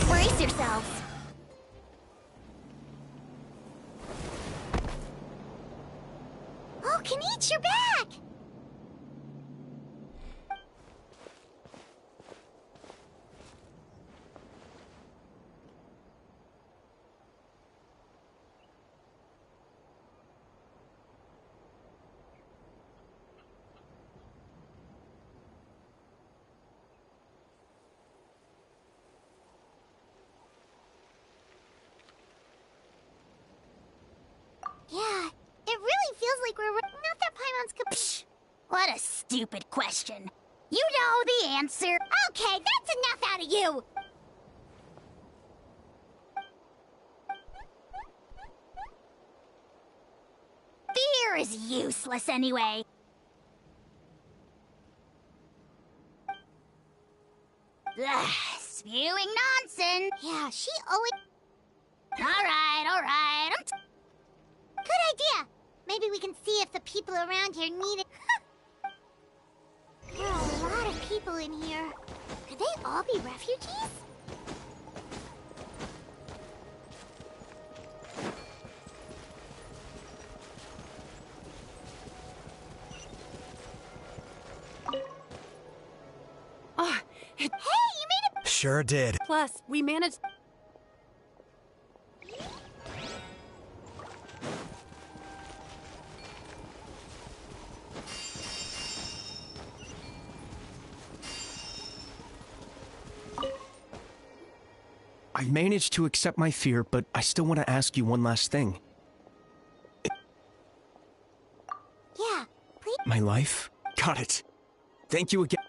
Brace yourselves! Oh, Kenichi, you're back! Yeah, it really feels like we're not that Paimon's Psh! What a stupid question. You know the answer. Okay, that's enough out of you! Fear is useless anyway. Ugh, spewing nonsense. Yeah, she always... Alright. Good idea! Maybe we can see if the people around here need it. There are a lot of people in here. Could they all be refugees? Hey, you made it! Sure did. Plus, we managed... I've managed to accept my fear, but I still want to ask you one last thing. Yeah, please. My life? Got it. Thank you again.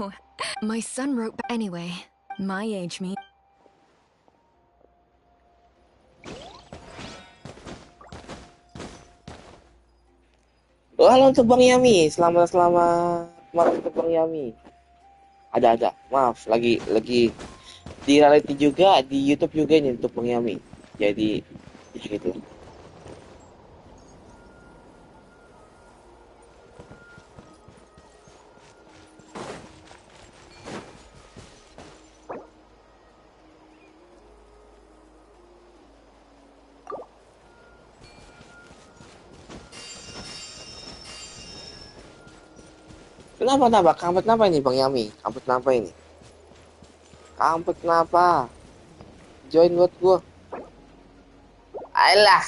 Oh, my son wrote. Anyway, my age me. Oh, halo untuk Bang Yami. Selamat malam untuk Bang Yami. Ada. Maaf, lagi di reality juga, di YouTube juga ini untuk Bang Yami. Jadi ya gitu. Kenapa? Kampret kenapa ini Bang Yami? Kampret kenapa ini? Kampret kenapa? Join buat gua. Alah.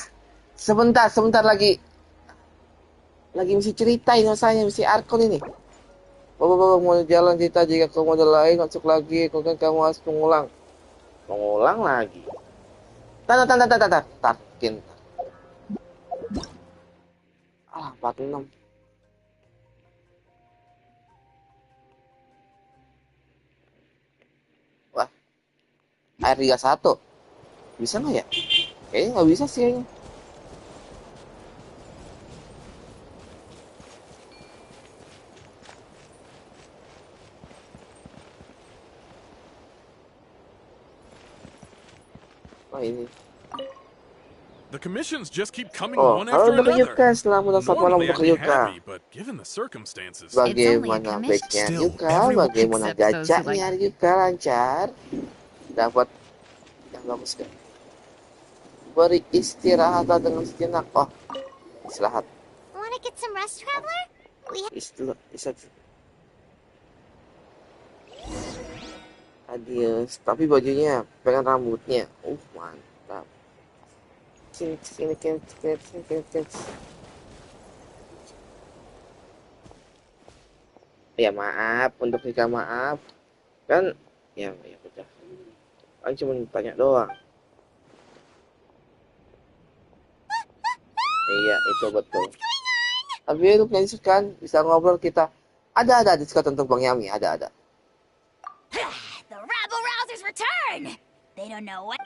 Sebentar lagi mesti ceritain rasanya, mesti arkon ini. Bapak mau jalan cerita jika kamu ada lain masuk lagi, kemudian kamu harus mengulang lagi. Tar. Ah, 46. Wah, air 31. Bisa nggak ya? Kayaknya nggak bisa sih kayaknya. Oh ini. The commissions just keep coming Oh, one halo after untuk another. Yuka, selamat malam Normally untuk I'd be Yuka. happy, but given the circumstances, Bagaimana baiknya Yuka? Bagaimana gacanya Yuka? Lancar? Dapat yang bagus kan? Beri istirahat dengan sejenak. Oh, istirahat. Wanna get some rest, traveler? Istirahat. Adios. Tapi bajunya, pengen rambutnya. Mantap. Sini. Ya maaf, untuk Rika maaf. Kan, ya udah. Kan cuma tanya doang. Iya, itu betul. Tapi itu kan bisa ngobrol kita. Ada Discord untuk Bang Yami, ada. The rabble-rousers return! They don't know what...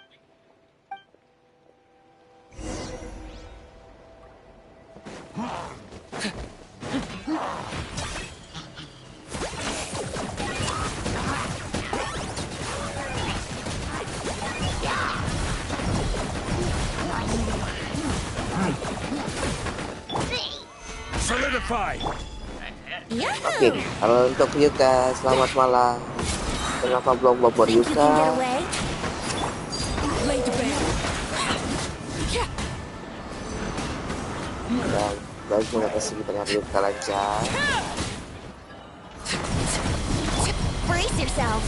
solidify. Oke, kalau untuk Yuka, selamat malam. Kenapa belum bobor Yuka? Dan bagus mengatasi dengan Yuka lancar. Brace yourselves.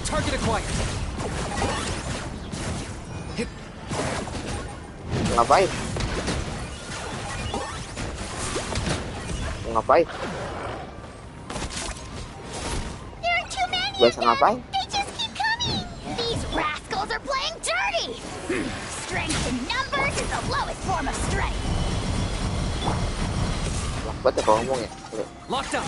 Target acquired. Ngapain? Biasa ngapain? They just keep coming. These rascals are playing dirty. Strength in numbers is the lowest form of strength. Lambat ya kalau ngomong ya. Locked up.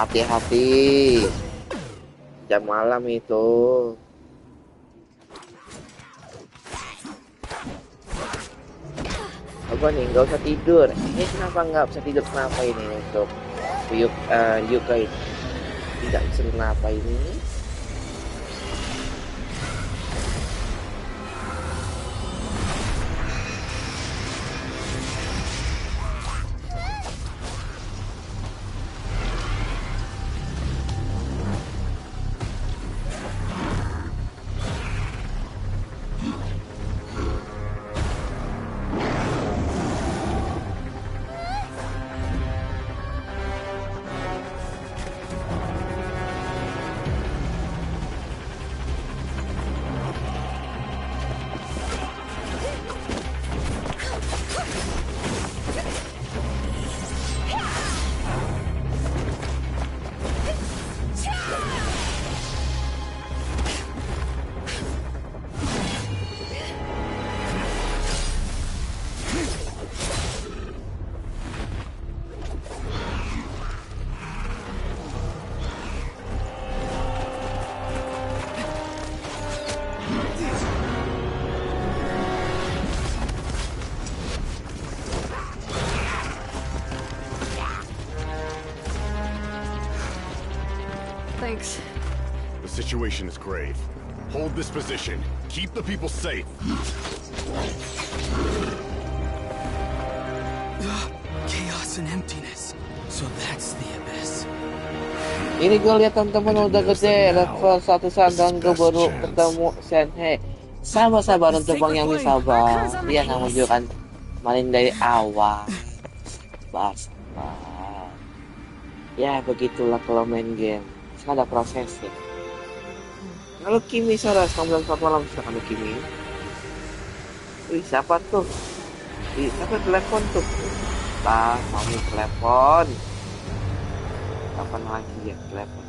Hati-hati. Jam malam itu. Apa nih, nggak usah tidur. Kenapa nggak bisa tidur? Kenapa ini untuk Yuka ini? Tidak bisa kenapa ini? Thanks. The situation is grave. Hold this position. Keep the people safe. Chaos and emptiness. So that's the abyss. Ini gue lihat teman-teman udah gede level 100 dan gue baru ketemu Senhei. Sabar-sabar untuk Bang Yami, sabar. Dia nggak menunjukkan main dari awal. Sabar. Ya begitulah kalau main game. Ada prosesnya. Halo Kimi, Sarah, selamat malam. Halo Kimi. Wih, siapa tuh? Siapa telepon tuh? Mau telepon. Kapan lagi ya telepon?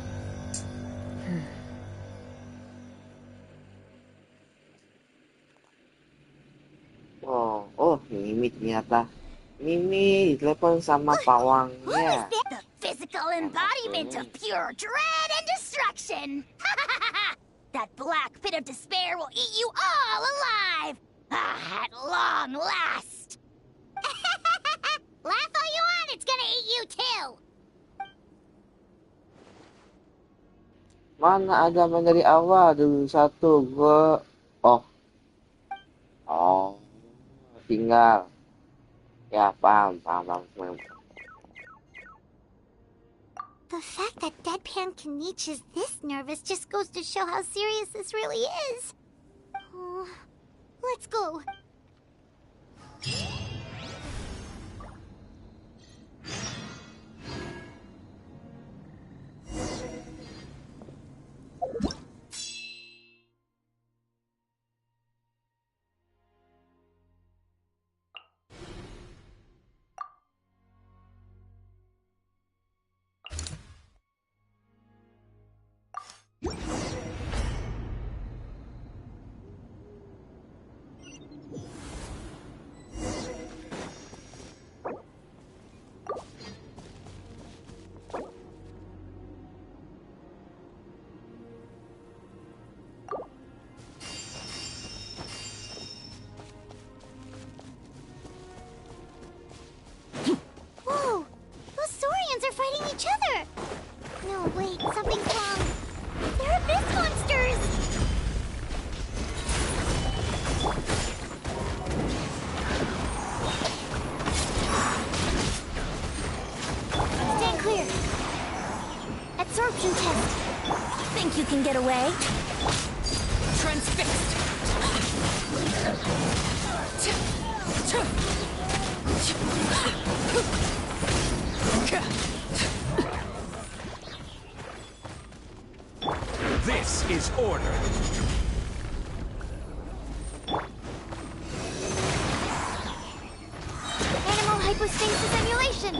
Oh, Mimi ternyata. Mimi telepon sama pawangnya. The physical embodiment of pure dread and destruction. That black pit of despair will eat you all alive. At long last. Laugh all you want, it's gonna eat you too. Mana ada main dari awal dulu satu gue. Oh, tinggal. Ya paham. The fact that Deadpan Kenichi is this nervous just goes to show how serious this really is. Oh, let's go. Each other! No, wait, something's wrong. They're abyss monsters! Stand clear. Absorption test. Think you can get away? Transfixed. This is order. Animal hypostasis emulation.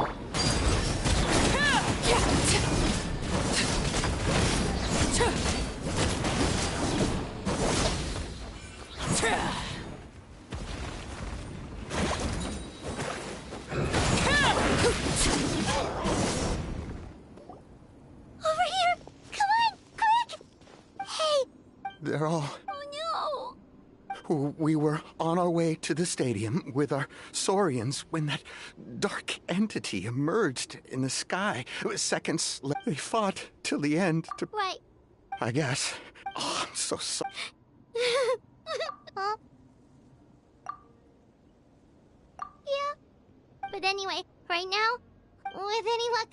They're all... Oh no! We were on our way to the stadium with our Saurians when that dark entity emerged in the sky. Seconds later, they fought till the end to... Right. I guess. Oh, I'm so sorry. Huh? Yeah. But anyway, right now, with any luck...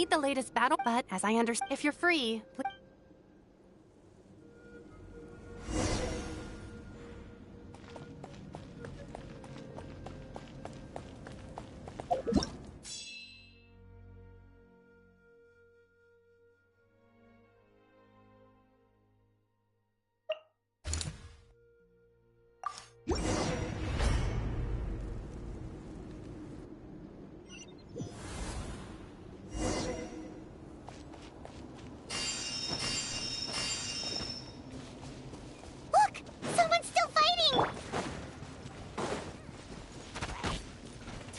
need the latest battle, but as I understand, if you're free, Someone's still fighting!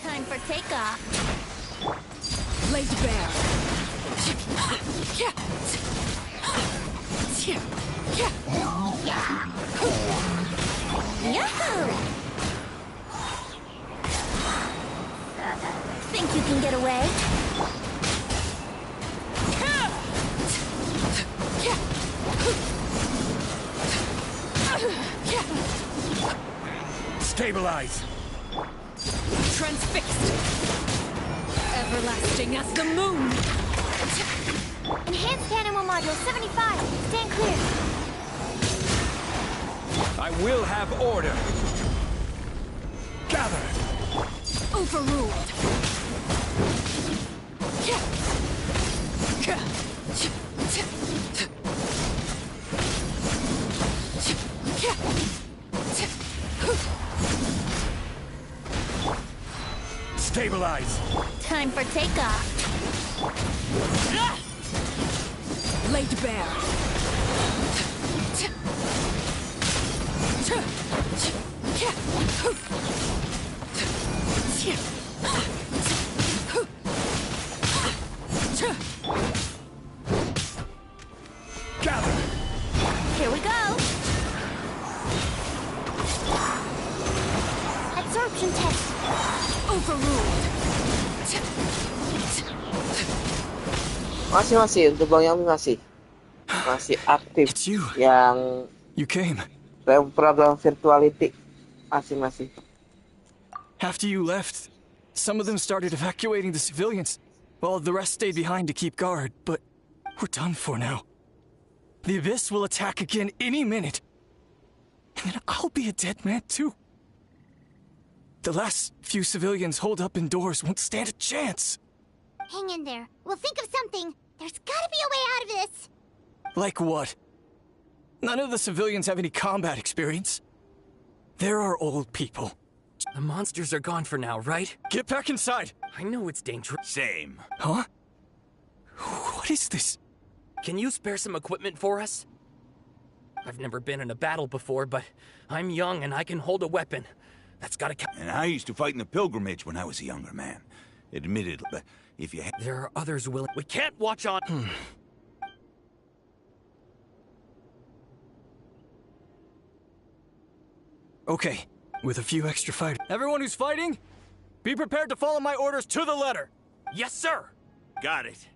Time for takeoff. Laid bare. Yahoo! Think you can get away? Stabilize. Transfixed. Everlasting as the moon. Enhanced animal module 75. Stand clear. I will have order. Gather. Overruled. Stabilize. Time for takeoff. Laid bare. Gather. Here we go. Absorption test. Overruled. Masih untuk Bang Yami masih aktif yang program virtuality masih. After you left, some of them started evacuating the civilians, while the rest stayed behind to keep guard, but we're done for now. The Abyss will attack again any minute, and then I'll be a dead man too. The last few civilians holed up indoors won't stand a chance. Hang in there. We'll think of something. There's gotta be a way out of this. Like what? None of the civilians have any combat experience. There are old people. The monsters are gone for now, right? Get back inside! I know it's dangerous. Same. Huh? What is this? Can you spare some equipment for us? I've never been in a battle before, but I'm young and I can hold a weapon. That's gotta count. And I used to fight in the pilgrimage when I was a younger man. Admittedly, but if you there are others willing. We can't watch on. Okay, with a few extra fighters. Everyone who's fighting, be prepared to follow my orders to the letter. Yes, sir. Got it.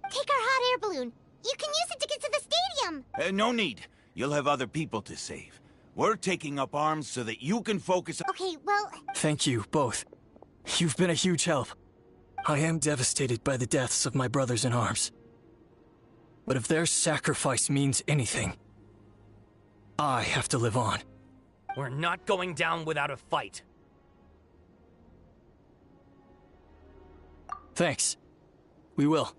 Take our hot air balloon. You can use it to get to the stadium. No need. You'll have other people to save. We're taking up arms so that you can focus. Okay, well... Thank you, both. You've been a huge help. I am devastated by the deaths of my brothers in arms. But if their sacrifice means anything, I have to live on. We're not going down without a fight. Thanks. We will.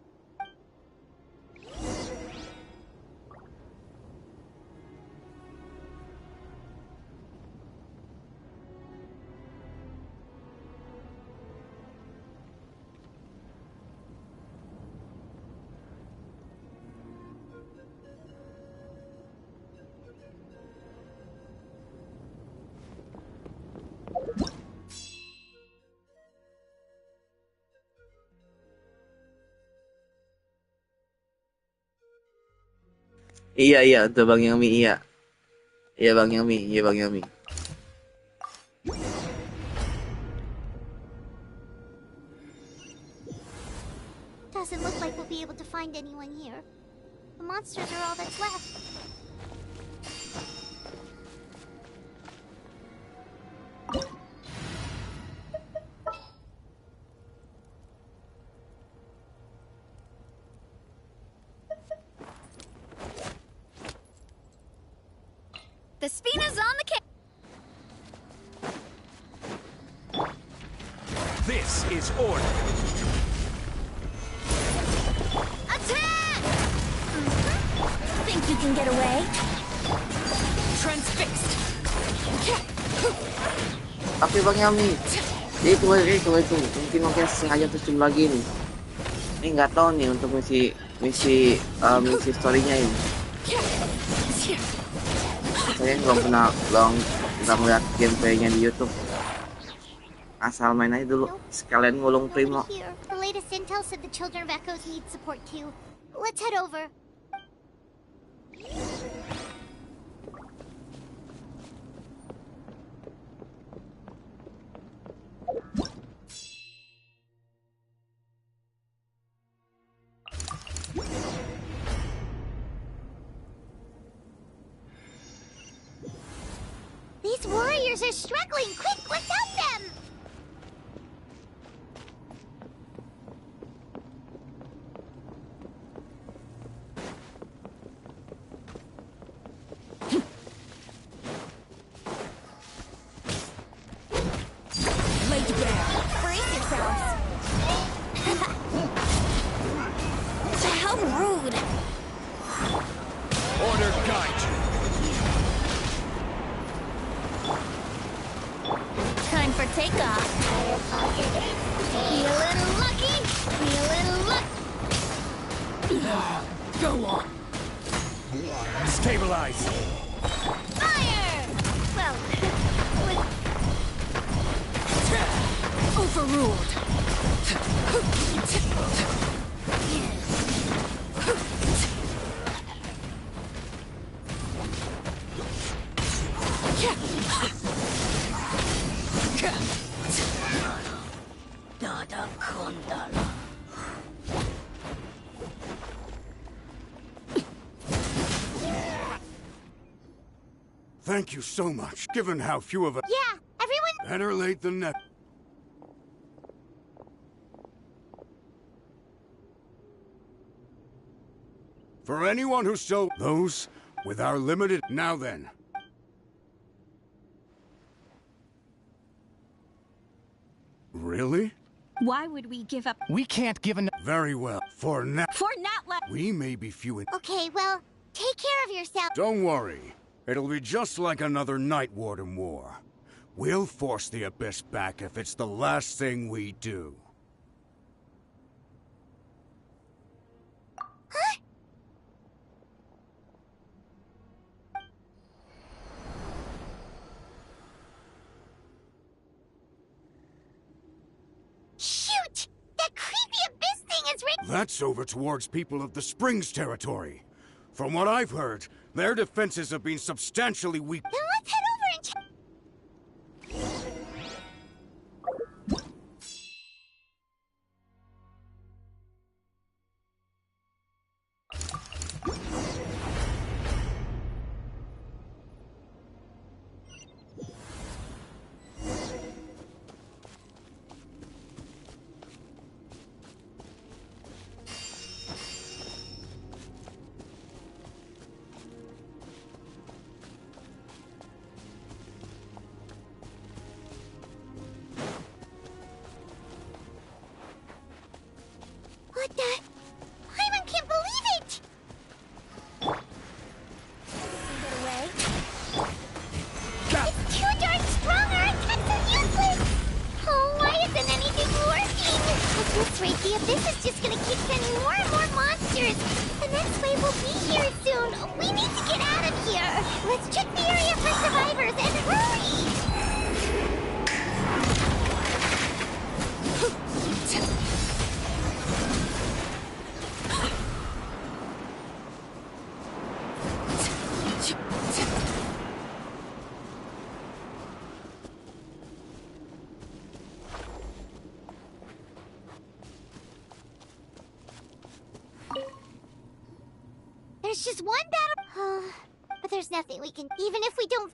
Iya untuk Bang Yami iya. Iya Bang Yami. Doesn't look like we'll be able to find anyone here. The monsters are all that's left. The Spina's on the case. This is order. Attack! Think you can get away? Transfixed. Oke Bang Yami. Jadi tunggu. Mungkin sengaja terus lagi nih. Ini nggak tahu nih untuk misi story-nya ini. Saya belum pernah melihat gameplay-nya di YouTube. Asal main aja dulu, sekalian ngulung Primo. The latest intel said the children of Echoes need support too. Let's head over. These warriors are struggling. Quick, let's help them! Laid bare. Brace yourselves. How rude. Order guide you. Time for takeoff. Be a little lucky. Be a little lucky. Go on. Stabilize. Fire! Well, overruled. Dada Kundala. Thank you so much, given how few of us... Yeah, everyone... Better late than never. For anyone who so... Those with our limited... Now then. Really? Why would we give up? We can't give an... Very well. For now... For Natla! We may be few in... Okay, well, take care of yourself. Don't worry. It'll be just like another Night Warden war. We'll force the Abyss back if it's the last thing we do. Huh? Shoot! That creepy Abyss thing is right... That's over towards people of the Springs territory. From what I've heard, their defenses have been substantially weak. Then let's head over and check... What the... Paimon can't believe it! Get away. It's too darn strong, our attacks are useless! Oh, why isn't anything working? At this rate, the Abyss is just gonna keep sending more and more monsters! The next wave will be here soon! We need to get out of here! Let's check the area for survivors and hurry! There's just one battle... but there's nothing we can... Even if we don't...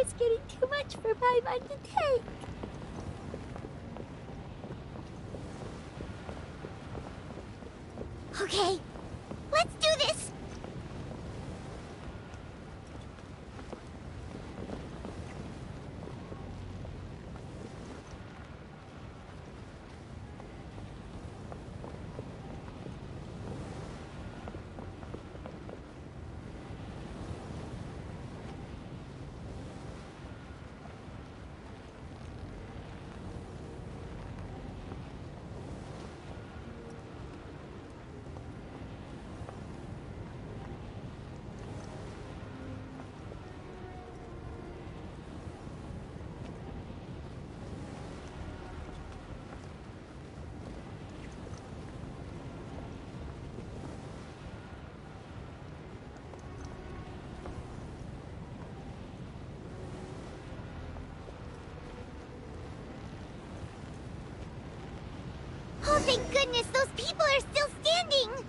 is getting too much for my mind to take. Okay, let's do this! Oh, thank goodness, those people are still standing!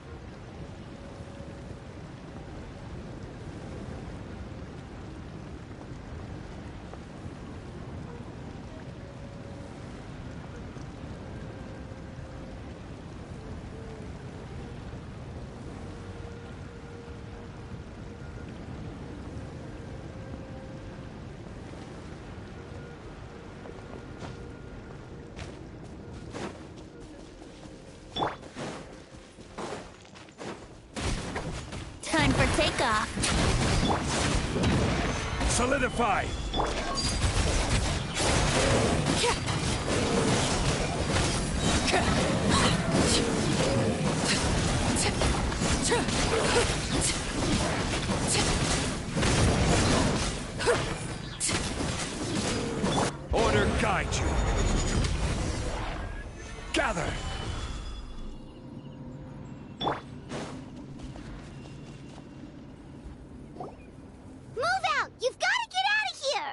Time for takeoff. Solidify! Order guide you. Gather! Move out! You've got to get out of here!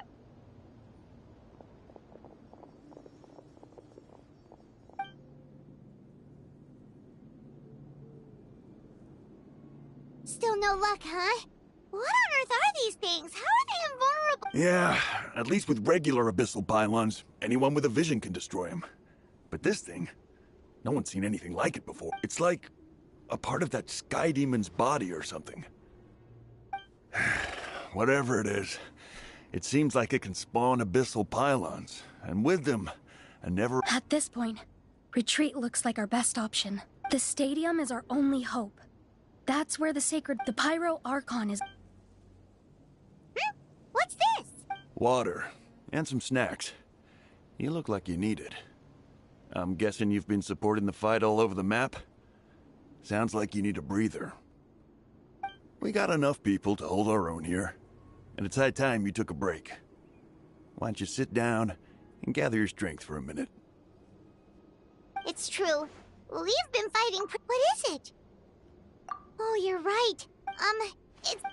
Still no luck, huh? What on earth are these things? How are they invulnerable? Yeah, at least with regular abyssal pylons, anyone with a vision can destroy them. But this thing, no one's seen anything like it before. It's like a part of that sky demon's body or something. Whatever it is, it seems like it can spawn abyssal pylons, and with them, a never— At this point, retreat looks like our best option. The stadium is our only hope. That's where the Pyro Archon is. What's this? water, and some snacks. You look like you need it. I'm guessing you've been supporting the fight all over the map? Sounds like you need a breather. We got enough people to hold our own here, and it's high time you took a break. Why don't you sit down and gather your strength for a minute? It's true. We've been fighting. What is it? Oh, you're right. It's...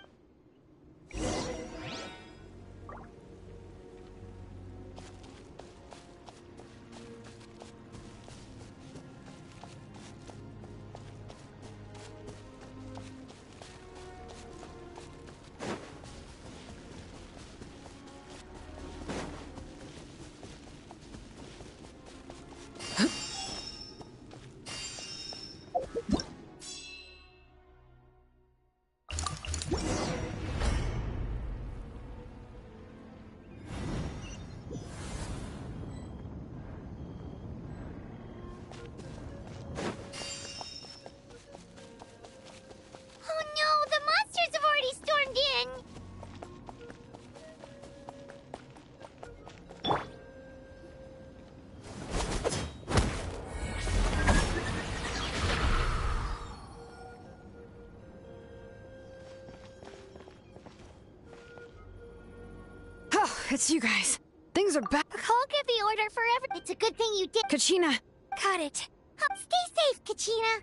It's you guys. Things are back. I'll give the order forever. It's a good thing you did. Kachina. Got it. Stay safe, Kachina.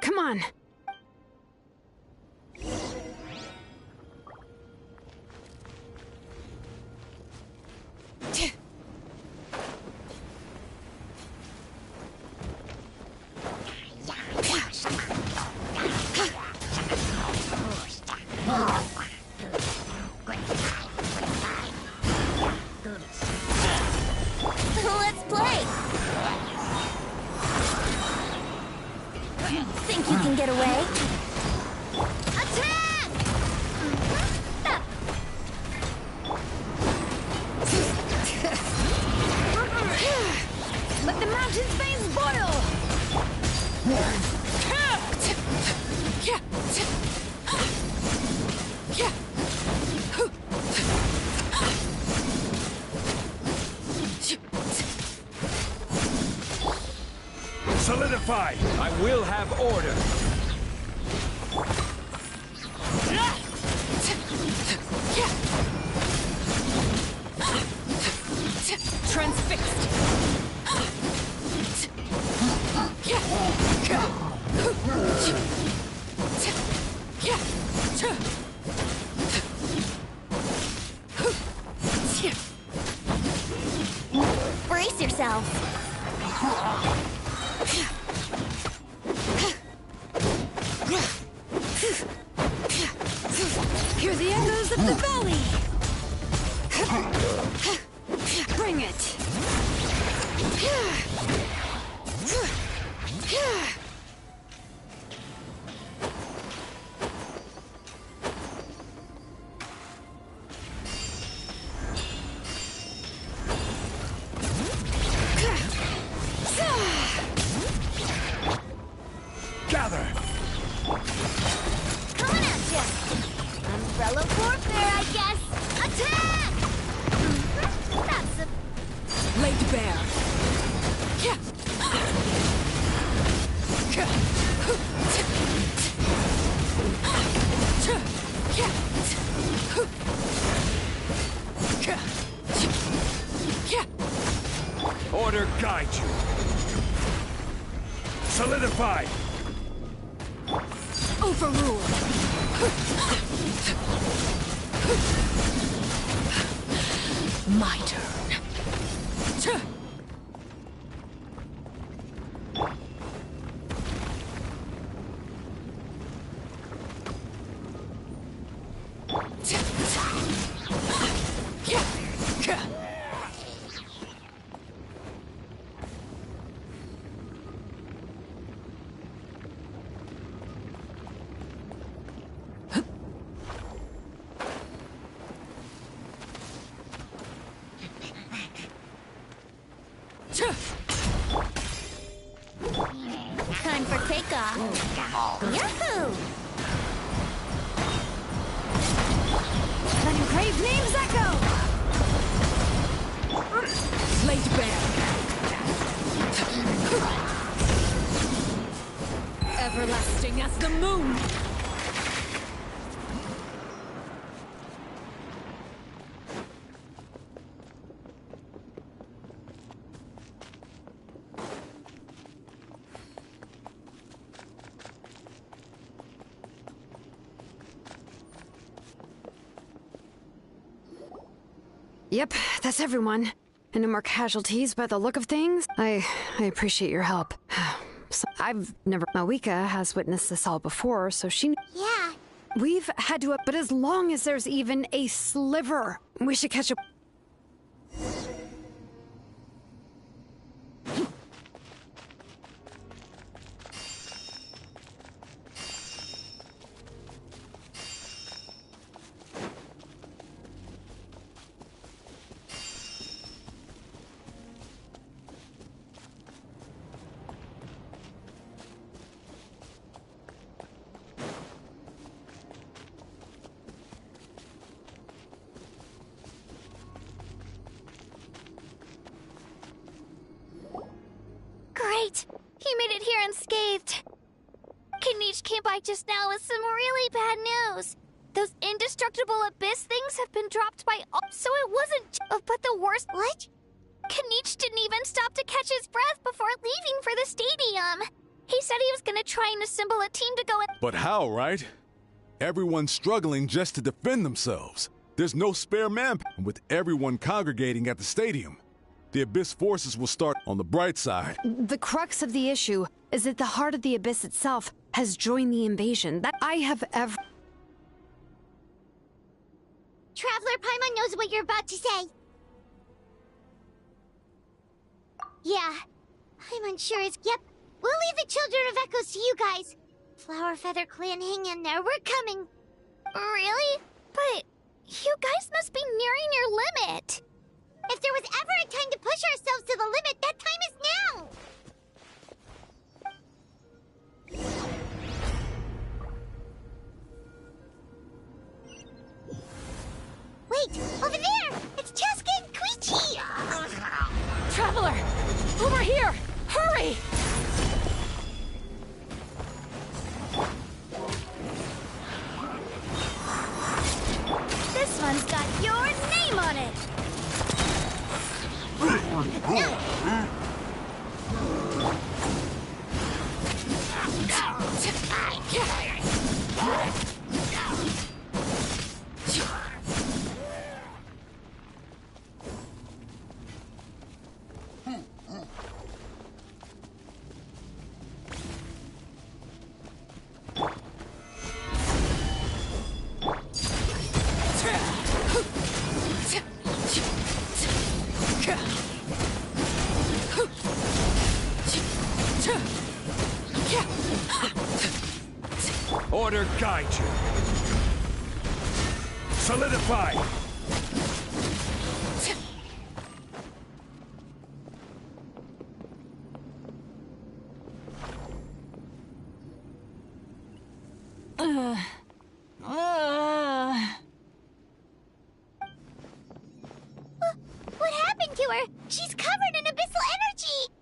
Come on. Solidified! I will have order! Transfixed! Brace yourself. Hear the echoes of the valley! Bring it! Gather! Coming at ya! Umbrella warfare, I guess! Attack! That's a... Laid bare. Order guide you! Solidified! Overruled. My turn. Time for takeoff. Yahoo! Let engraved names echo! Laid bare. Everlasting as the moon. Yep, that's everyone. And no more casualties by the look of things. I appreciate your help. So I've never... Mawika has witnessed this all before, so she... Yeah. We've had to... But as long as there's even a sliver, we should catch up... Great! He made it here unscathed. Kenichi came by just now with some really bad news. Those indestructible abyss things have been dropped by all, so it wasn't but the worst. What? Kenichi didn't even stop to catch his breath before leaving for the stadium. He said he was gonna try and assemble a team to go in. But how, right? Everyone's struggling just to defend themselves. There's no spare man, and with everyone congregating at the stadium, the Abyss forces will start on the bright side. The crux of the issue is that the heart of the Abyss itself has joined the invasion. That I have ever... Traveler Paimon knows what you're about to say. Yeah, I'm unsure as... Yep, we'll leave the Children of Echoes to you guys. Flower Feather Clan, hang in there, we're coming. Really? But you guys must be nearing your limit. If there was ever a time to push ourselves to the limit, that time is now! Wait, over there! It's Cheska and Koichi! Traveler! Over here! Hurry! Order guide you. Solidify! What happened to her? She's covered in abyssal energy!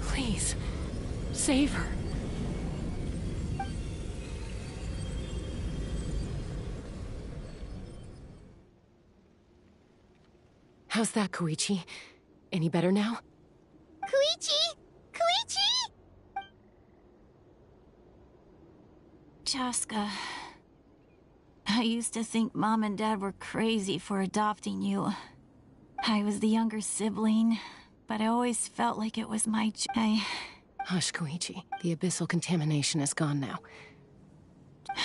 Please, save her. How's that, Koichi? Any better now? Koichi! Koichi! Chaska, I used to think Mom and Dad were crazy for adopting you. I was the younger sibling, but I always felt like it was my Hush, Koichi. The abyssal contamination is gone now.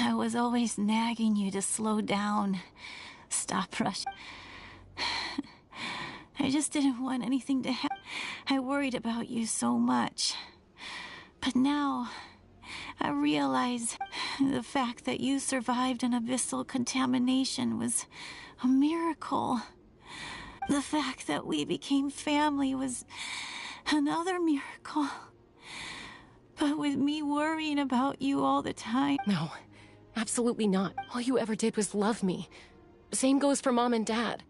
I was always nagging you to slow down. Stop rushing. I just didn't want anything to happen. I worried about you so much. But now, I realize the fact that you survived an abyssal contamination was a miracle. The fact that we became family was another miracle. But with me worrying about you all the time... No, absolutely not. All you ever did was love me. Same goes for Mom and Dad.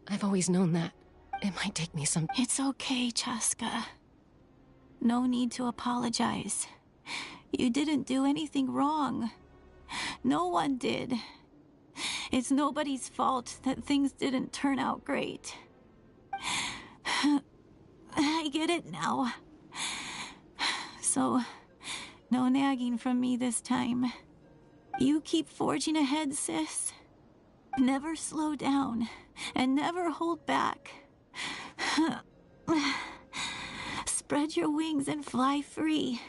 I've always known that. It might take me some... It's okay, Chaska. No need to apologize. You didn't do anything wrong. No one did. It's nobody's fault that things didn't turn out great. I get it now. So, no nagging from me this time. You keep forging ahead, sis. Never slow down, and never hold back. Spread your wings and fly free,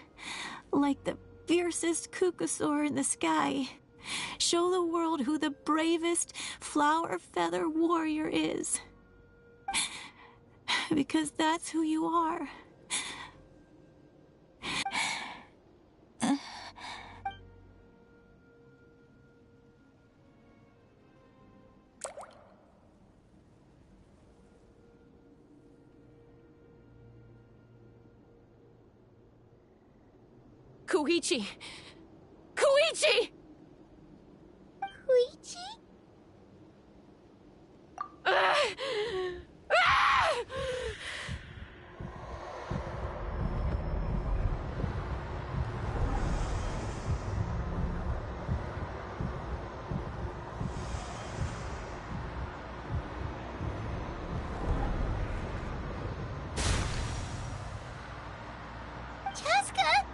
like the fiercest kukusaur in the sky. Show the world who the bravest flower feather warrior is. Because that's who you are. Koichi! Koichi! Koichi? Chaska?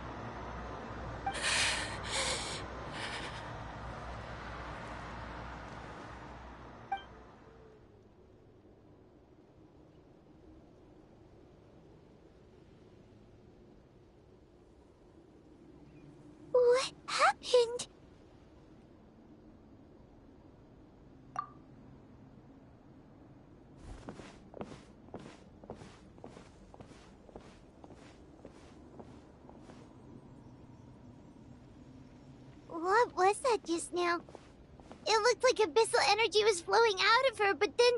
What happened? What was that just now? It looked like abyssal energy was flowing out of her, but then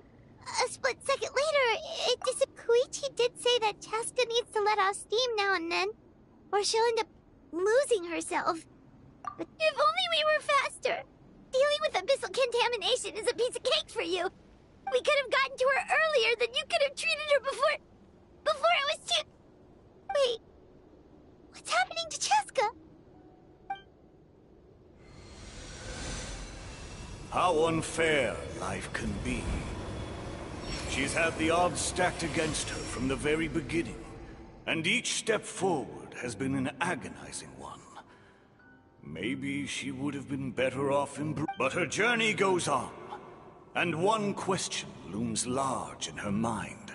a split second later, it disappeared. Koichi did say that Chaska needs to let off steam now and then, or she'll end up losing herself. But if only we were faster! Dealing with abyssal contamination is a piece of cake for you. We could have gotten to her earlier, then you could have treated her before it was too... Wait, what's happening to Chaska? How unfair life can be. She's had the odds stacked against her from the very beginning, and each step forward has been an agonizing one. Maybe she would have been better off in... But her journey goes on, and one question looms large in her mind.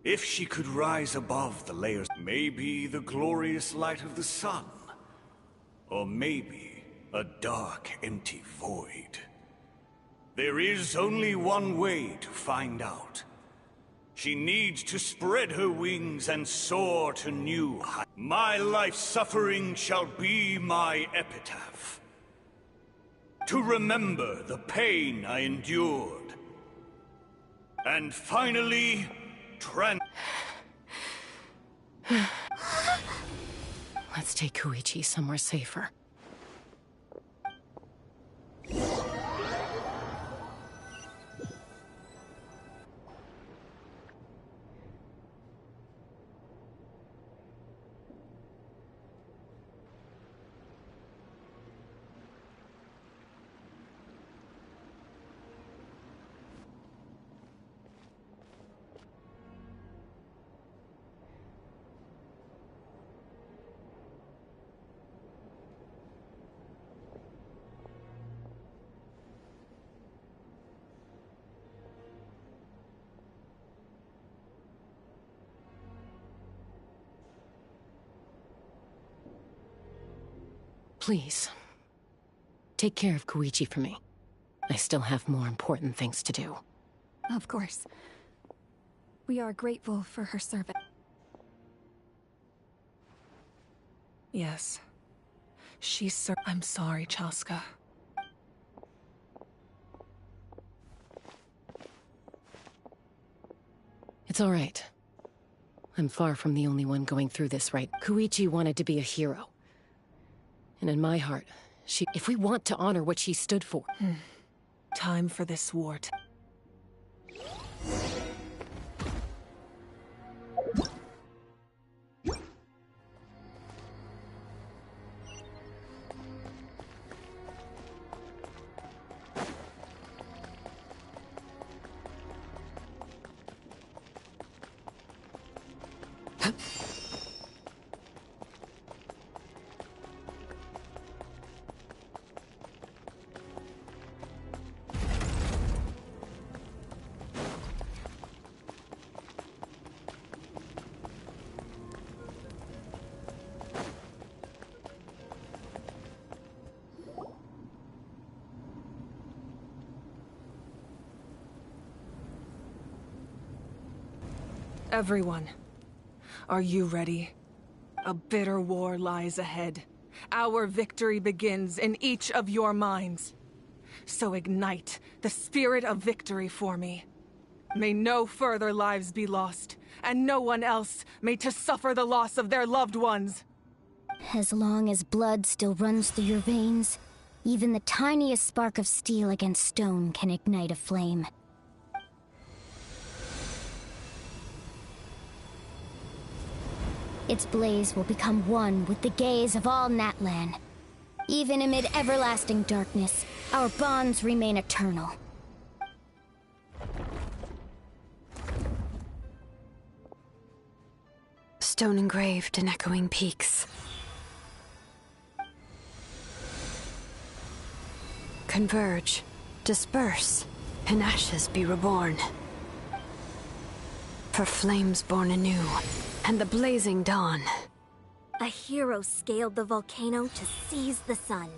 If she could rise above the layers, maybe the glorious light of the sun, or maybe a dark, empty void. There is only one way to find out. She needs to spread her wings and soar to new heights. My life's suffering shall be my epitaph. To remember the pain I endured. And finally, Let's take Koichi somewhere safer. Please, take care of Koichi for me. I still have more important things to do. Of course. We are grateful for her service. Yes. I'm sorry, Chaska. It's all right. I'm far from the only one going through this right. Koichi wanted to be a hero. And in my heart, if we want to honor what she stood for... Time for this war to... Everyone, are you ready? A bitter war lies ahead. Our victory begins in each of your minds. So ignite the spirit of victory for me. May no further lives be lost, and no one else may to suffer the loss of their loved ones. As long as blood still runs through your veins, even the tiniest spark of steel against stone can ignite a flame. Its blaze will become one with the gaze of all Natlan. Even amid everlasting darkness, our bonds remain eternal. Stone engraved in echoing peaks. Converge, disperse, and ashes be reborn. For flames born anew, and the blazing dawn. A hero scaled the volcano to seize the sun.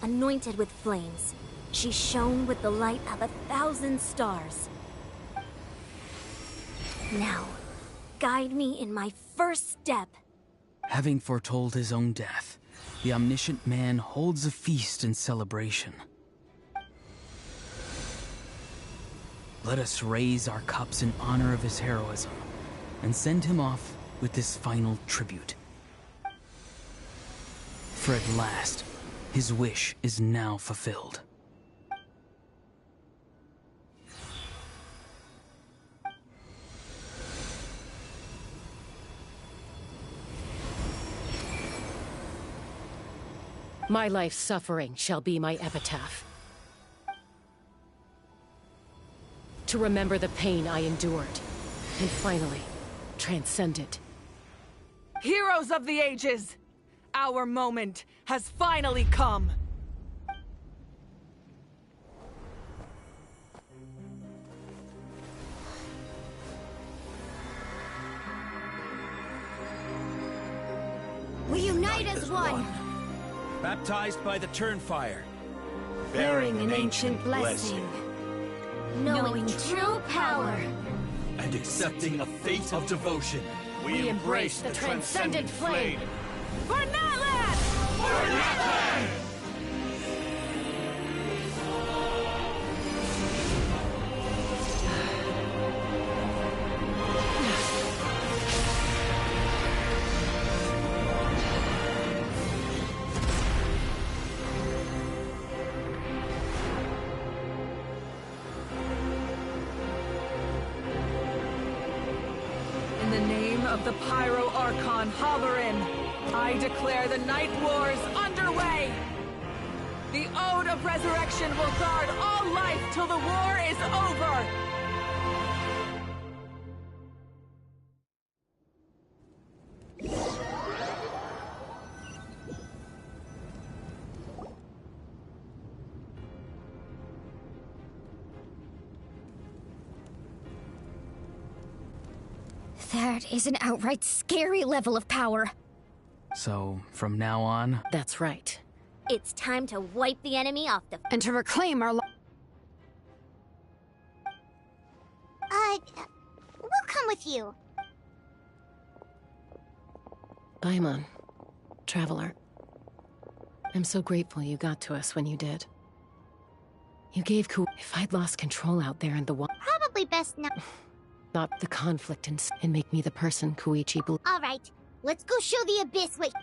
Anointed with flames, she shone with the light of 1,000 stars. Now, guide me in my first step. Having foretold his own death, the omniscient man holds a feast in celebration. Let us raise our cups in honor of his heroism, and send him off with this final tribute. For at last, his wish is now fulfilled. My life's suffering shall be my epitaph. To remember the pain I endured, and finally, transcend it. Heroes of the ages! Our moment has finally come! We unite as one! Baptized by the Turnfire. Bearing an ancient blessing. Knowing true power. And accepting a fate of devotion. We embrace the transcendent flame. For Natlan! For Natlan! In the name of the Pyro Archon Halloran, I declare the Night Wars underway! The Ode of Resurrection will guard all life till the war is over! That is an outright scary level of power. So, from now on... That's right. It's time to wipe the enemy off the... And to reclaim our... We'll come with you. Paimon, Traveler. I'm so grateful you got to us when you did. You gave If I'd lost control out there in the wild... Probably best not... Stop the conflict and make me the person Koichi believes. All right, let's go show the Abyss what...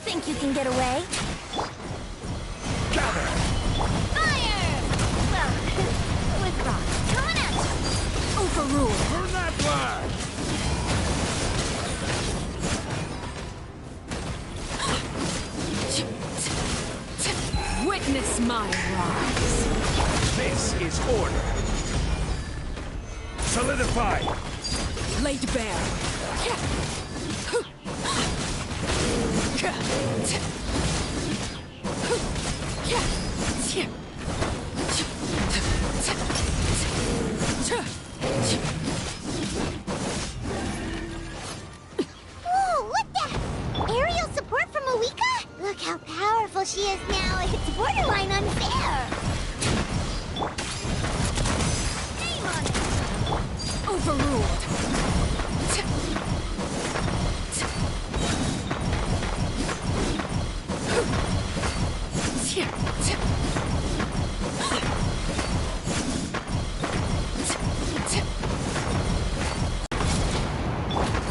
Think you can get away? Gather! Fire! Well, with rock. Coming at you! Overruled. Burn that flag! Witness my rise. This is order. Solidify! Laid bare. Whoa, what the? Aerial support from Awika? Look how powerful she is now. It's borderline unfair. Name on it. Overruled.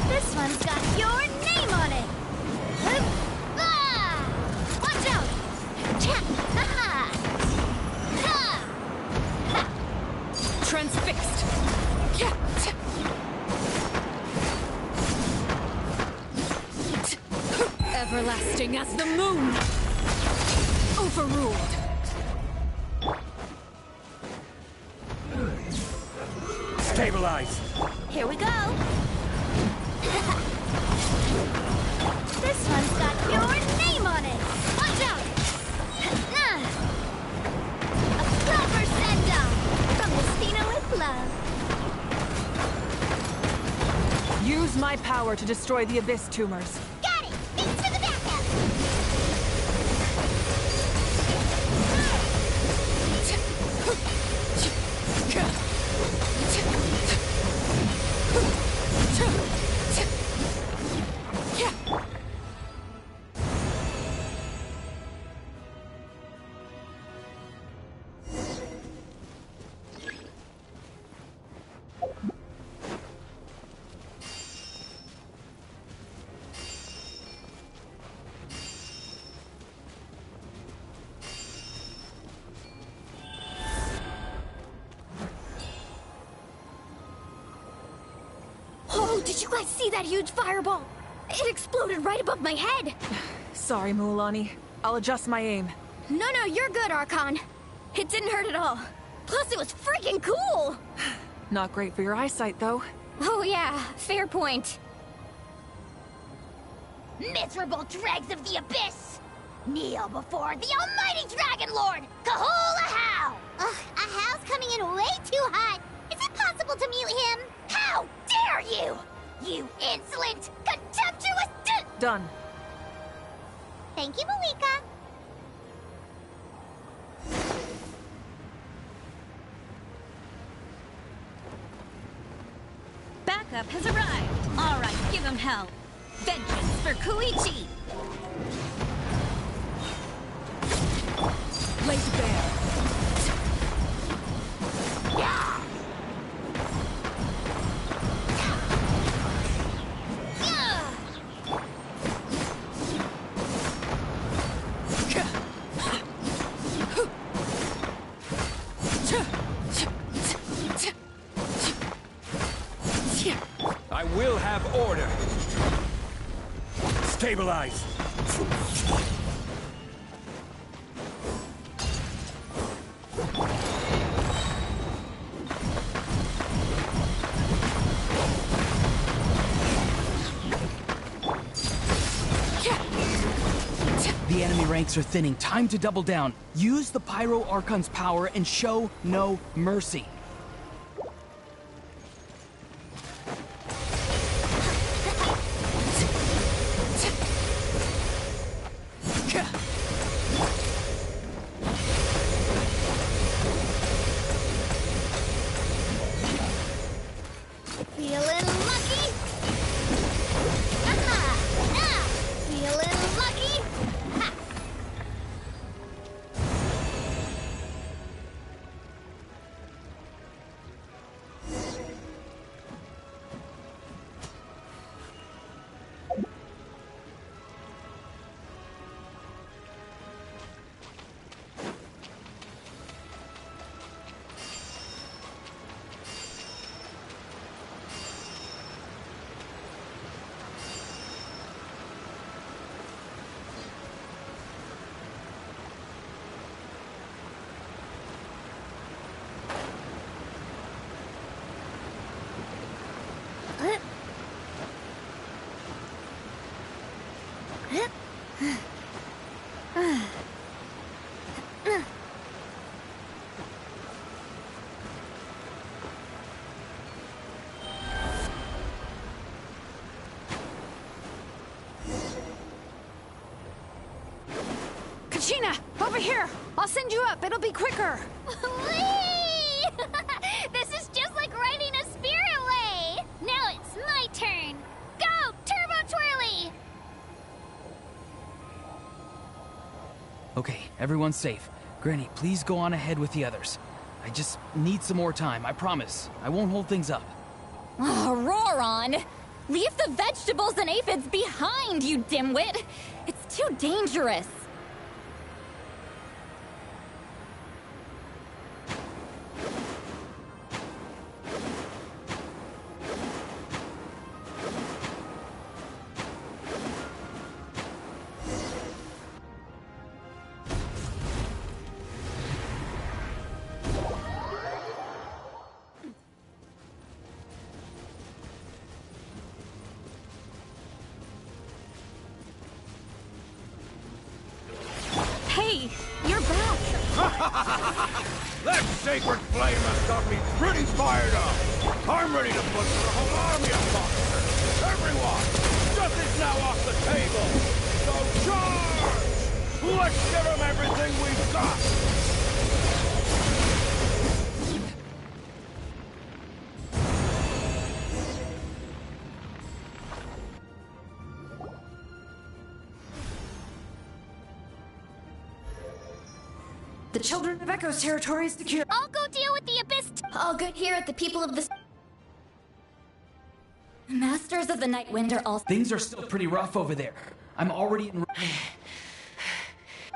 This one's got your name on it. Ah! Watch out! Cha! Ha! Ha! Ha! Transfixed. Everlasting as the moon. Overruled. Stabilize! Here we go. This one's got your name on it. Watch out! A proper send-off from Destina with love. Use my power to destroy the Abyss tumors. Got it! Thanks for the backup! Oh, did you guys see that huge fireball? It exploded right above my head. Sorry, Mualani. I'll adjust my aim. No, you're good, Archon. It didn't hurt at all. Plus, it was freaking cool. Not great for your eyesight, though. Oh yeah, fair point. Miserable dregs of the Abyss! Kneel before the almighty Dragon Lord, Kahula Hao! Ugh, Ahal's coming in way too hot. Is it possible to mute him? How dare you! You insolent, contemptuous Done. Thank you, Malika. Backup has arrived. All right, give him hell. Vengeance for Koichi. Laid bare. Yeah! I will have order. Stabilize. The enemy ranks are thinning. Time to double down. Use the Pyro Archon's power and show no mercy. Feeling lucky? Feeling lucky? Ha! Kachina, over here! I'll send you up, it'll be quicker! Whee! This is just like riding a spirit way! Now it's my turn! Go, Turbo Twirly! Okay, everyone's safe. Granny, please go on ahead with the others. I just need some more time, I promise. I won't hold things up. Oh, roar on! Leave the vegetables and aphids behind, you dimwit! It's too dangerous! Hey, you're back! That sacred flame has got me pretty fired up. I'm ready to put the whole army of monsters. Everyone, justice now off the table. So charge! Let's give them everything we've got. The Children of Echo's territory is secure. I'll go deal with the Abyss. All good here at the people of the... Masters of the Night Wind are all... Things are still pretty rough over there. I'm already in...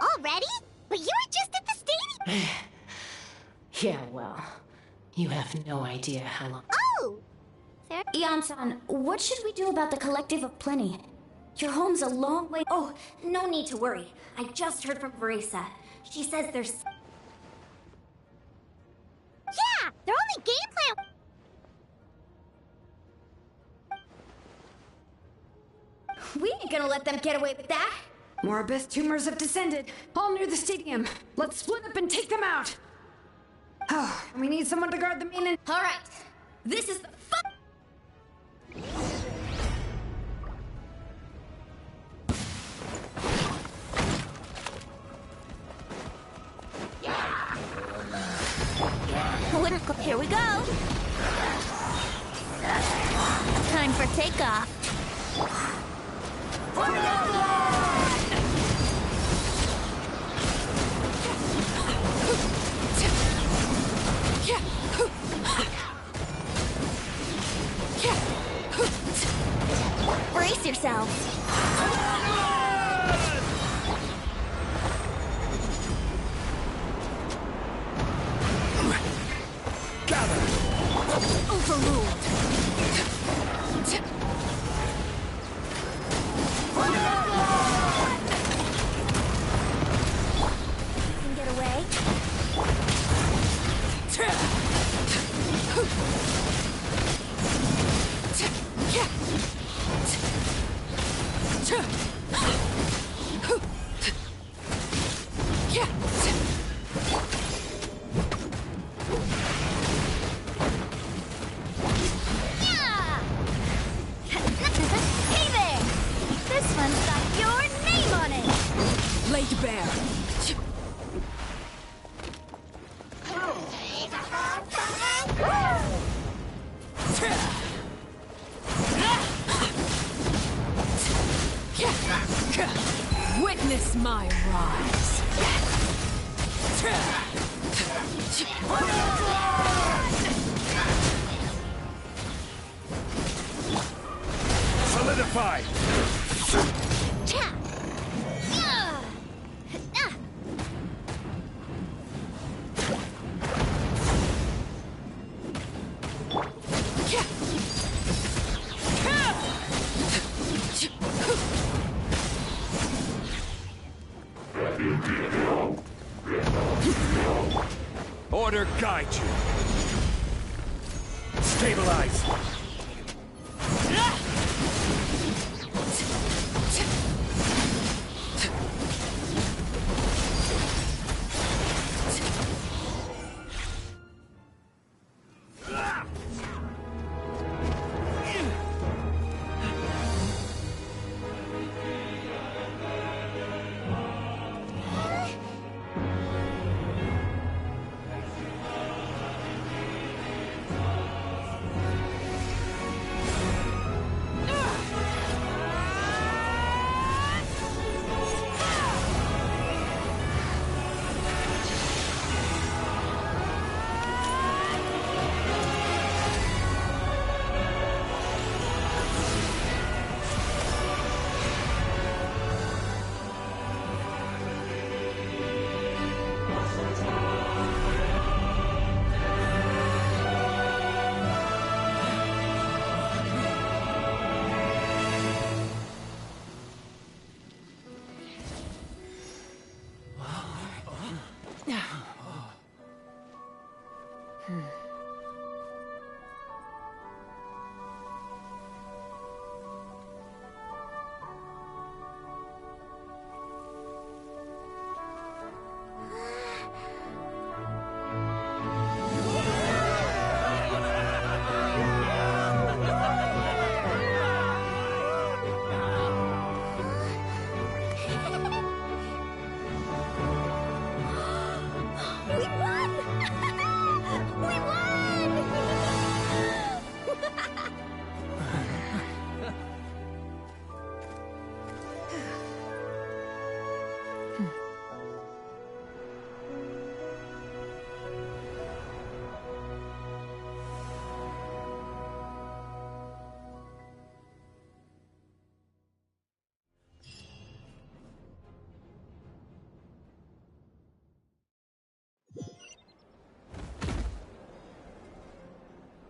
Already? But you were just at the stadium. Yeah, well, you have no idea how long... Oh! Fair. Ian-san, what should we do about the Collective of Plenty? Your home's a long way... Oh, no need to worry. I just heard from Verisa. She says there's... Yeah! Their only game plan... We ain't gonna let them get away with that. more Abyss tumors have descended, all near the stadium. Let's split up and take them out. Oh, we need someone to guard the main and— All right, this is the Here we go. Time for takeoff. Brace yourselves. Overruled. Can get away. Witness my rise. Solidify. Order guide you. Stabilize.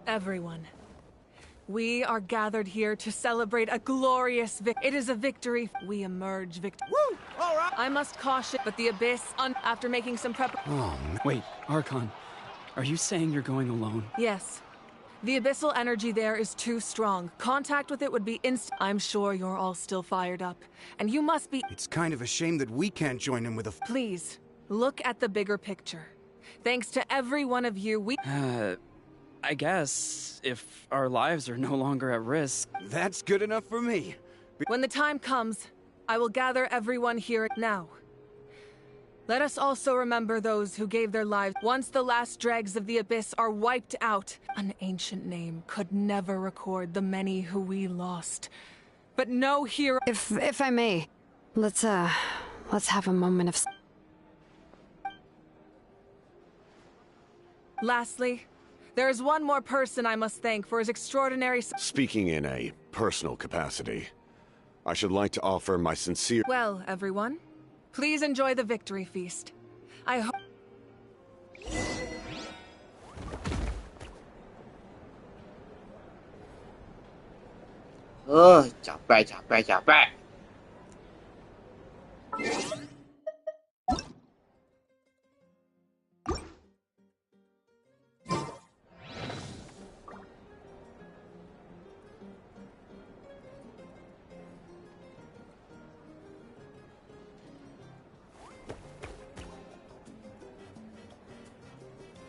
Everyone, we are gathered here to celebrate a glorious victory. It is a victory. We emerge victor. Woo! All right. I must caution, but the Abyss, after making some prep. Oh, wait, Archon, are you saying you're going alone? Yes. The abyssal energy there is too strong. Contact with it would be instant. I'm sure you're all still fired up. And you must be— It's kind of a shame that we can't join in with a— Please, look at the bigger picture. Thanks to every one of you, we— I guess, if our lives are no longer at risk. That's good enough for me. When the time comes, I will gather everyone here now. Let us also remember those who gave their lives. Once the last dregs of the Abyss are wiped out, an ancient name could never record the many who we lost. But no hero— If I may, let's have a moment of— Lastly, there is one more person I must thank for his extraordinary— Speaking in a personal capacity, I should like to offer my sincere— Well, everyone, please enjoy the victory feast. I hope— Capek.